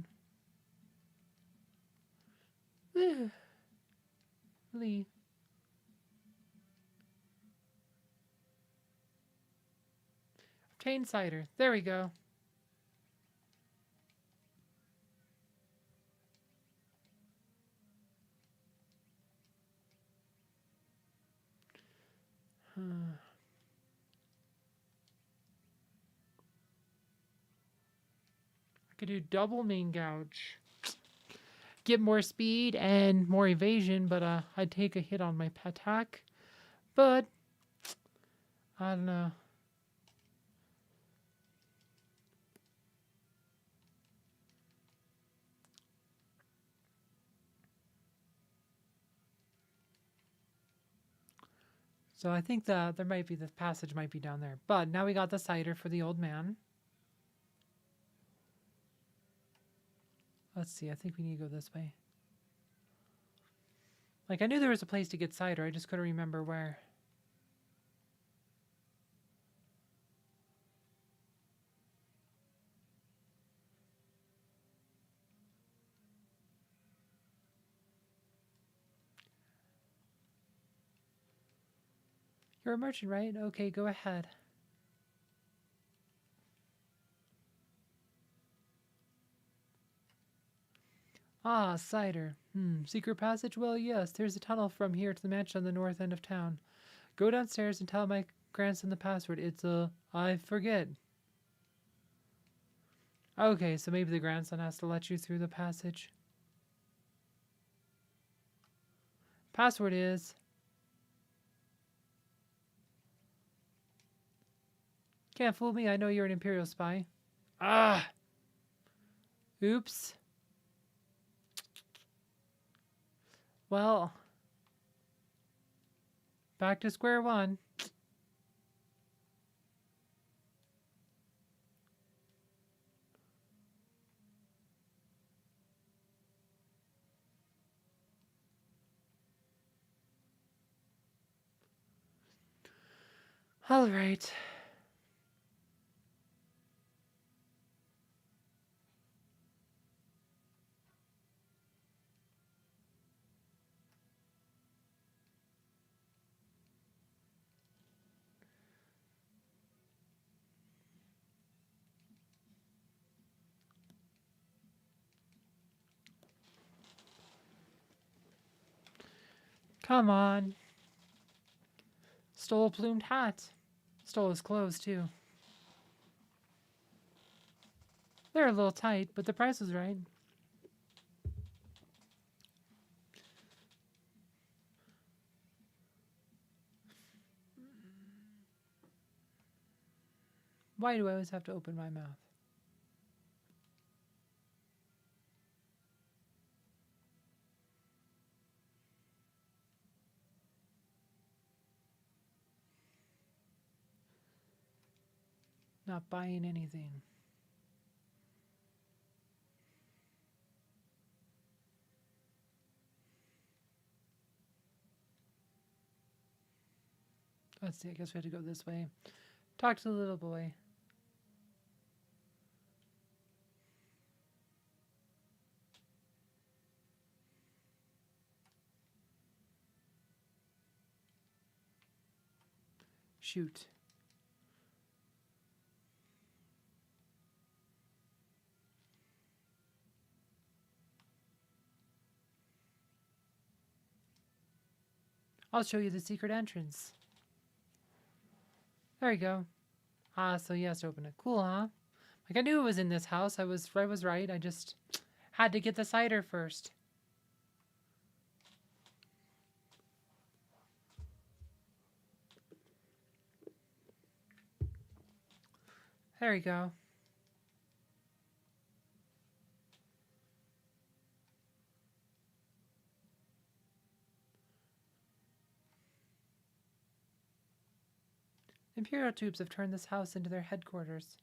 A: Lee. Obtain cider. There we go. I could do double main gouge. Get more speed and more evasion, but I'd take a hit on my attack. But I don't know. So I think the passage might be down there. But now we got the cider for the old man. Let's see. I think we need to go this way. Like, I knew there was a place to get cider. I just couldn't remember where. You're a merchant, right? Okay, go ahead. Ah, cider. Secret passage? Well, yes. There's a tunnel from here to the mansion on the north end of town. Go downstairs and tell my grandson the password. It's I forget. Okay, so maybe the grandson has to let you through the passage. Password is... Can't fool me. I know you're an Imperial spy. Ah! Oops. Well, back to square one. All right. Come on. Stole a plumed hat. Stole his clothes, too. They're a little tight, but the price was right. Why do I always have to open my mouth? Not buying anything. Let's see, I guess we have to go this way. Talk to the little boy. Shoot. I'll show you the secret entrance. There you go. Ah, so he has to open it. Cool, huh? Like, I knew it was in this house. I was right. I just had to get the cider first. There you go. Imperial troops have turned this house into their headquarters.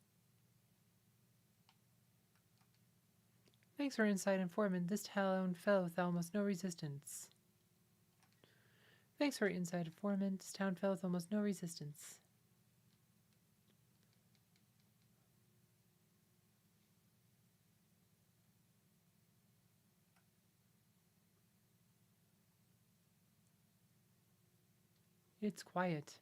A: Thanks for insight, informant. This town fell with almost no resistance. Thanks for insight, informant. This town fell with almost no resistance. It's quiet.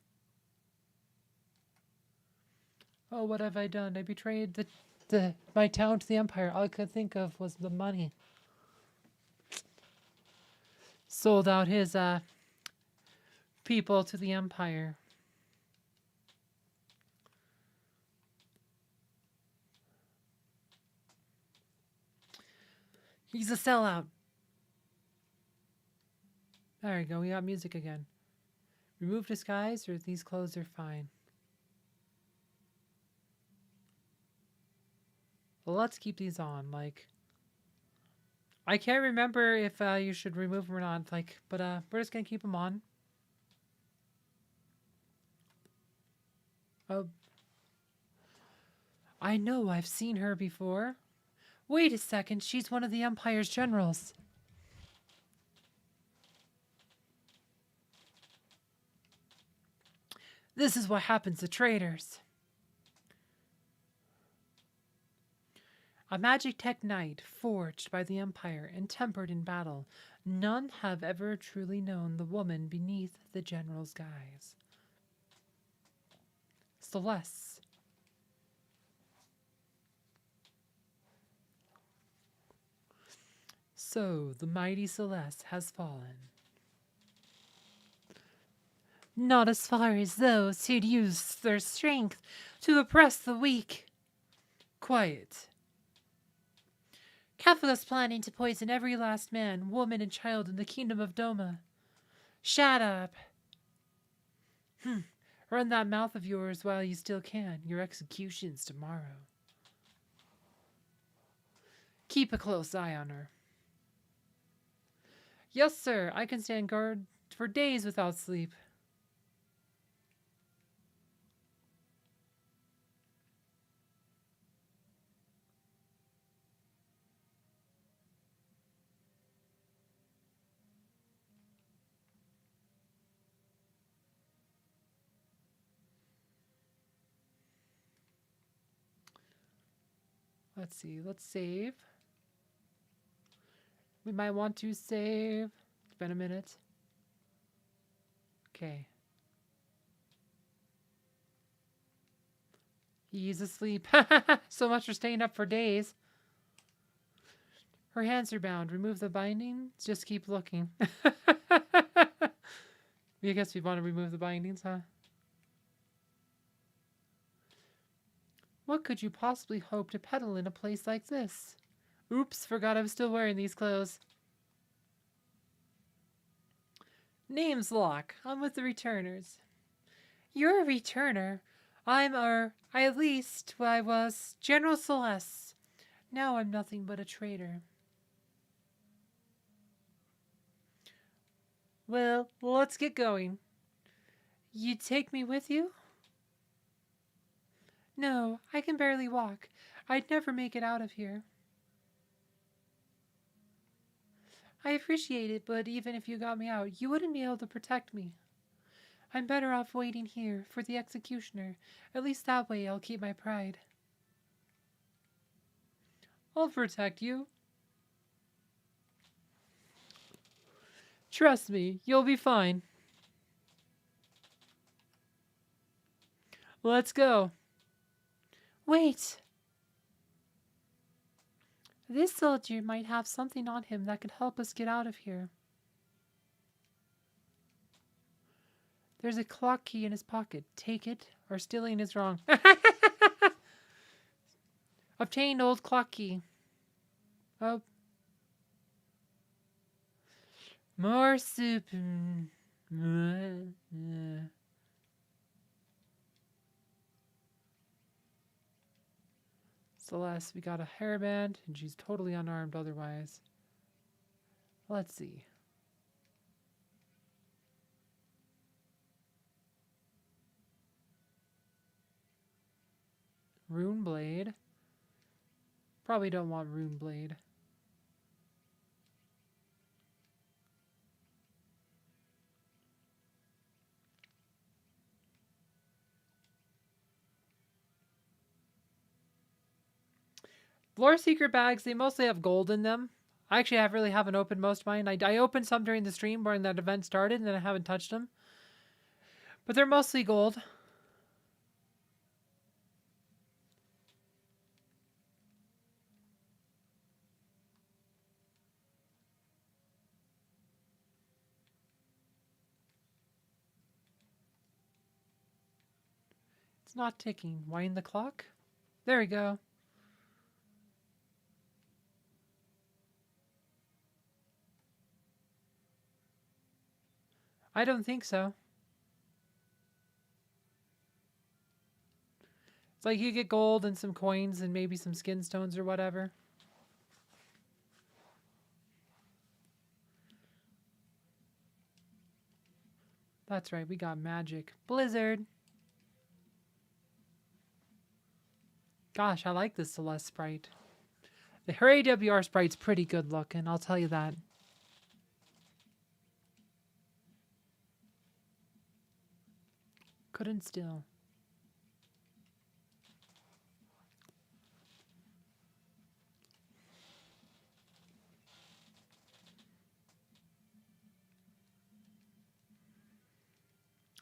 A: Oh, what have I done? I betrayed my town to the Empire. All I could think of was the money. Sold out his people to the Empire. He's a sellout. There we go. We got music again. Remove disguise, or these clothes are fine. Well, let's keep these on. Like, I can't remember if you should remove them or not. Like, but we're just gonna keep them on. Oh, I know. I've seen her before. Wait a second. She's one of the Empire's generals. This is what happens to traitors. A magic tech knight forged by the Empire and tempered in battle. None have ever truly known the woman beneath the general's guise. Celeste. So the mighty Celeste has fallen. Not as far as those who'd use their strength to oppress the weak. Quiet. Kefala's planning to poison every last man, woman, and child in the kingdom of Doma. Shut up. Run that mouth of yours while you still can. Your execution's tomorrow. Keep a close eye on her. Yes, sir. I can stand guard for days without sleep. Let's see. Let's save. We might want to save. It's been a minute. Okay. He's asleep. So much for staying up for days. Her hands are bound. Remove the bindings. Just keep looking. I guess we want to remove the bindings, huh? What could you possibly hope to peddle in a place like this? Oops, forgot I was still wearing these clothes. Name's Locke. I'm with the returners. You're a returner. At least I was General Celeste. Now I'm nothing but a traitor. Well, let's get going. You'd take me with you? No, I can barely walk. I'd never make it out of here. I appreciate it, but even if you got me out, you wouldn't be able to protect me. I'm better off waiting here for the executioner. At least that way I'll keep my pride. I'll protect you. Trust me, you'll be fine. Let's go. Wait. This soldier might have something on him that could help us get out of here. There's a clock key in his pocket. Take it, or stealing is wrong. Obtained old clock key. Oh. More soup. Celeste, we got a hairband, and she's totally unarmed otherwise. Let's see. Rune blade. Probably don't want rune blade. Lore Secret bags, they mostly have gold in them. I actually really haven't opened most of mine. I opened some during the stream when that event started, and then I haven't touched them. But they're mostly gold. It's not ticking. Wind the clock. There we go. I don't think so. It's like you get gold and some coins and maybe some skin stones or whatever. That's right, we got magic. Blizzard. Gosh, I like this Celeste sprite. Her AWR sprite's pretty good looking, I'll tell you that. Couldn't still.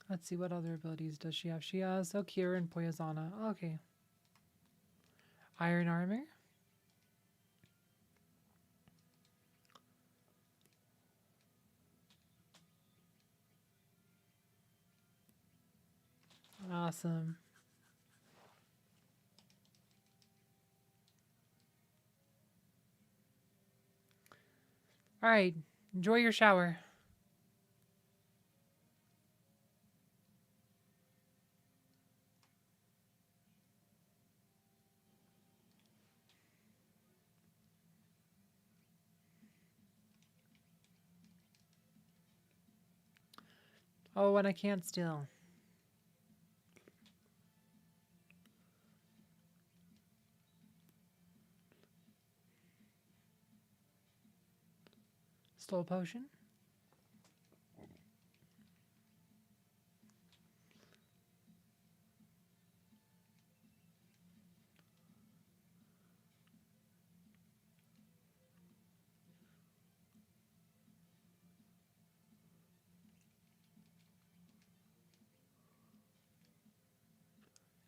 A: Let's see, what other abilities does she have? She has Okira and Poyazana. Okay. Iron armor. Awesome. All right, enjoy your shower. Oh, and I can't steal. Stole potion.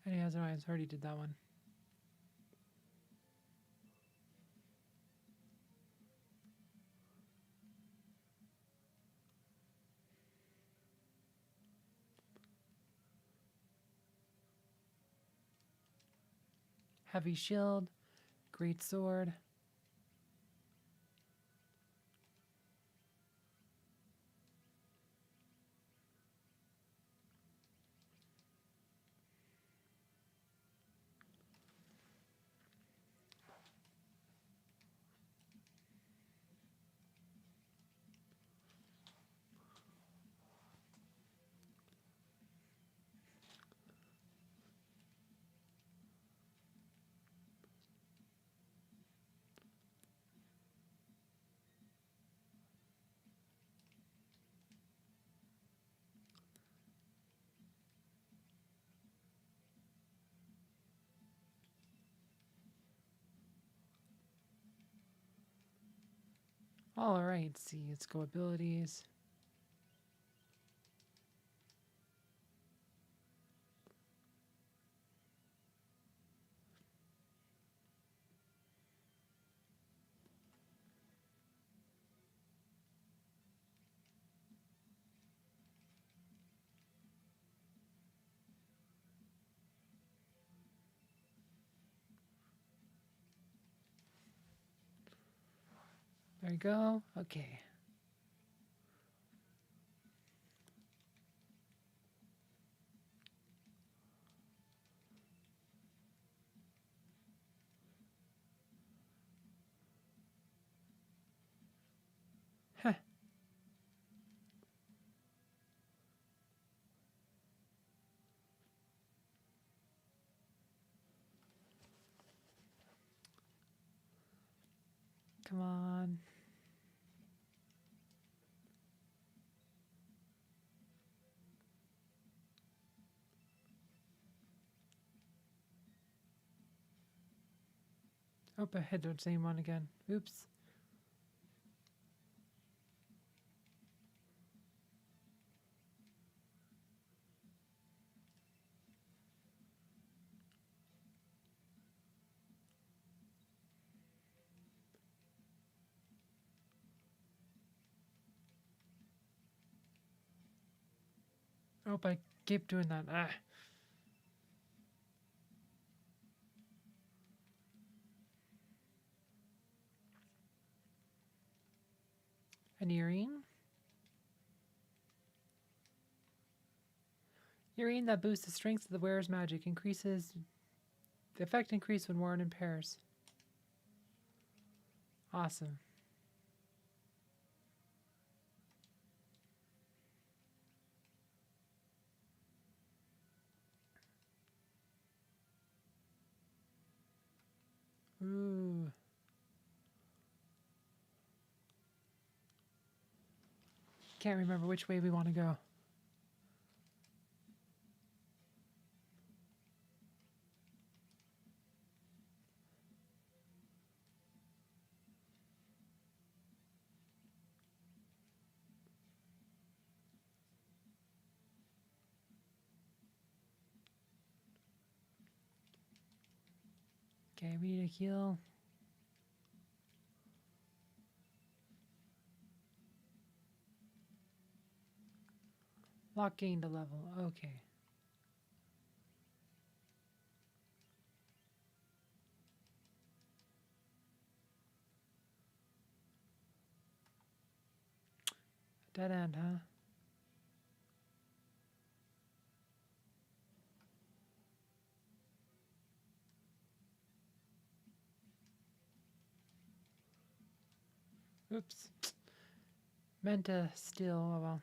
A: And he has no eyes. Already did that one. Heavy shield. Great sword. All right, see, let's go abilities. There you go. Okay. Heh. Come on. Oh, I hit the same one again. Oops. Nope, I keep doing that. Ah. An earring. Earring that boosts the strength of the wearer's magic. Increases... The effect increases when worn in pairs. Awesome. Ooh. Can't remember which way we want to go. Okay, we need a heal. Lock gained a level. Okay. Dead end, huh? Oops. Meant to steal. Oh well.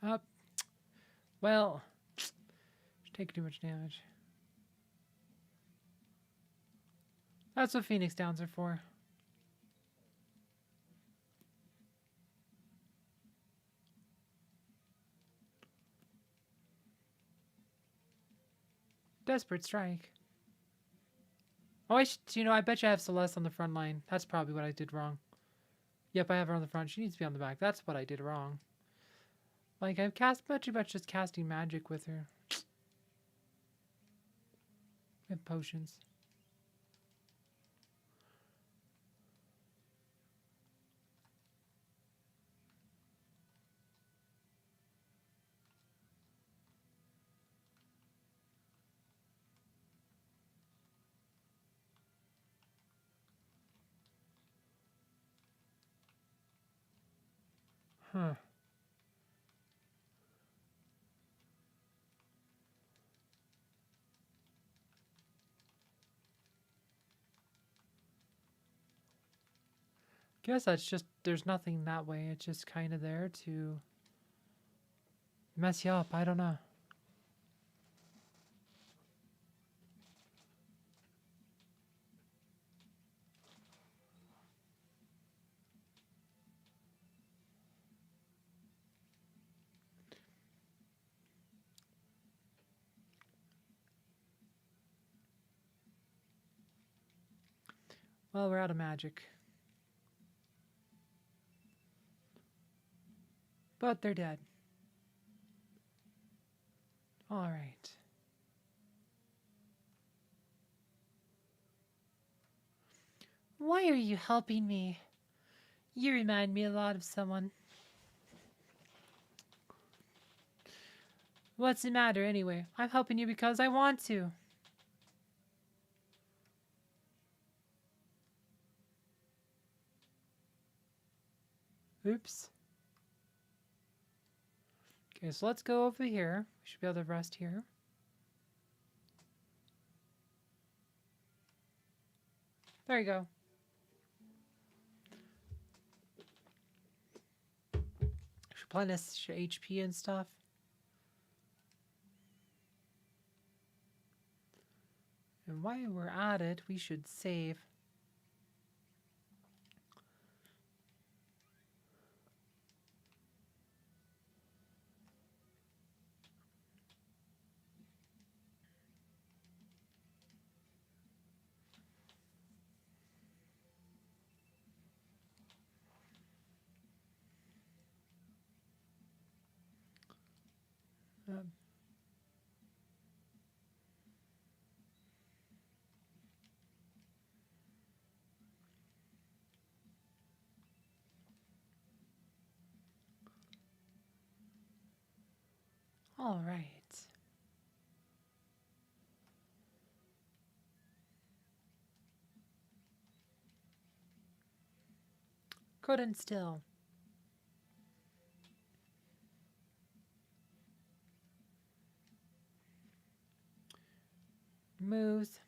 A: Up. Well. Take too much damage. That's what Phoenix Downs are for. Desperate Strike. Oh, I bet you I have Celeste on the front line. That's probably what I did wrong. Yep, I have her on the front. She needs to be on the back. That's what I did wrong. Like, I've cast much about just casting magic with her. And potions. Huh. Guess that's just, there's nothing that way. It's just kind of there to mess you up. I don't know. Well, we're out of magic. But they're dead. All right. Why are you helping me? You remind me a lot of someone. What's the matter anyway? I'm helping you because I want to. Oops. Okay, so let's go over here. We should be able to rest here. There you go. Replenish HP and stuff. And while we're at it, we should save. All right. Couldn't still. Moves.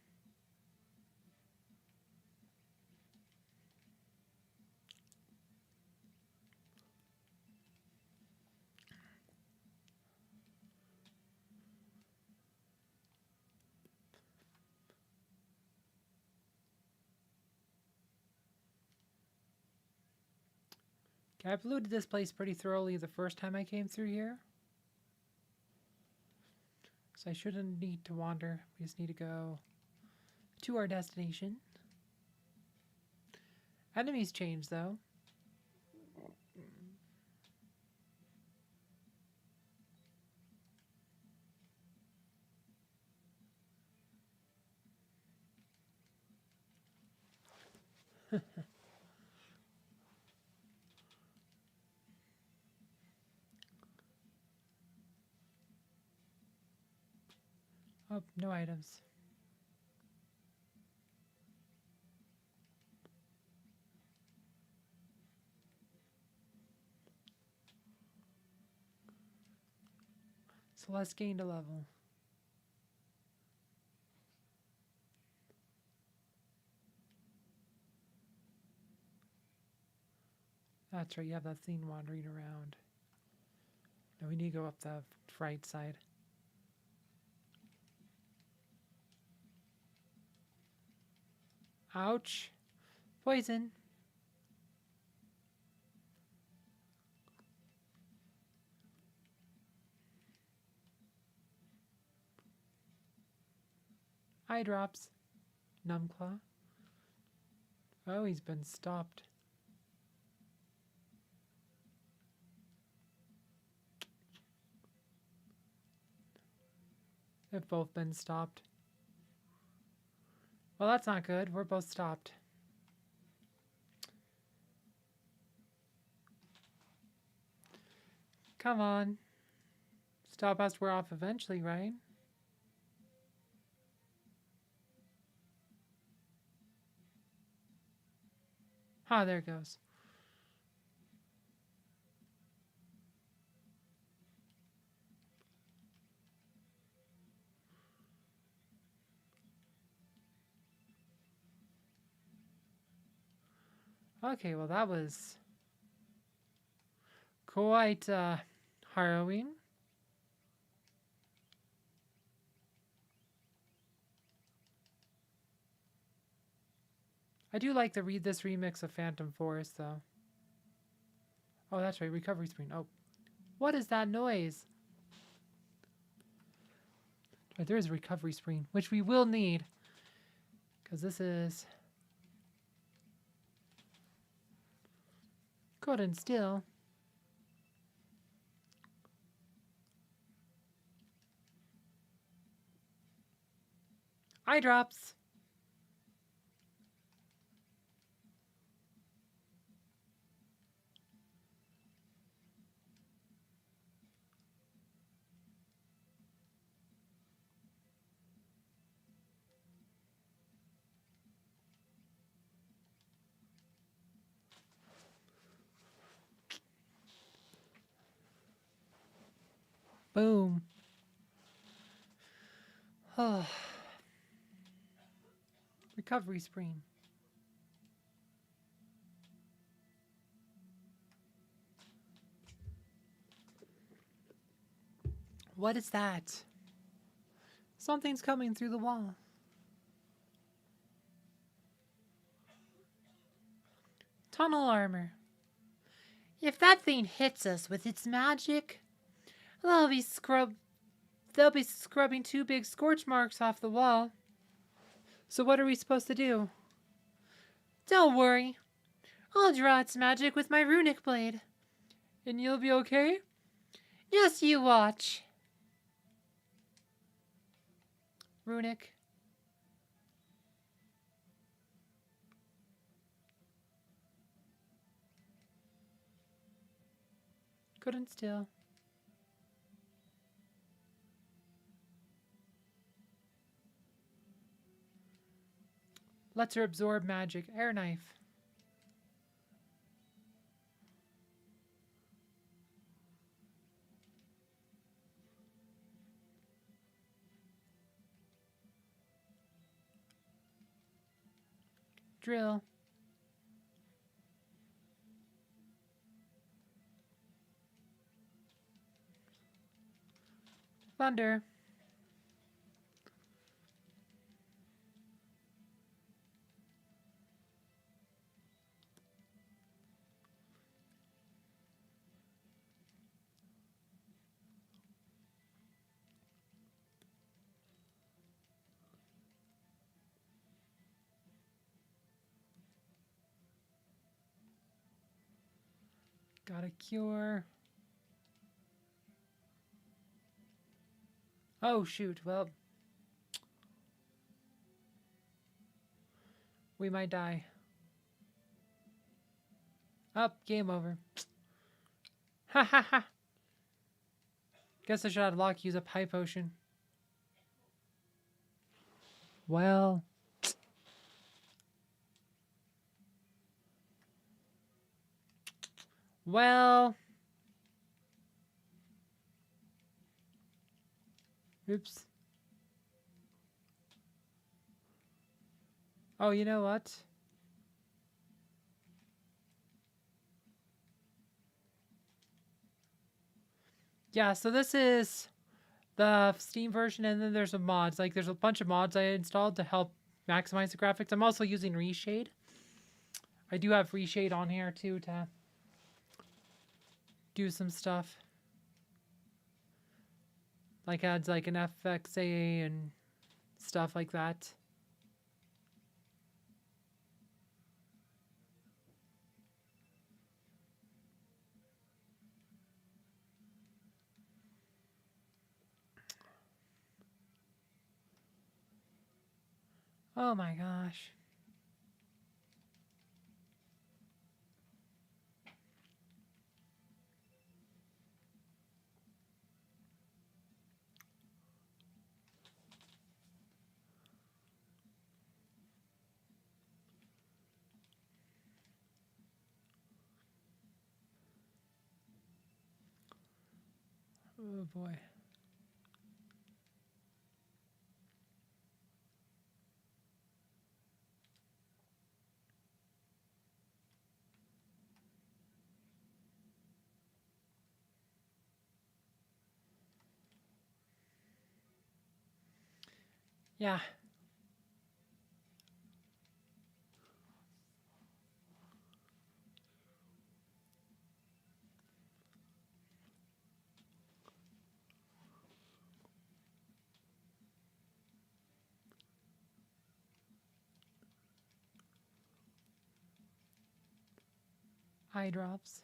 A: Okay, I've looted this place pretty thoroughly the first time I came through here. So I shouldn't need to wander. We just need to go to our destination. Enemies change, though. Oh, no items. So let's gain a level. That's right, you have that thing wandering around. Now we need to go up the right side. Ouch. Poison. Eye drops. Numbclaw. Oh, he's been stopped. They've both been stopped. Well, that's not good. We're both stopped. Come on. Stop us, we're off eventually, right? Ah, there it goes. Okay, well that was quite harrowing. I do like to read this remix of Phantom Forest, though. Oh, that's right, recovery screen. Oh, what is that noise? Right, there is a recovery screen, which we will need, because this is good and still. Eye drops. Boom. Oh. Recovery screen. What is that? Something's coming through the wall. tunnel armor. If that thing hits us with its magic, they'll be scrubbing 2 big scorch marks off the wall. So what are we supposed to do? Don't worry. I'll draw its magic with my runic blade. And you'll be okay? Just you watch. Runic. Couldn't steal. Lets her absorb magic. Air knife. Drill. Thunder. Got a cure. Oh, shoot. Well, we might die. Up, game over. Ha ha ha. Guess I should have Locke use a high potion. Well. Well. Oops. Oh, you know what? Yeah, so this is the Steam version, and then there's some mods. Like, there's a bunch of mods I installed to help maximize the graphics. I'm also using Reshade. I do have Reshade on here, too, to do some stuff. Like, adds, like, an FXA and stuff like that. Oh my gosh. Oh boy. Yeah. Eye drops.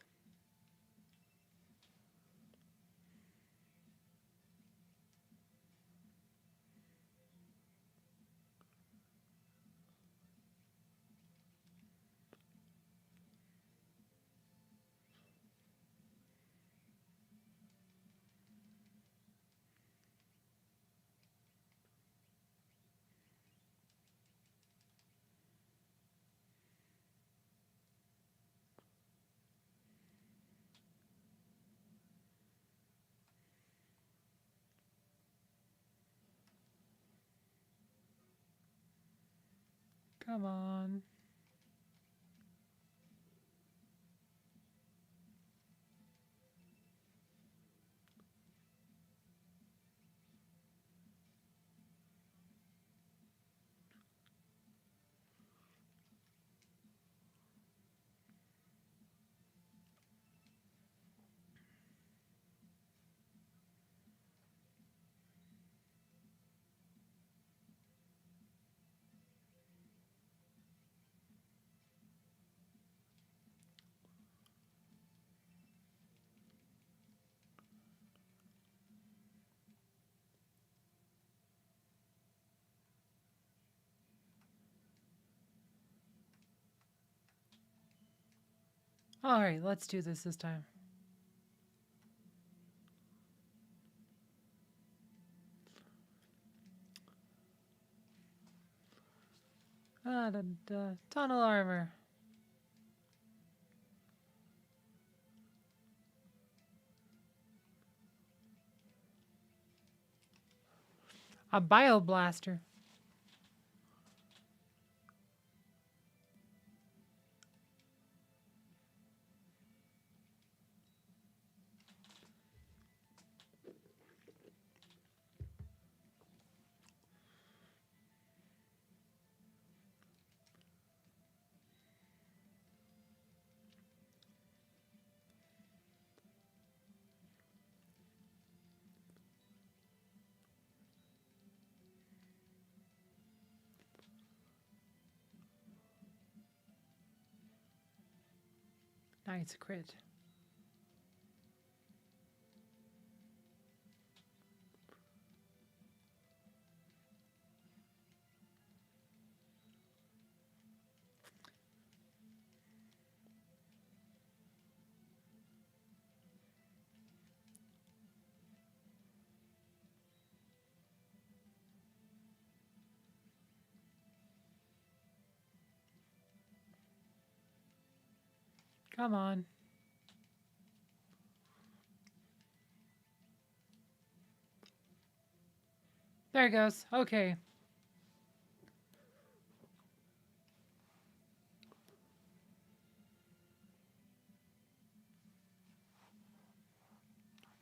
A: Come on. Alright, let's do this time. Tunnel armor. A bioblaster. Nice crit. Come on. There it goes. Okay.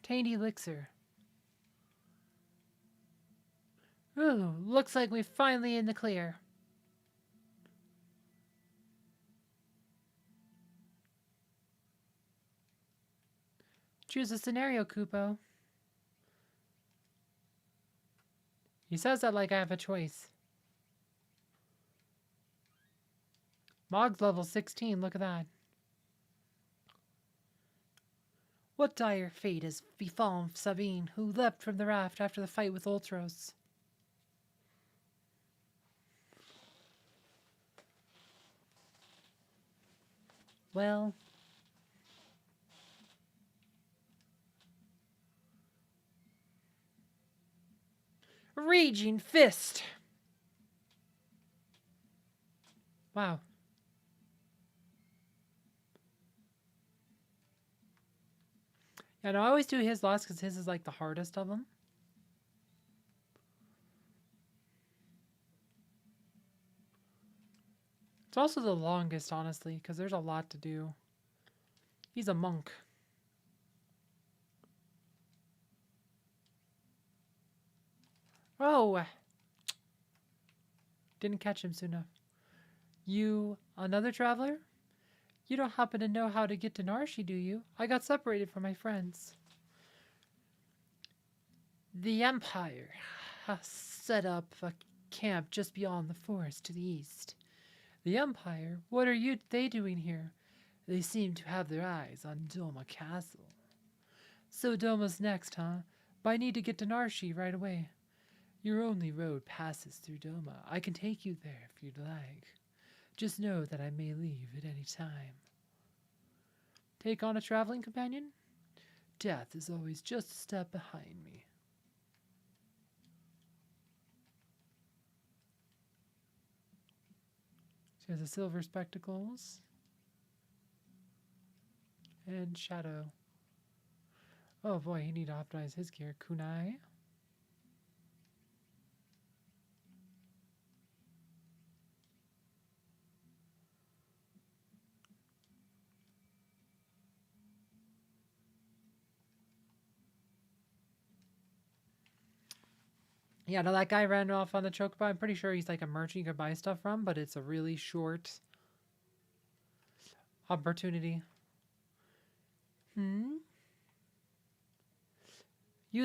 A: Taint elixir. Ooh, looks like we're finally in the clear. Choose a scenario, Kupo. He says that like I have a choice. Mog's level 16, look at that. What dire fate has befallen Sabine, who leapt from the raft after the fight with Ultros? Well... Raging Fist! Wow. Yeah, no, I always do his last because his is like the hardest of them. It's also the longest, honestly, because there's a lot to do. He's a monk. Oh! Didn't catch him soon enough. You, another traveler? You don't happen to know how to get to Narshi, do you? I got separated from my friends. The Empire has set up a camp just beyond the forest to the east. The Empire? What are they doing here? They seem to have their eyes on Doma Castle. So Doma's next, huh? But I need to get to Narshi right away. Your only road passes through Doma. I can take you there if you'd like. Just know that I may leave at any time. Take on a traveling companion? Death is always just a step behind me. So the silver spectacles. And Shadow. Oh boy, he need to optimize his gear. Kunai. Yeah, no, that guy ran off on the chocobo. I'm pretty sure he's like a merchant you could buy stuff from, but it's a really short opportunity. You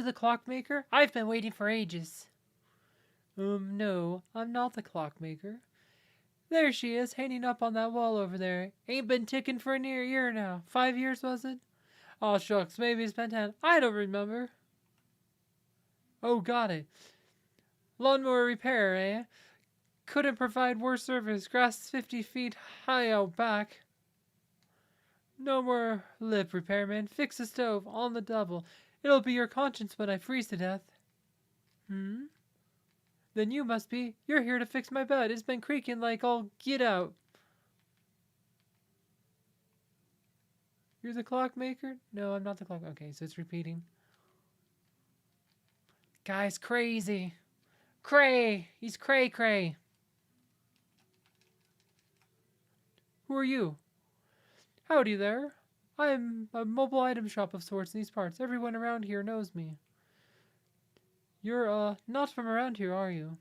A: the clockmaker? I've been waiting for ages. No, I'm not the clockmaker. There she is, hanging up on that wall over there. Ain't been ticking for a near year now. 5 years, was it? Oh, shucks, maybe it's been 10. I don't remember. Oh, got it. Lawnmower repair, eh? Couldn't provide worse service. Grass 50 feet high out back. No more lip repairman. Fix the stove on the double. It'll be your conscience when I freeze to death. Hmm? Then you must be. You're here to fix my bed. It's been creaking like all get out. You're the clockmaker? No, I'm not the clock. Okay, so it's repeating. Guy's crazy. Cray! He's cray. Who are you? Howdy there. I'm a mobile item shop of sorts in these parts. Everyone around here knows me. You're, not from around here, are you?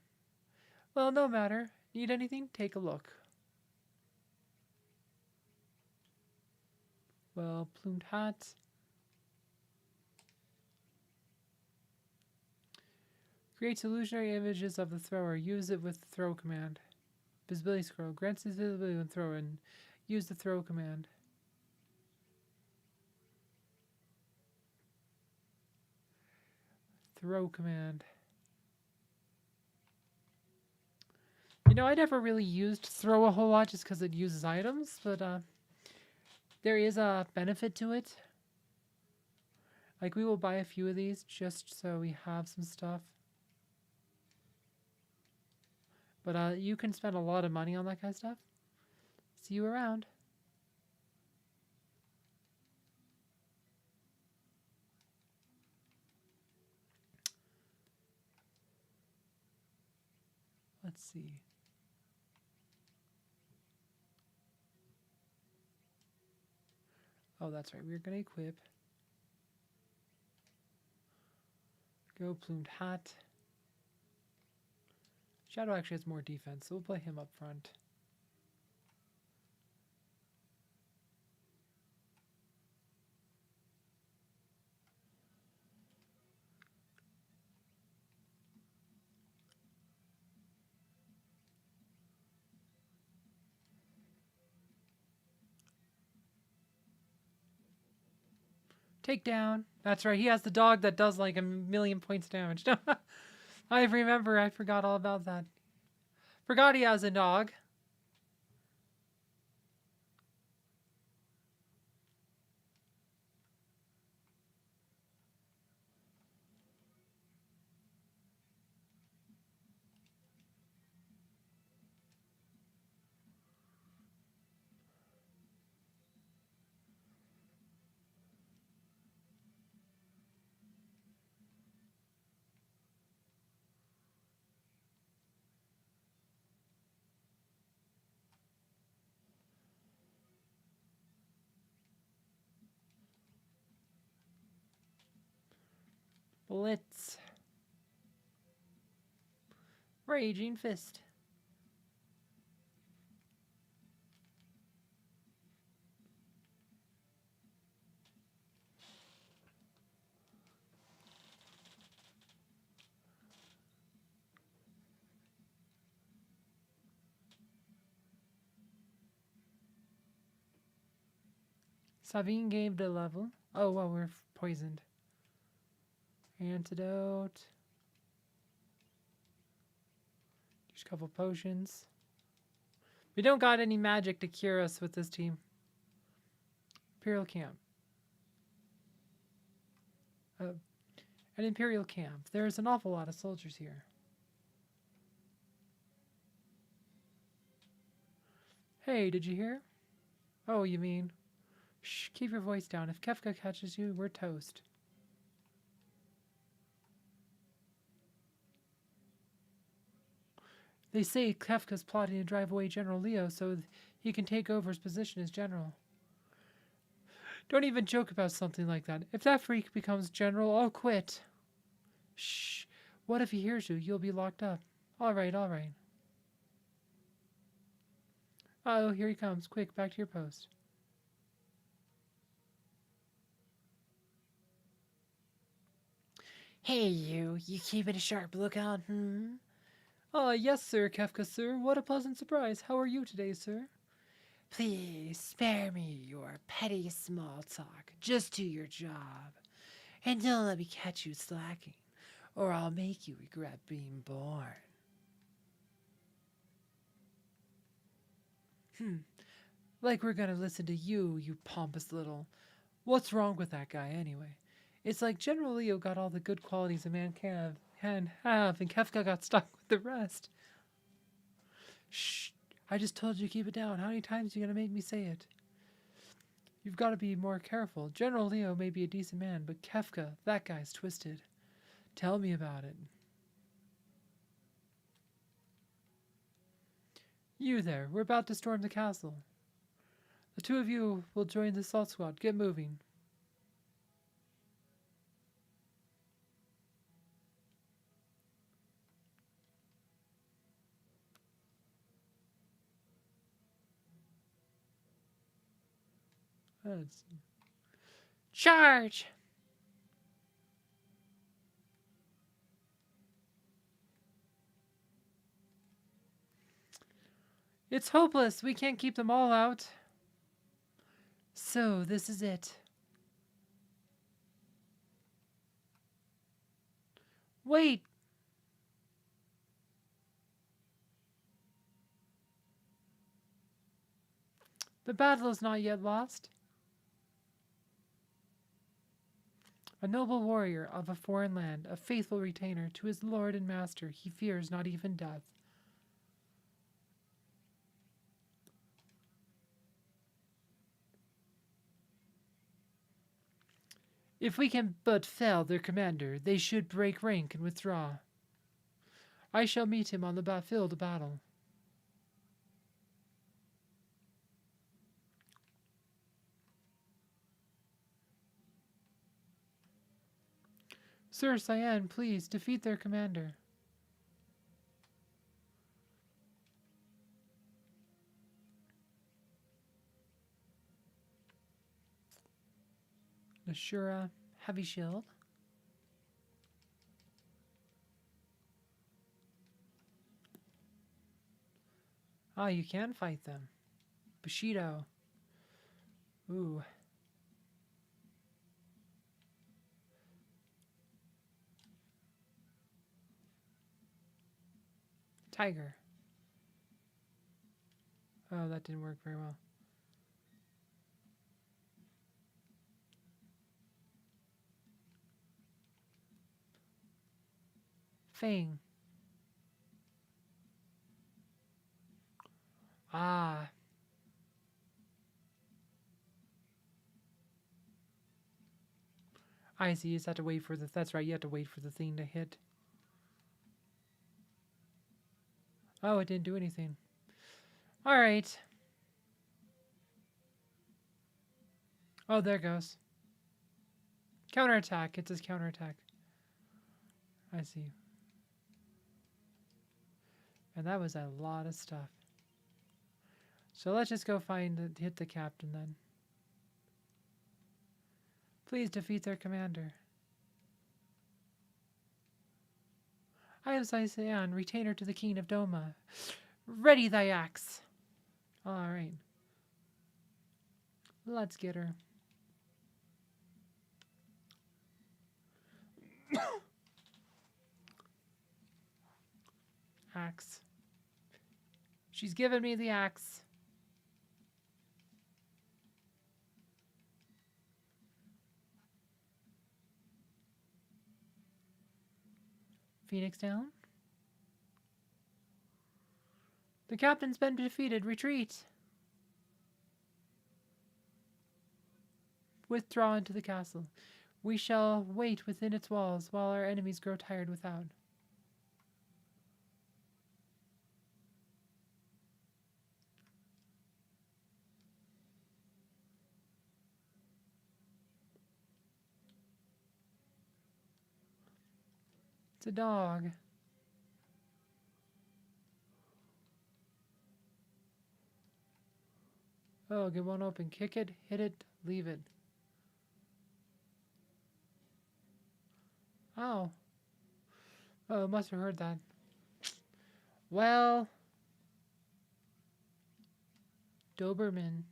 A: Well, no matter. Need anything? Take a look. Well, plumed hat. Creates illusionary images of the thrower. Use it with the throw command. Visibility scroll. Grants visibility when throwing. Use the throw command. Throw command. You know, I never really used throw a whole lot just because it uses items, but there is a benefit to it. Like, we will buy a few of these just so we have some stuff. But you can spend a lot of money on that kind of stuff. See you around. Let's see. Oh, that's right. We're going to equip. Go plumed hat. Shadow actually has more defense, so we'll play him up front. Take down. That's right. He has the dog that does like 1,000,000 points damage. I remember. I forgot all about that. Forgot he has a dog. Blitz. Raging Fist. Savine gave the level. Oh, well, we're poisoned. Antidote. Just a couple potions. We don't got any magic to cure us with this team. Imperial Camp. An Imperial Camp. There's an awful lot of soldiers here. Hey, did you hear? Oh, you mean? Shh, keep your voice down. If Kefka catches you, we're toast. They say Kefka's plotting to drive away General Leo so he can take over his position as general. Don't even joke about something like that. If that freak becomes general, I'll quit. Shh. What if he hears you? You'll be locked up. All right, all right. Uh-oh, here he comes. Quick, back to your post.
B: Hey, you keeping a sharp lookout, hmm?
A: Yes, sir, Kefka, sir. What a pleasant surprise. How are you today, sir?
B: Please spare me your petty small talk. Just do your job. And don't let me catch you slacking, or I'll make you regret being born.
A: Like we're gonna listen to you, you pompous little. What's wrong with that guy anyway? It's like General Leo got all the good qualities a man can have, and Kefka got stuck with the rest. Shh! I just told you to keep it down. How many times are you gonna make me say it? You've got to be more careful. General Leo may be a decent man, but Kefka, that guy's twisted. Tell me about it. You there, we're about to storm the castle. The two of you will join the assault squad. Get moving. That's...
B: Charge!
A: It's hopeless. We can't keep them all out. So, this is it. Wait! The battle is not yet lost. A noble warrior of a foreign land, a faithful retainer to his lord and master, he fears not even death. If we can but fell their commander, they should break rank and withdraw. I shall meet him on the field of battle. Sir Cyan, please defeat their commander. Nashura, heavy shield. Ah, you can fight them. Bushido. Ooh. Tiger. Oh, that didn't work very well. Fang. Ah. I see. You just have to wait for the... That's right. You have to wait for the thing to hit. Oh, it didn't do anything. All right. Oh, there it goes. Counterattack. It says counterattack. I see. And that was a lot of stuff. So let's just go hit the captain then. Please defeat their commander. I am Cyan, retainer to the king of Doma. Ready thy axe. Alright. Let's get her. Axe. She's given me the axe. Phoenix down. The captain's been defeated. Retreat. Withdraw into the castle. We shall wait within its walls while our enemies grow tired without. It's a dog. Oh, get one open. Kick it, hit it, leave it. Oh. Oh, must have heard that. Well. Doberman.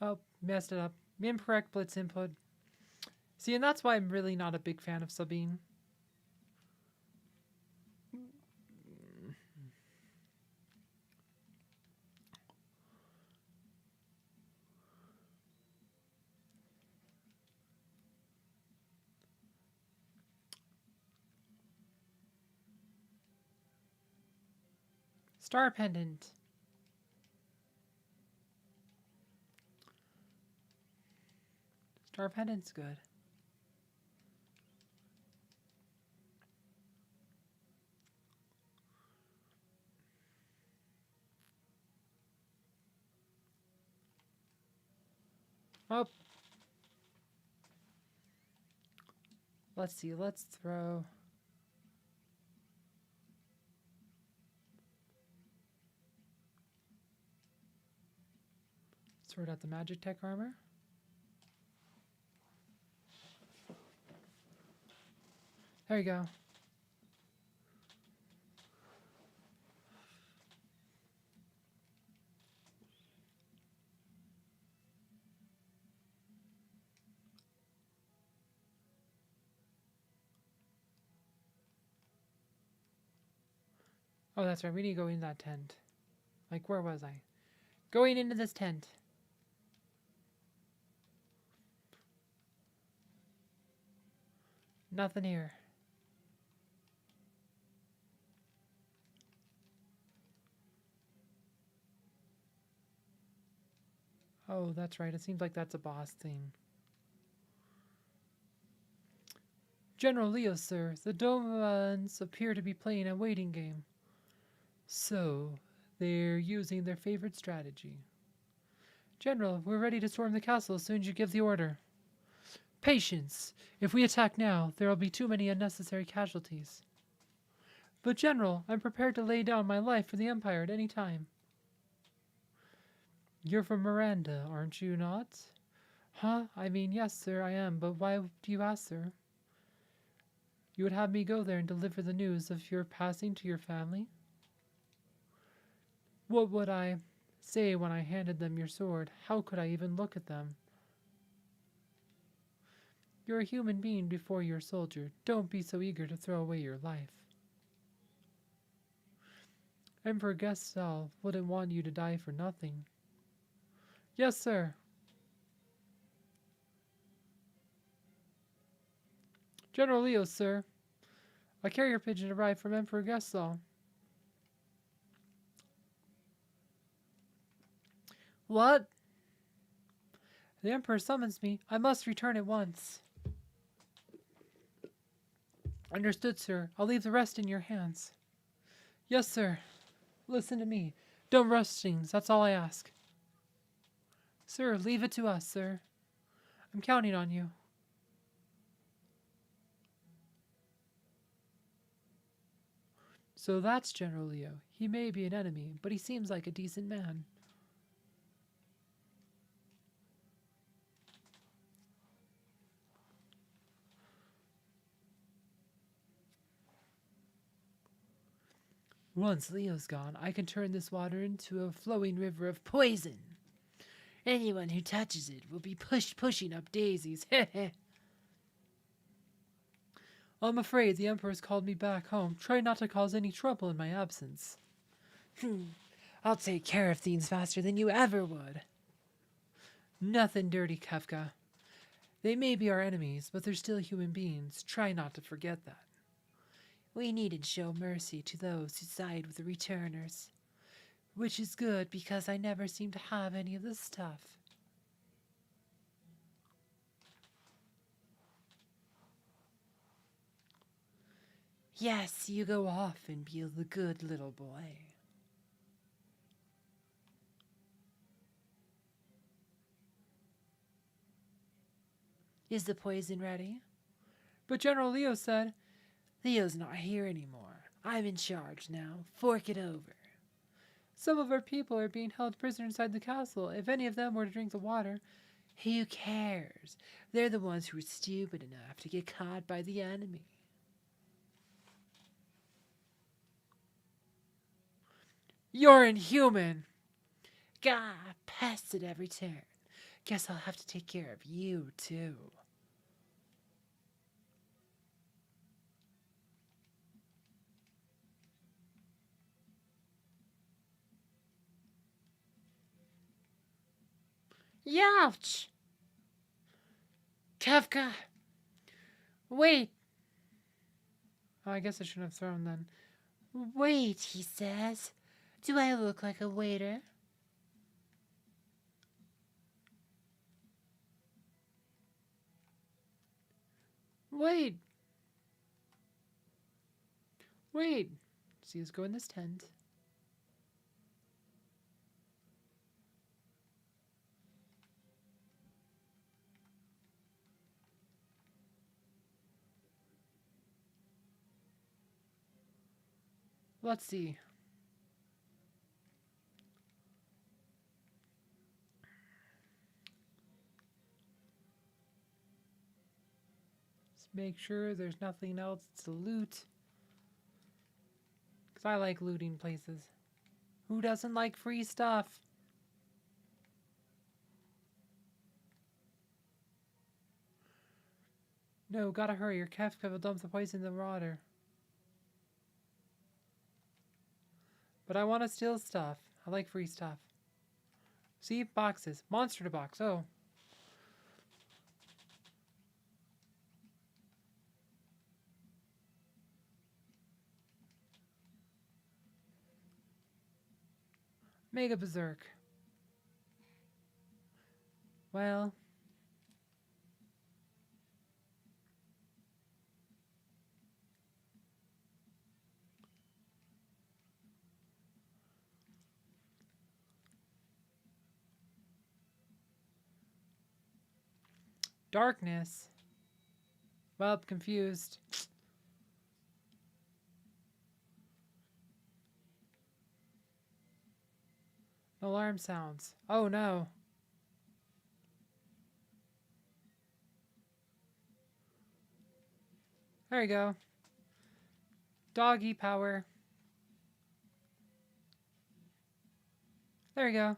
A: Oh, messed it up. Incorrect blitz input. See, and that's why I'm really not a big fan of Sabine. Star Pendant. Star Pendant's good. Oh. Let's see. Let's throw. Sort out the Magic Tech armor. There you go. Oh, that's right. We need to go in that tent. Like, where was I? Going into this tent. Nothing here. Oh, that's right. It seems like that's a boss thing. General Leo, sir. The Domans appear to be playing a waiting game. So, they're using their favorite strategy. General, we're ready to storm the castle as soon as you give the order. Patience! If we attack now, there will be too many unnecessary casualties. But General, I'm prepared to lay down my life for the Empire at any time. You're from Miranda, aren't you not? Huh? I mean, yes, sir, I am, but why do you ask, sir? You would have me go there and deliver the news of your passing to your family? What would I say when I handed them your sword? How could I even look at them? You're a human being before you're a soldier. Don't be so eager to throw away your life. Emperor Gestal wouldn't want you to die for nothing. Yes, sir. General Leo, sir. A carrier pigeon arrived from Emperor Gestal. What? The Emperor summons me. I must return at once. Understood, sir. I'll leave the rest in your hands. Yes, sir. Listen to me. Don't rush things. That's all I ask. Sir, leave it to us, sir. I'm counting on you. So that's General Leo. He may be an enemy, but he seems like a decent man. Once Leo's gone, I can turn this water into a flowing river of poison.
B: Anyone who touches it will be pushing up daisies.
A: I'm afraid the Emperor's called me back home. Try not to cause any trouble in my absence.
B: I'll take care of things faster than you ever would.
A: Nothing dirty, Kefka. They may be our enemies, but they're still human beings. Try not to forget that.
B: We needed to show mercy to those who side with the returners. Which is good because I never seem to have any of this stuff. Yes, you go off and be the good little boy. Is the poison ready?
A: But General Leo said,
B: Leo's not here anymore. I'm in charge now. Fork it over.
A: some of our people are being held prisoner inside the castle. If any of them were to drink the water,
B: who cares? They're the ones who are stupid enough to get caught by the enemy.
A: you're inhuman.
B: Gah, pests at every turn. Guess I'll have to take care of you, too. Youch! Kafka! Wait!
A: Oh, I guess I shouldn't have thrown then.
B: Wait, he says. Do I look like a waiter?
A: Wait! Wait! See us go in this tent. Let's see. Let's make sure there's nothing else to loot. Because I like looting places. Who doesn't like free stuff? No, gotta hurry. Your Kefka will dump the poison in the water. But I want to steal stuff. I like free stuff. See? Boxes. Monster to box. Oh. Mega Berserk. Well. Darkness. Well, confused. Alarm sounds. Oh no. There you go. Doggy power. There you go.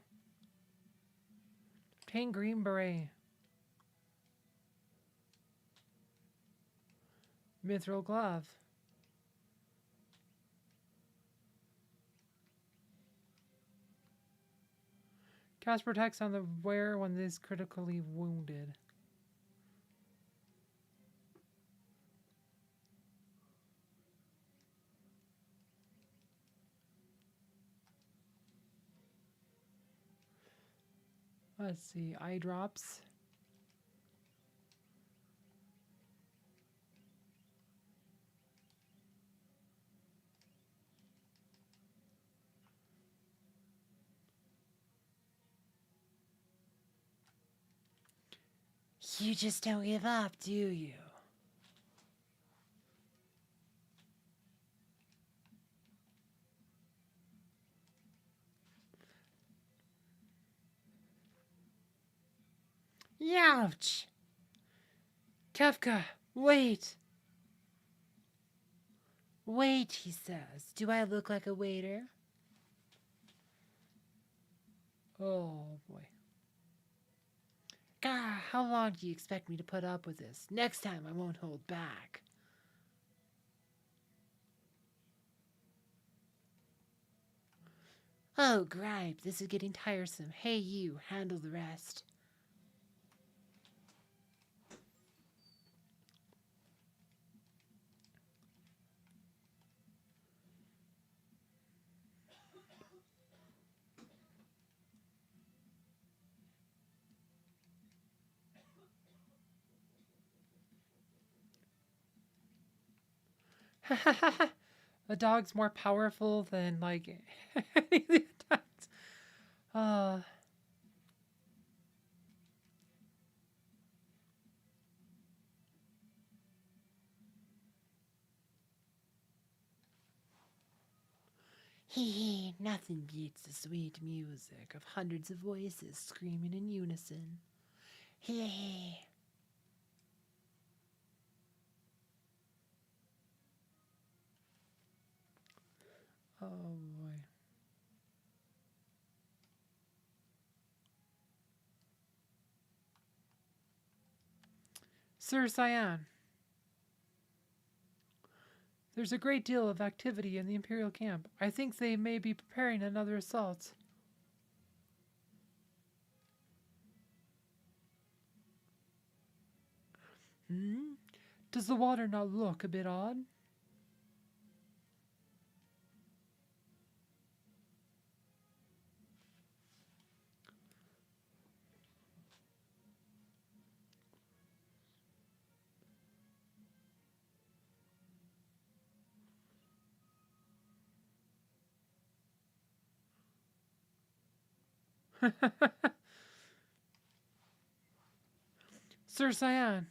A: Obtain green beret. Mithril glove. Cast protects on the wearer when it is critically wounded. Let's see. Eye drops.
B: You just don't give up, do you? Youch! Kafka, wait! Wait, he says. Do I look like a waiter?
A: Oh boy.
B: God, how long do you expect me to put up with this? Next time I won't hold back. Oh, gripe, this is getting tiresome. Hey, you, handle the rest.
A: A dog's more powerful than like any of the attacks.
B: Hee hee, nothing beats the sweet music of hundreds of voices screaming in unison. Hee hee.
A: Oh boy. Sir Cyan, there's a great deal of activity in the Imperial camp. I think they may be preparing another assault. Hmm? Does the water not look a bit odd? Sir Cyan,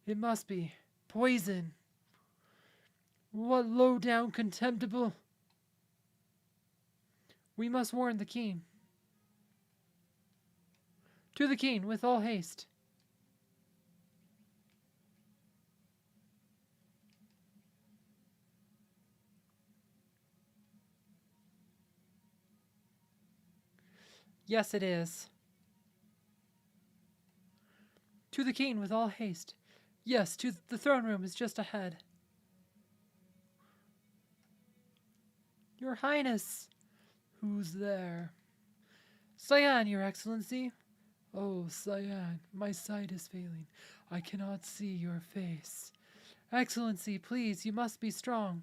A: it must be poison. What low-down contemptible. We must warn the king. To the king, with all haste. Yes, it is. To the king, with all haste. Yes, to the throne room is just ahead. Your Highness. Who's there? Cyan, Your Excellency. Oh, Cyan, my sight is failing. I cannot see your face. Excellency, please, you must be strong.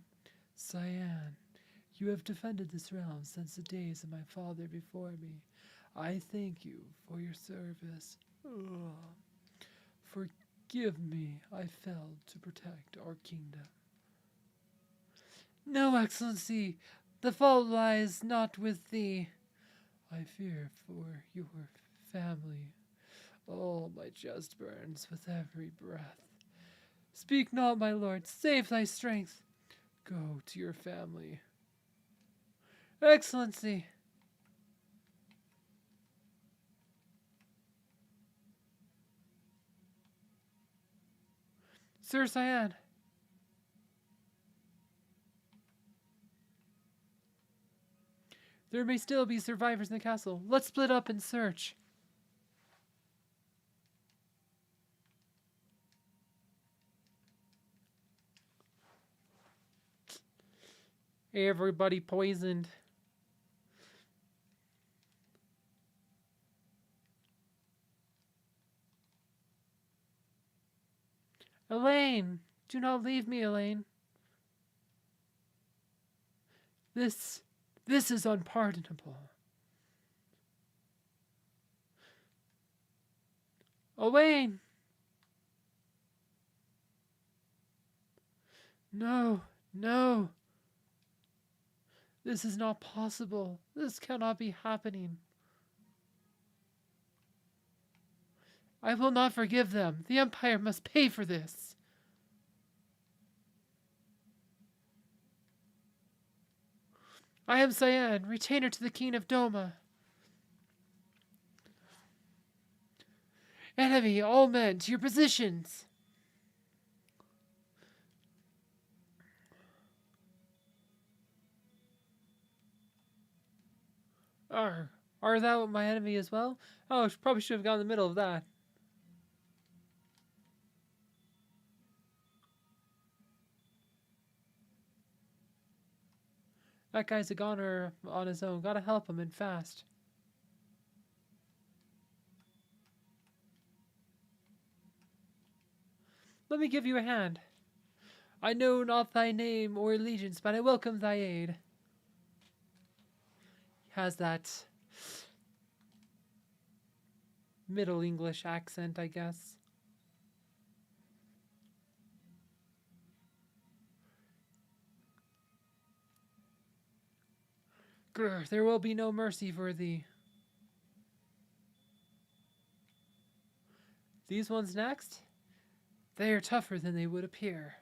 A: Cyan, you have defended this realm since the days of my father before me. I thank you for your service. Ugh. Forgive me, I failed to protect our kingdom. No, Excellency, the fault lies not with thee. I fear for your family. Oh, my chest burns with every breath. Speak not, my lord, save thy strength. Go to your family. Excellency! Sir Cyan! There may still be survivors in the castle. Let's split up and search. Everybody poisoned. Elaine! Do not leave me, Elaine. This is unpardonable. Elaine! No, no. This is not possible. This cannot be happening. I will not forgive them. The Empire must pay for this. I am Cyan, retainer to the King of Doma. Enemy, all men, to your positions. Are thou my enemy as well? Oh, probably should have gone in the middle of that. That guy's a goner on his own. Gotta help him and fast. Let me give you a hand. I know not thy name or allegiance, but I welcome thy aid. He has that Middle English accent, I guess. Grr, there will be no mercy for thee. These ones next? They are tougher than they would appear.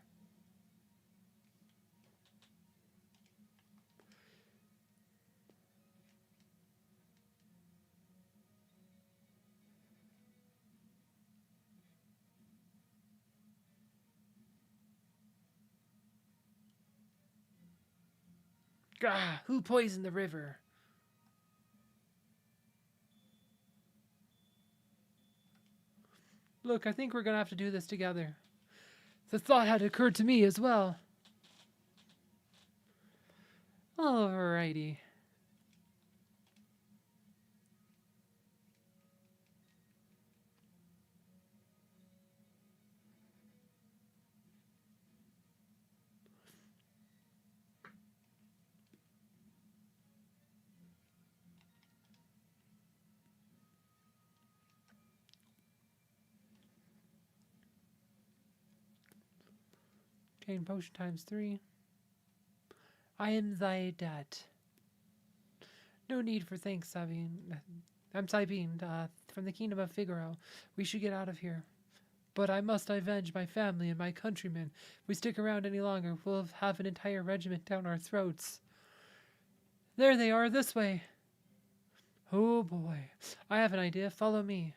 A: Gah, who poisoned the river? Look, I think we're gonna have to do this together. The thought had occurred to me as well. Alrighty. Chain potion times 3. I am thy debt. No need for thanks, Sabine. I'm Sabine, from the kingdom of Figaro. We should get out of here. But I must avenge my family and my countrymen. If we stick around any longer, we'll have an entire regiment down our throats. There they are, this way. Oh boy. I have an idea. Follow me.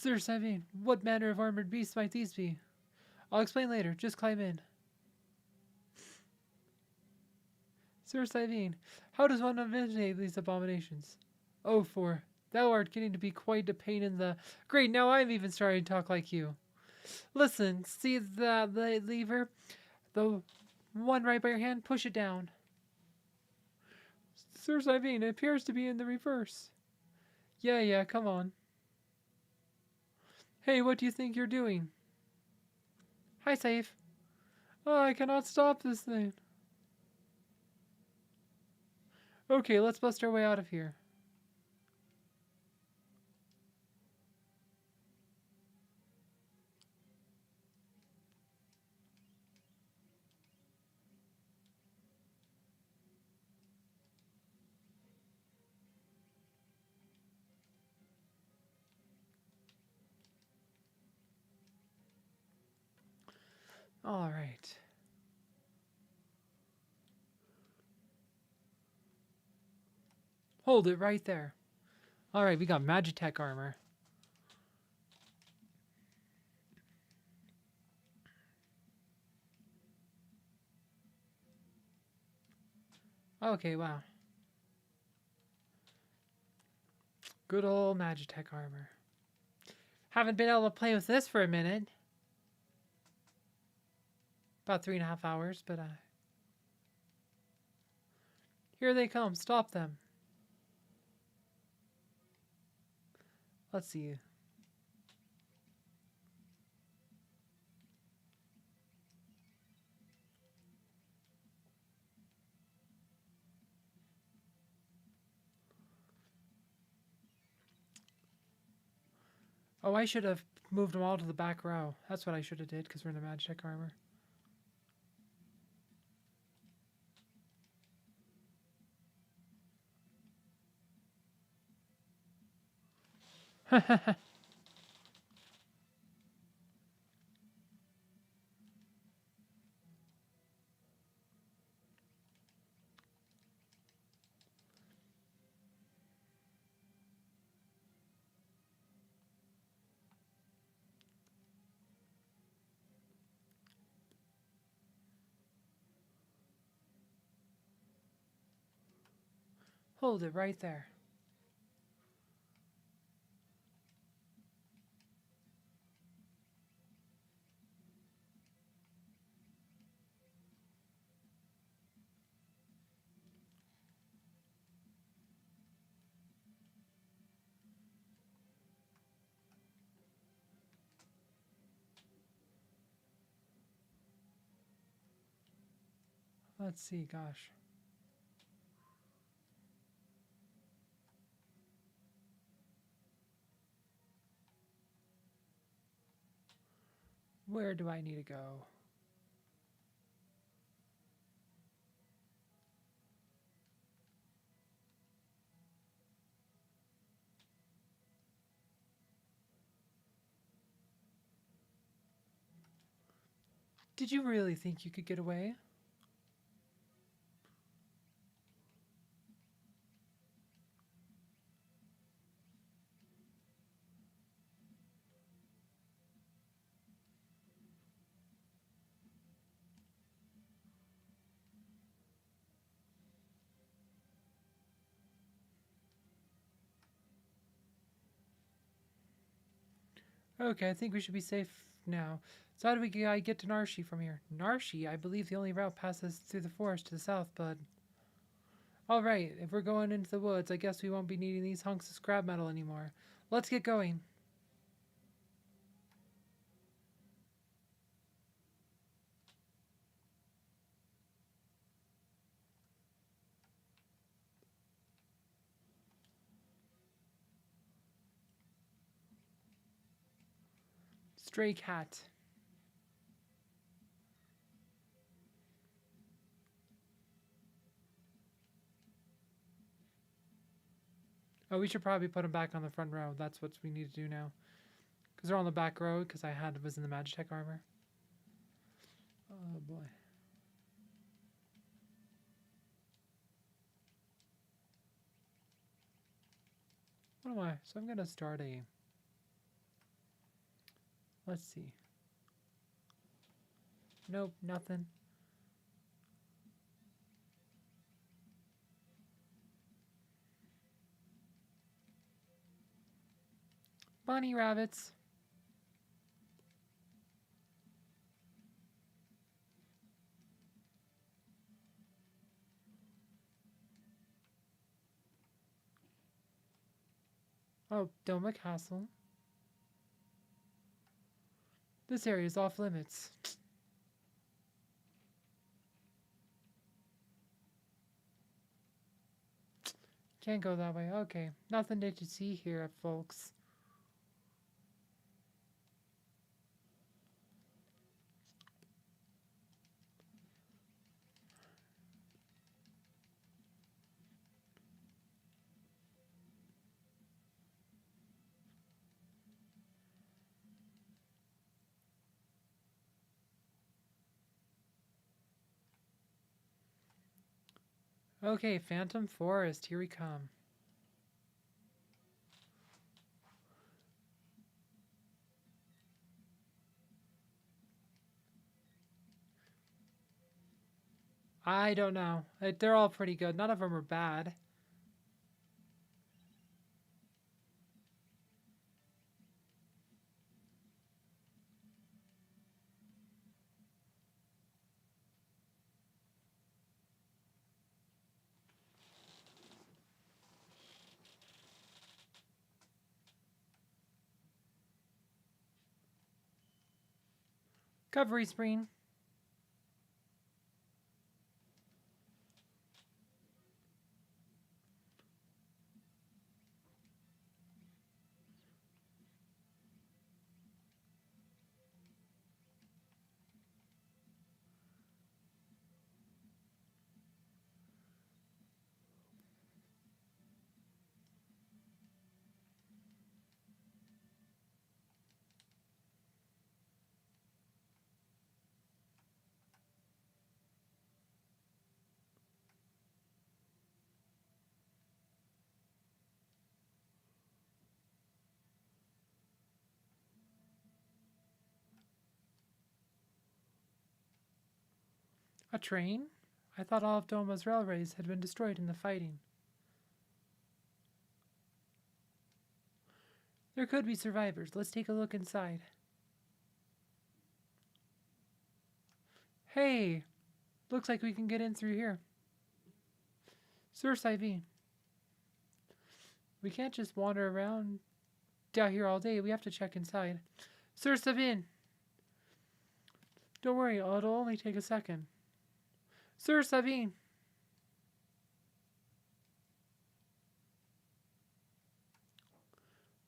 A: Sir Sabine, what manner of armored beasts might these be? I'll explain later. Just climb in. Sir Sabine, how does one eliminate these abominations? Oh, for thou art getting to be quite a pain in the... Great, now I'm even starting to talk like you. Listen, see the lever? The one right by your hand? Push it down. Sir Sabine, it appears to be in the reverse. Yeah, come on. Hey, what do you think you're doing? Hi, Safe. Oh, I cannot stop this thing. Okay, let's bust our way out of here. All right. Hold it right there. All right, we got Magitech armor. Okay, wow. Good old Magitech armor. Haven't been able to play with this for a minute. About 3.5 hours, but here they come. Stop them. Let's see. Oh, I should have moved them all to the back row. That's what I should have did, because we're in the Magitech armor. Hold it right there. Let's see, gosh. Where do I need to go? Did you really think you could get away? Okay, I think we should be safe now. So how do we get to Narshi from here? Narshi? I believe the only route passes through the forest to the south, but... Alright, if we're going into the woods, I guess we won't be needing these hunks of scrap metal anymore. Let's get going. Stray cat. Oh, we should probably put them back on the front row. That's what we need to do now. Because they're on the back row, because was in the Magitech armor. Oh boy. What am I? So I'm gonna start a... Let's see. Nope, nothing. Bunny rabbits. Oh, Doma Castle. This area is off limits. Can't go that way. Okay, nothing to see here, folks. Okay, Phantom Forest, here we come. I don't know. They're all pretty good. None of them are bad. Recovery screen. A train? I thought all of Doma's railways had been destroyed in the fighting. There could be survivors. Let's take a look inside. Hey! Looks like we can get in through here. Source IV. We can't just wander around down here all day. We have to check inside. Source IV. Don't worry, it'll only take a second. Sir Savine.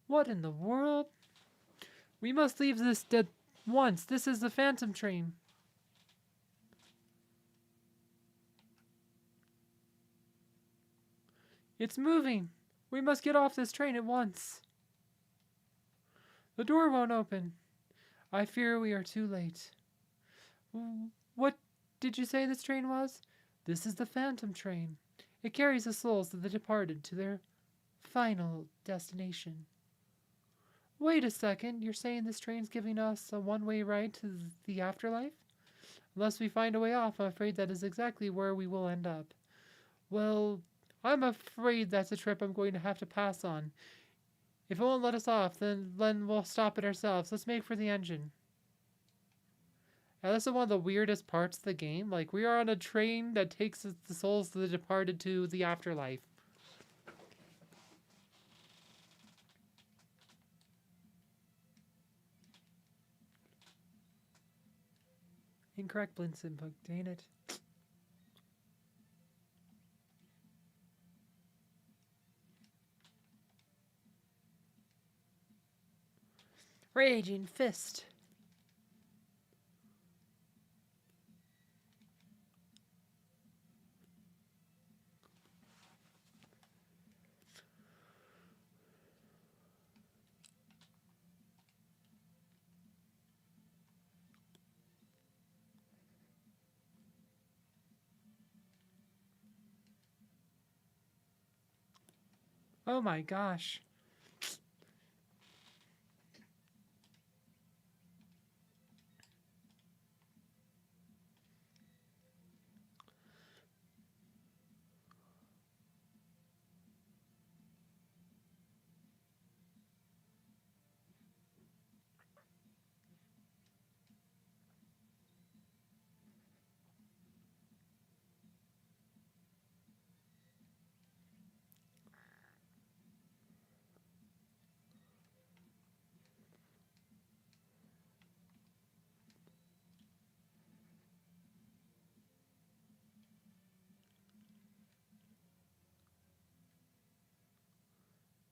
A: What in the world? We must leave this at once. This is the Phantom train. It's moving. We must get off this train at once. The door won't open. I fear we are too late. What did you say this train was? This is the Phantom train. It carries the souls of the departed to their final destination. Wait a second, you're saying this train's giving us a one-way ride to the afterlife? Unless we find a way off, I'm afraid that is exactly where we will end up. Well, I'm afraid that's a trip I'm going to have to pass on. If it won't let us off, then we'll stop it ourselves. Let's make for the engine. Now, this is one of the weirdest parts of the game. Like, we are on a train that takes the souls of the departed to the afterlife. Incorrect blitz input. Dang it. Raging Fist. Oh my gosh.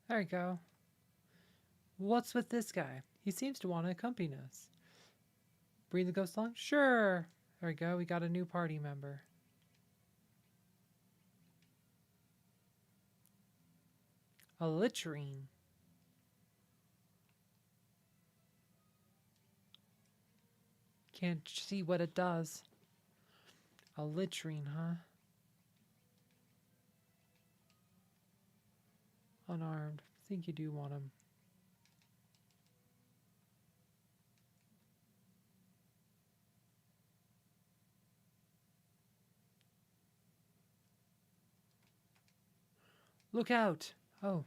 A: There we go. What's with this guy? He seems to want to accompany us. Bring the ghost along? Sure. There we go. We got a new party member. A litrine. Can't see what it does. A litrine, huh? Unarmed. I think you do want him. Look out! Oh.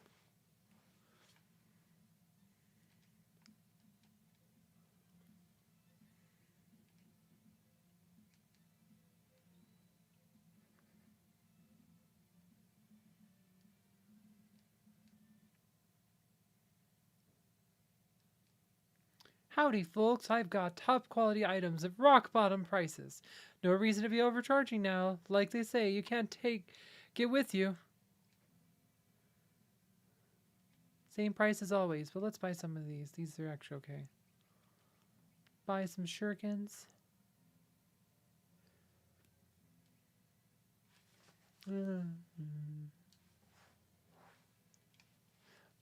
A: Howdy, folks. I've got top quality items at rock bottom prices. No reason to be overcharging now. Like they say, you can't get with you. Same price as always, but let's buy some of these. These are actually okay. Buy some shurikens.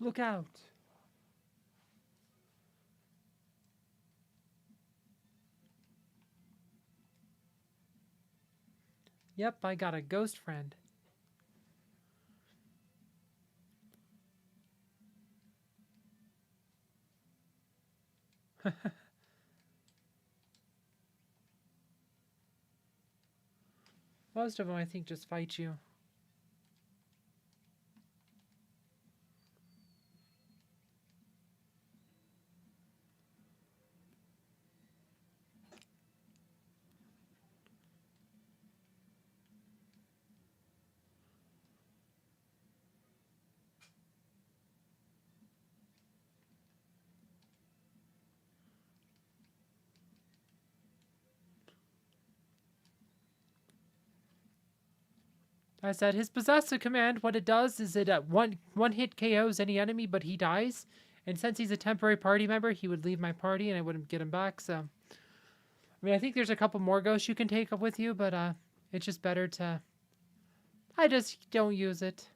A: Look out. Yep, I got a ghost friend. Most of them, I think, just fight you. I said his possessive command, what it does is it one hit KOs any enemy, but he dies. And since he's a temporary party member, he would leave my party and I wouldn't get him back. So, I mean, I think there's a couple more ghosts you can take up with you, but it's just better to... I just don't use it.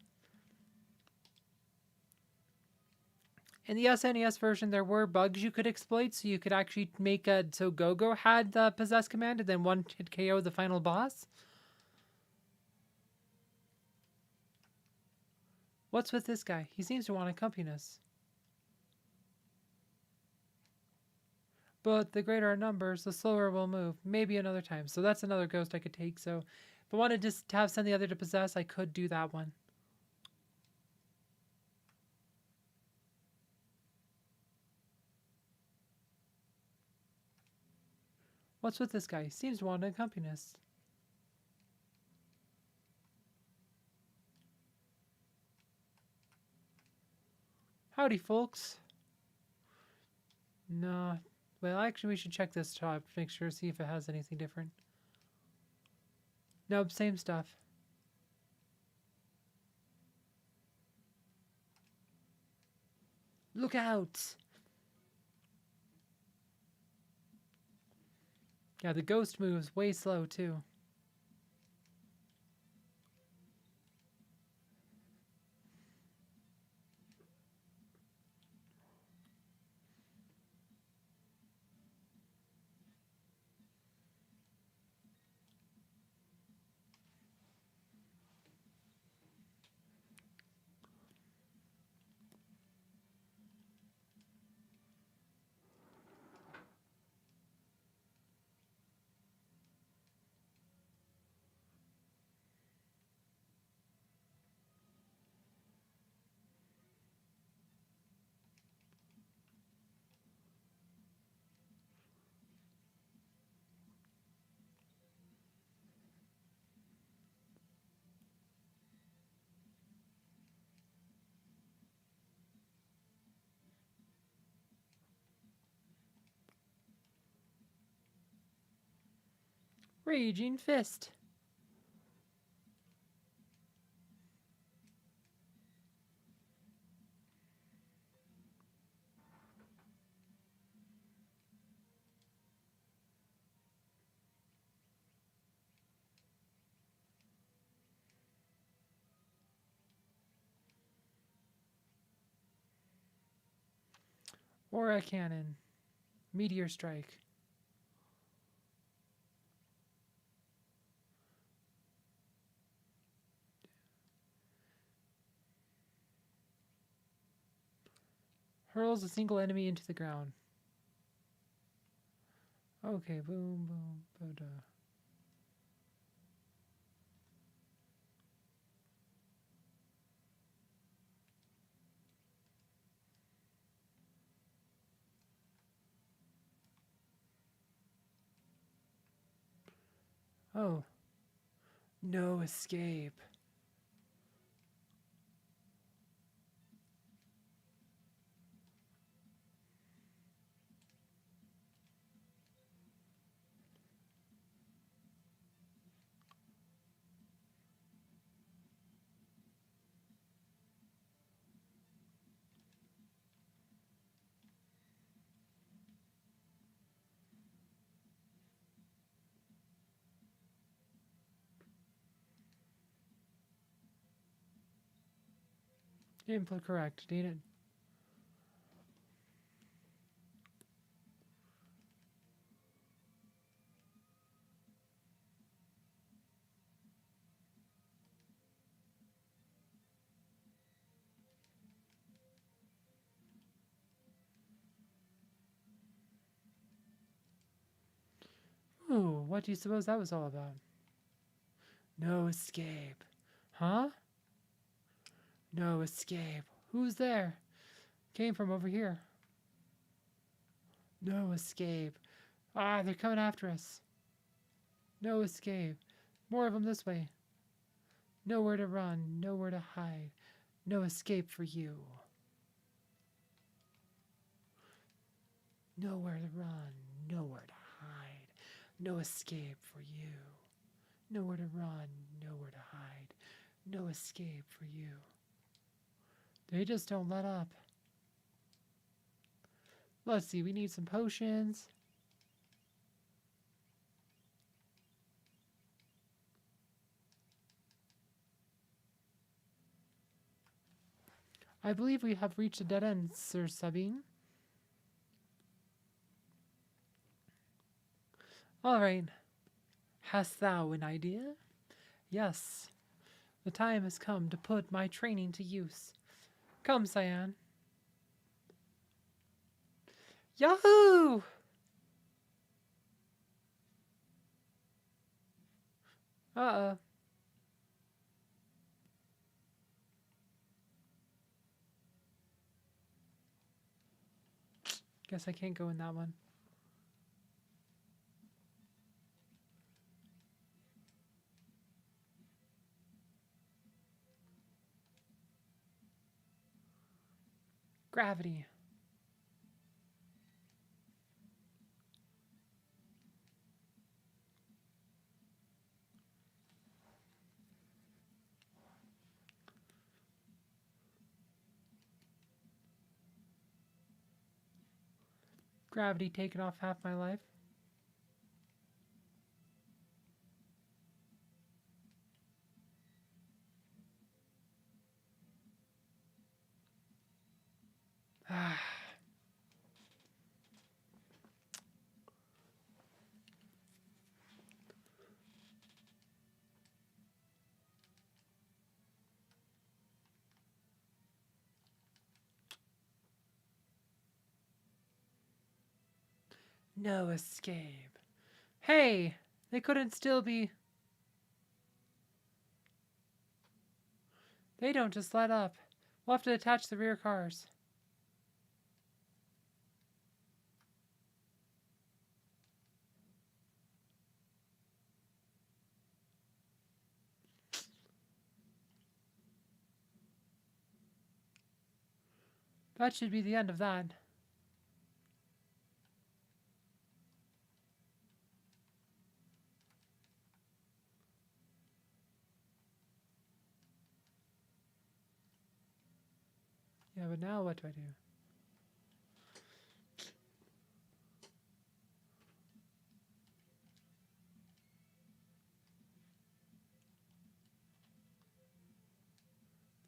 A: In the SNES version, there were bugs you could exploit, so you could actually make a... So Go-Go had the possess command and then one hit KO the final boss. What's with this guy? He seems to want to accompany us. But the greater our numbers, the slower we'll move. Maybe another time. So that's another ghost I could take. So if I wanted just to have send the other to possess, I could do that one. What's with this guy? Seems to want to accompany us. Howdy, folks. No. Well, actually, we should check this shop to make sure, see if it has anything different. Nope, same stuff. Look out! Yeah, the ghost moves way slow, too. Raging Fist. Aura Cannon. Meteor Strike. Hurls a single enemy into the ground. Okay, boom, boom, boom. Oh. No escape. Input correct. Data. Ooh, what do you suppose that was all about? No escape. Huh? No escape. Who's there? Came from over here. No escape. Ah, they're coming after us. No escape. More of them this way. Nowhere to run, nowhere to hide. No escape for you. Nowhere to run, nowhere to hide. No escape for you. Nowhere to run, nowhere to hide. No escape for you. They just don't let up. Let's see, we need some potions. I believe we have reached a dead end, Sir Sabine. All right. Hast thou an idea? Yes. The time has come to put my training to use. Come, Cyan. Yahoo! Uh-oh. Guess I can't go in that one. Gravity. Gravity taking off half my life. No escape. Hey, they couldn't still be... They don't just let up. We'll have to attach the rear cars. That should be the end of that. Yeah, but now what do I do?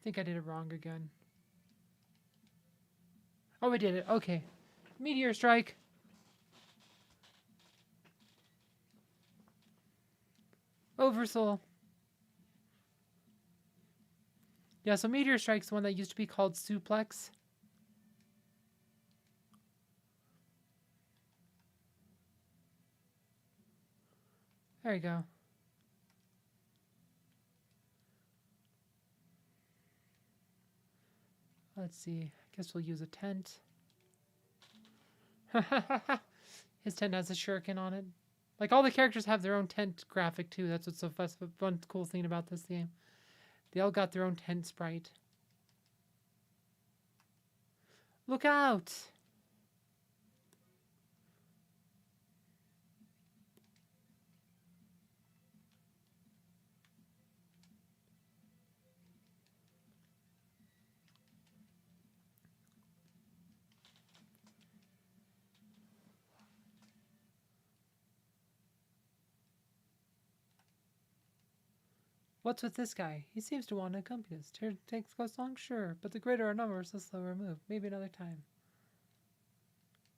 A: I think I did it wrong again. Oh, I did it. Okay. Meteor strike. Oversoul. Yeah, so Meteor Strike's the one that used to be called Suplex. There you go. Let's see. I guess we'll use a tent. His tent has a shuriken on it. Like, all the characters have their own tent graphic, too. That's what's so fun, cool thing about this game. They all got their own tent sprite. Look out! What's with this guy? He seems to want to accompany us. Takes goes long, sure, but the greater our numbers, the slower our move. Maybe another time.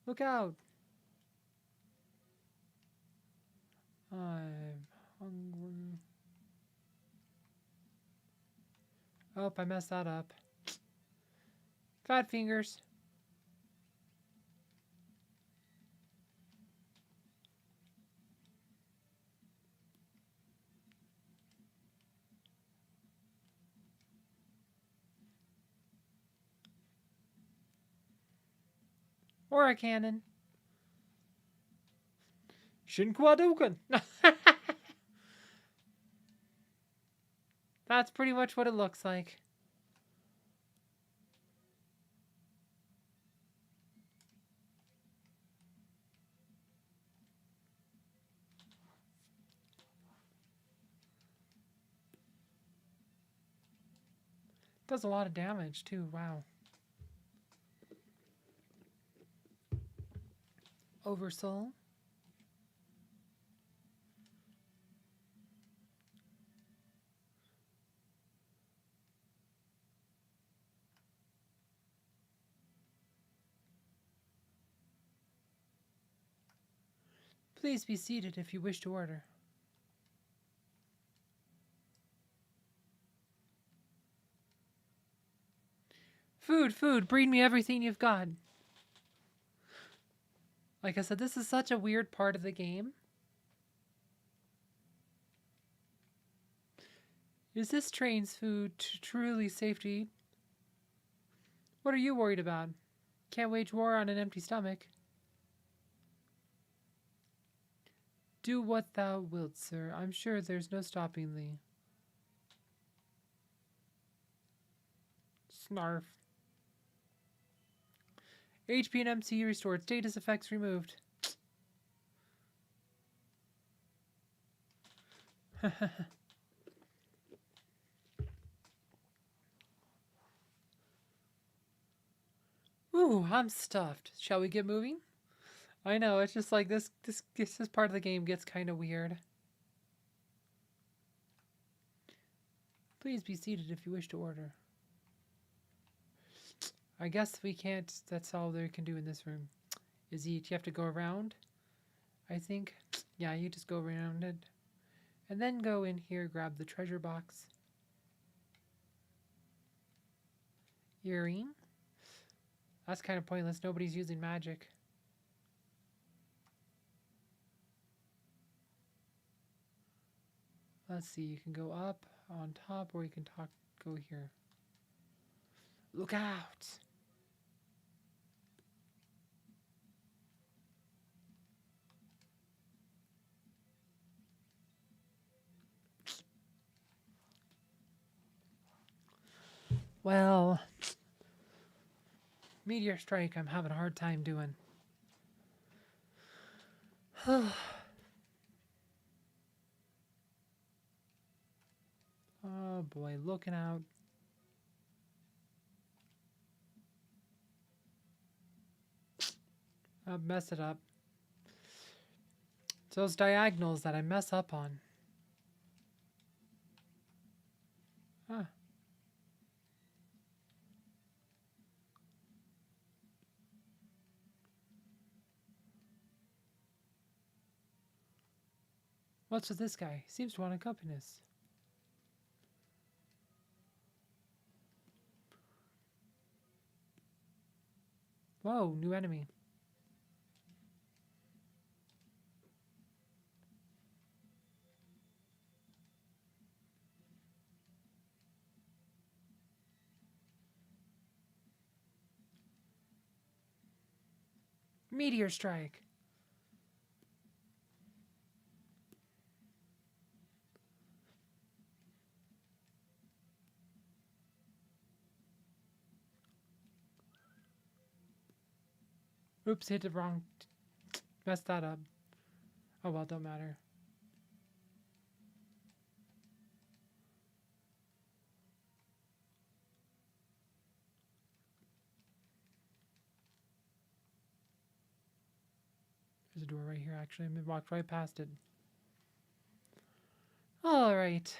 A: Look out! I'm hungry. Oh, I messed that up. Fat fingers. Or a cannon. Shinquadukan. That's pretty much what it looks like. Does a lot of damage too, wow. Oversoul. Please be seated if you wish to order. Food, food, breed me everything you've got. Like I said, this is such a weird part of the game. Is this train's food truly safe to eat? What are you worried about? Can't wage war on an empty stomach. Do what thou wilt, sir. I'm sure there's no stopping thee. Snarf. HP and MC restored. Status effects removed. Ooh, I'm stuffed. Shall we get moving? I know, it's just like this part of the game gets kind of weird. Please be seated if you wish to order. I guess we can't, that's all there can do in this room. Is eat. You have to go around, I think. Yeah, you just go around it. And then go in here, grab the treasure box. Earring. That's kind of pointless. Nobody's using magic. Let's see. You can go up on top, or you can go here. Look out! Well, meteor strike, I'm having a hard time doing. Oh boy, looking out. I'll mess it up. It's those diagonals that I mess up on. Huh. What's with this guy? Seems to want to accompany us. Whoa, new enemy. Meteor strike. Oops, hit it wrong. Messed that up. Oh well, don't matter. There's a door right here, actually. I walked right past it. Alright.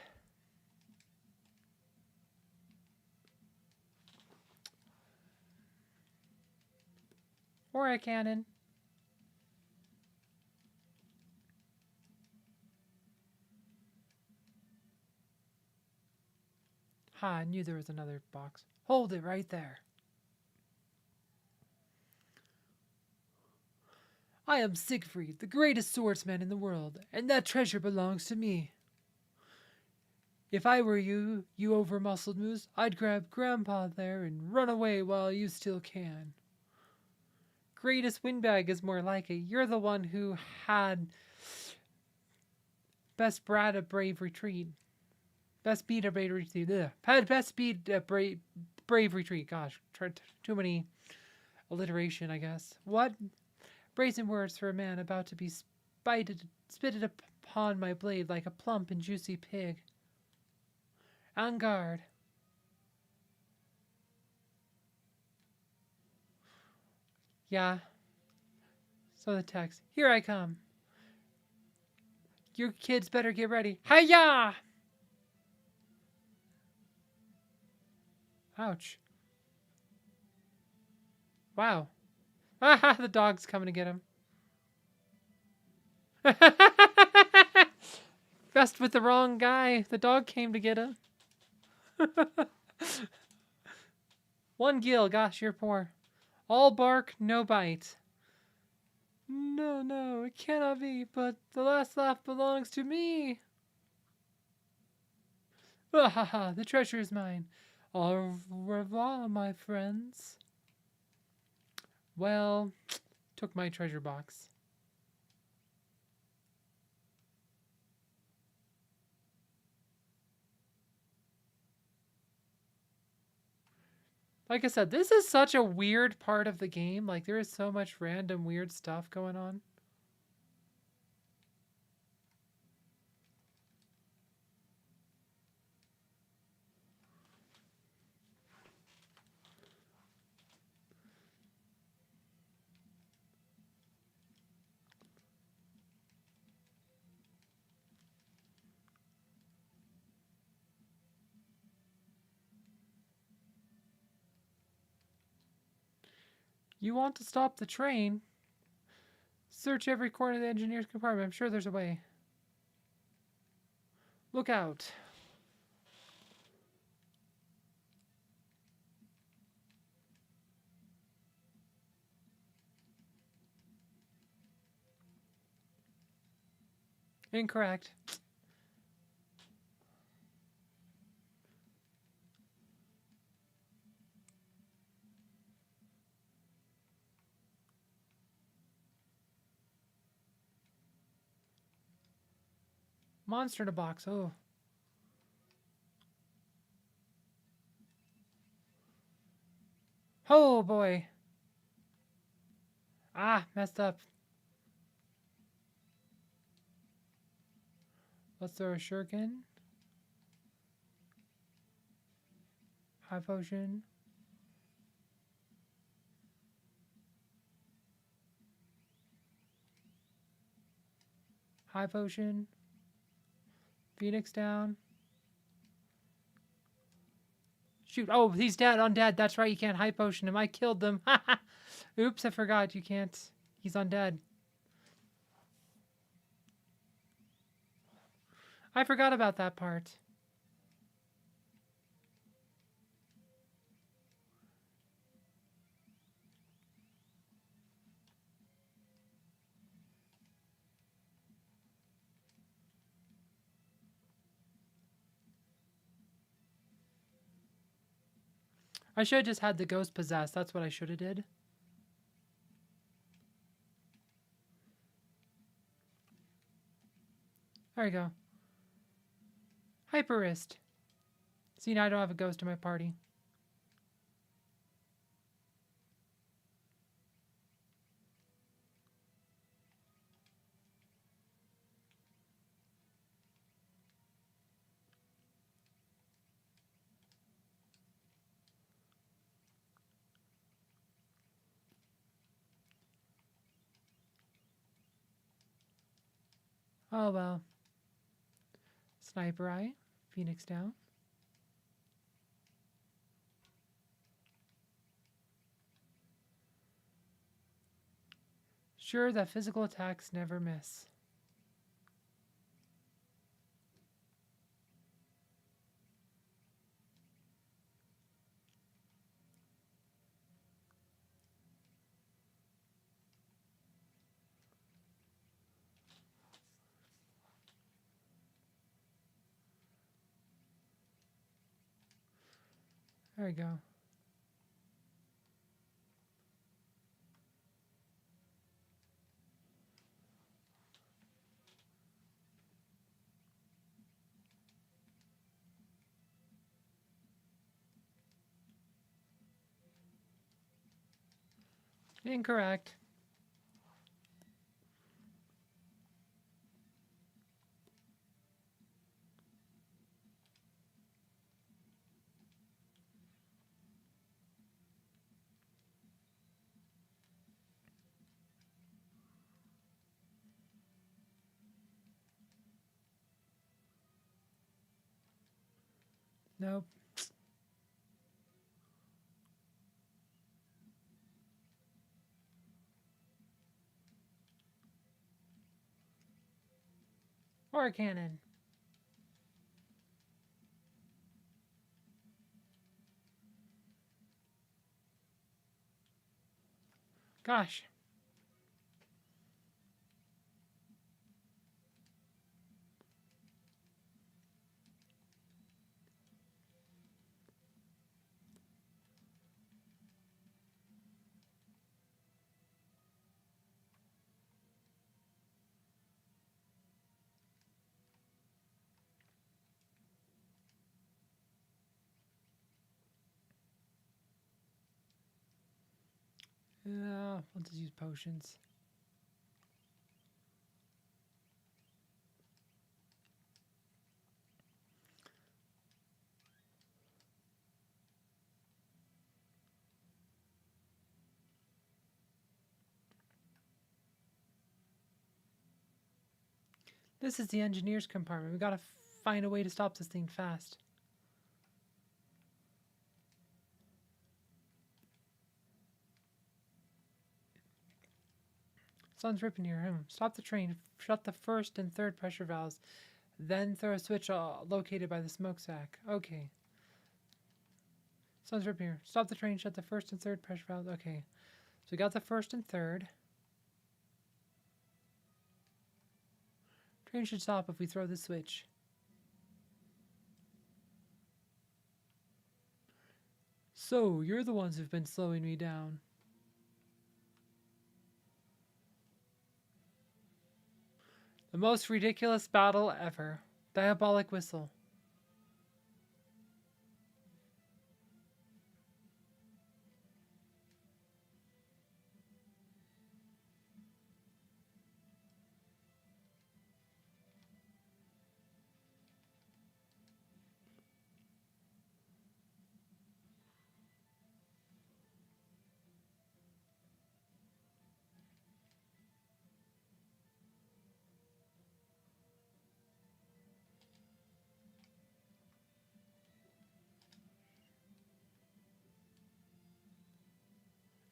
A: Or a cannon. Ha, I knew there was another box. Hold it right there. I am Siegfried, the greatest swordsman in the world, and that treasure belongs to me. If I were you, you over-muscled moose, I'd grab Grandpa there and run away while you still can. Greatest windbag is more like it. You're the one who had best brat a brave retreat. Best beat a brave retreat. Ugh. Had best beat a brave retreat. Gosh, too many alliteration, I guess. What? Brazen words for a man about to be spitted upon my blade like a plump and juicy pig. On guard. Yeah. So the text. Here I come. Your kids better get ready. Hiya! Ouch. Wow. Aha, the dog's coming to get him. Messed with the wrong guy. The dog came to get him. One gill, gosh, you're poor. All bark, no bite. No, no, it cannot be, but the last laugh belongs to me. Ah ha ha, the treasure is mine. Au revoir, my friends. Well, took my treasure box. Like I said, this is such a weird part of the game. Like, there is so much random weird stuff going on. You want to stop the train? Search every corner of the engineer's compartment. I'm sure there's a way. Look out. Incorrect. Monster in a box. Oh. Oh boy. Ah, messed up. Let's throw a shuriken. High potion. High potion. Phoenix down. Shoot. Oh, he's dead. Undead. That's right. You can't high potion him. I killed them. Oops, I forgot. You can't. He's undead. I forgot about that part. I should have just had the ghost possessed. That's what I should have did. There you go. Hyperist. See, now I don't have a ghost in my party. Oh well. Sniper eye. Phoenix down. Sure that physical attacks never miss. There we go. Incorrect. Nope. Or a cannon. Gosh. Yeah, I'll just use potions. This is the engineer's compartment. We gotta find a way to stop this thing fast. Sun's ripping here. Stop the train. Shut the first and third pressure valves. Then throw a switch located by the smokestack. Okay. Sun's ripping here. Stop the train. Shut the first and third pressure valves. Okay. So we got the first and third. Train should stop if we throw the switch. So, you're the ones who've been slowing me down. The most ridiculous battle ever. Diabolic whistle.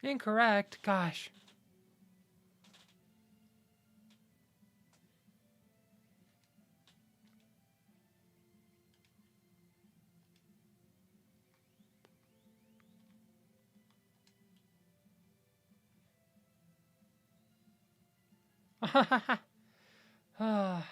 A: Incorrect. Gosh. Ah.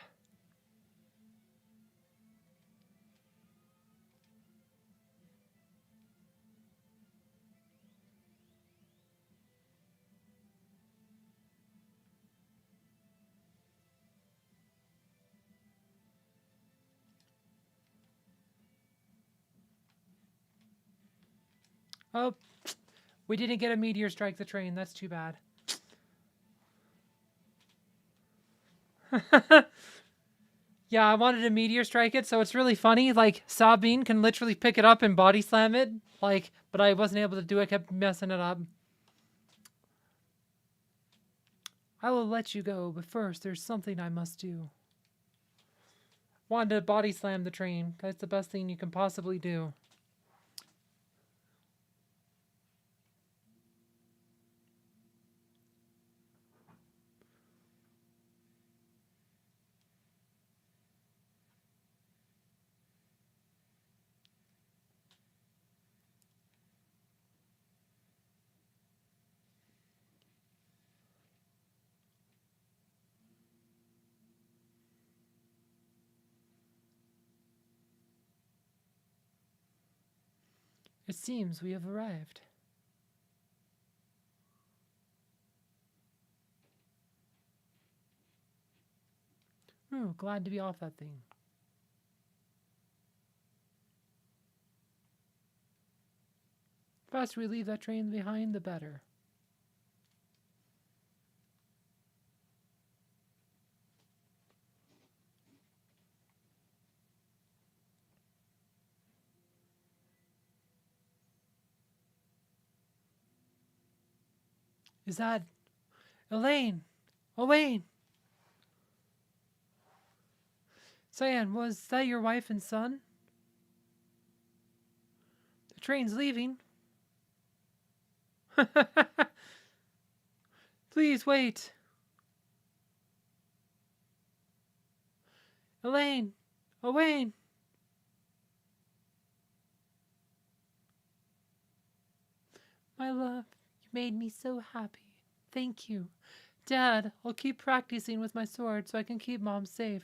A: Oh, we didn't get a meteor strike the train. That's too bad. Yeah, I wanted a meteor strike it, so it's really funny. Like, Sabine can literally pick it up and body slam it. Like, but I wasn't able to do it. I kept messing it up. I will let you go, but first there's something I must do. Wanted to body slam the train. That's the best thing you can possibly do. It seems we have arrived. Ooh, glad to be off that thing. The faster we leave that train behind, the better. Is that Elaine? Elaine! Cyan, was that your wife and son? The train's leaving. Please wait. Elaine! Elaine! My love, you made me so happy. Thank you. Dad, I'll keep practicing with my sword so I can keep Mom safe.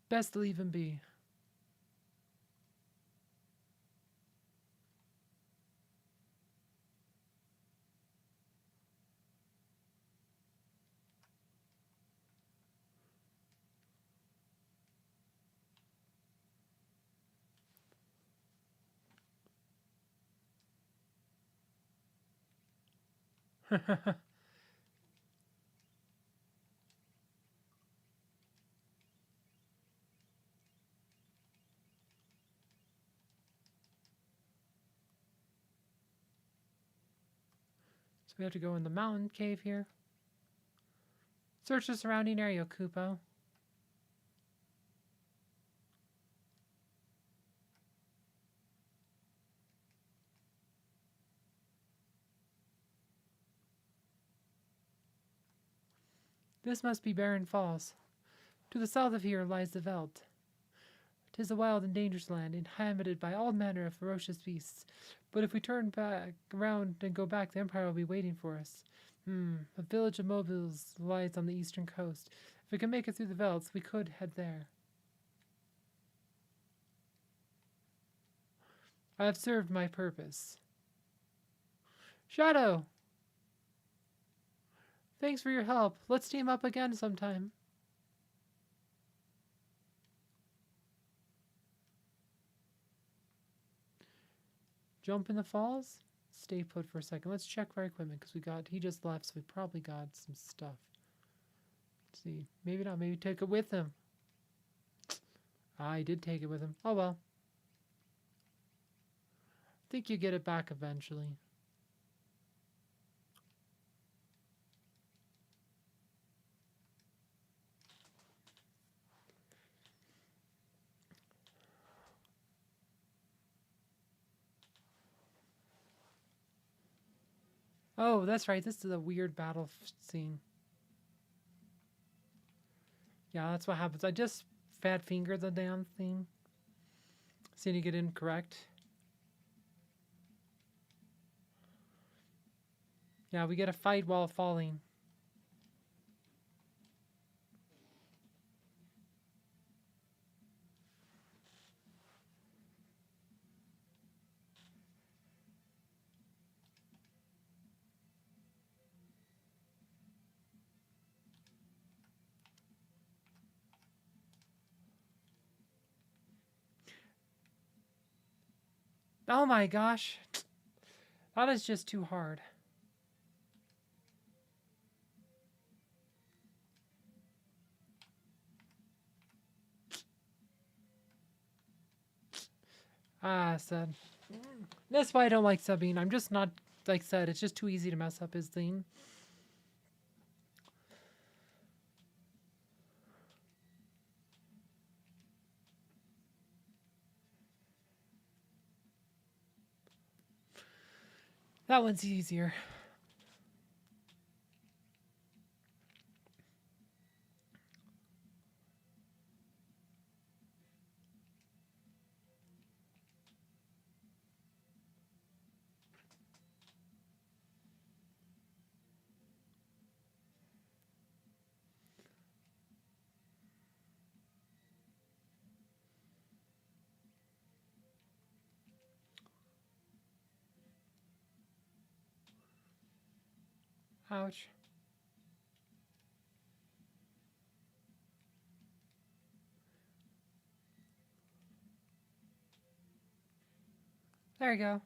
A: Best to leave him be. So we have to go in the mountain cave here. Search the surrounding area, Kupo. This must be Barren Falls. To the south of here lies the veldt. 'Tis a wild and dangerous land, inhabited by all manner of ferocious beasts. But if we turn back around and go back, the Empire will be waiting for us. A village of mobiles lies on the eastern coast. If we can make it through the velds, we could head there. I have served my purpose. Shadow! Thanks for your help. Let's team up again sometime. Jump in the falls? Stay put for a second. Let's check our equipment because he just left, so we probably got some stuff. Let's see. Maybe not. Maybe take it with him. I did take it with him. Oh well. I think you get it back eventually. Oh, that's right. This is a weird battle scene. Yeah, that's what happens. I just fat fingered the damn thing. Seeing you get incorrect. Yeah, we get a fight while falling. Oh my gosh. That is just too hard. Ah, said. That's why I don't like subbing. I'm just not, like said, it's just too easy to mess up his thing. That one's easier. Ouch. There you go.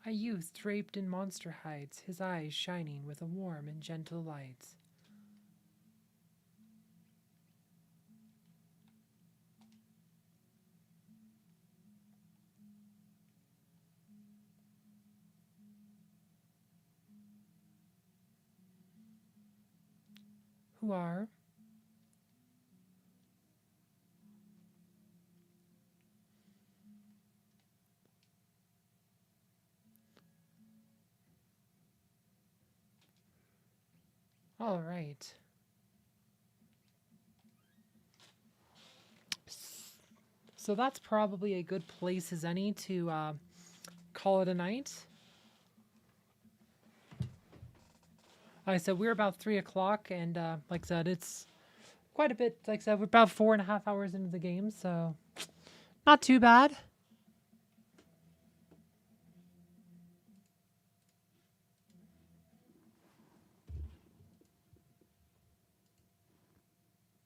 A: A youth draped in monster hides, his eyes shining with a warm and gentle light. Who are? All right. So that's probably a good place as any to call it a night. Like I said, we're about 3 o'clock, and like I said, it's quite a bit. Like I said, we're about 4.5 hours into the game, so not too bad.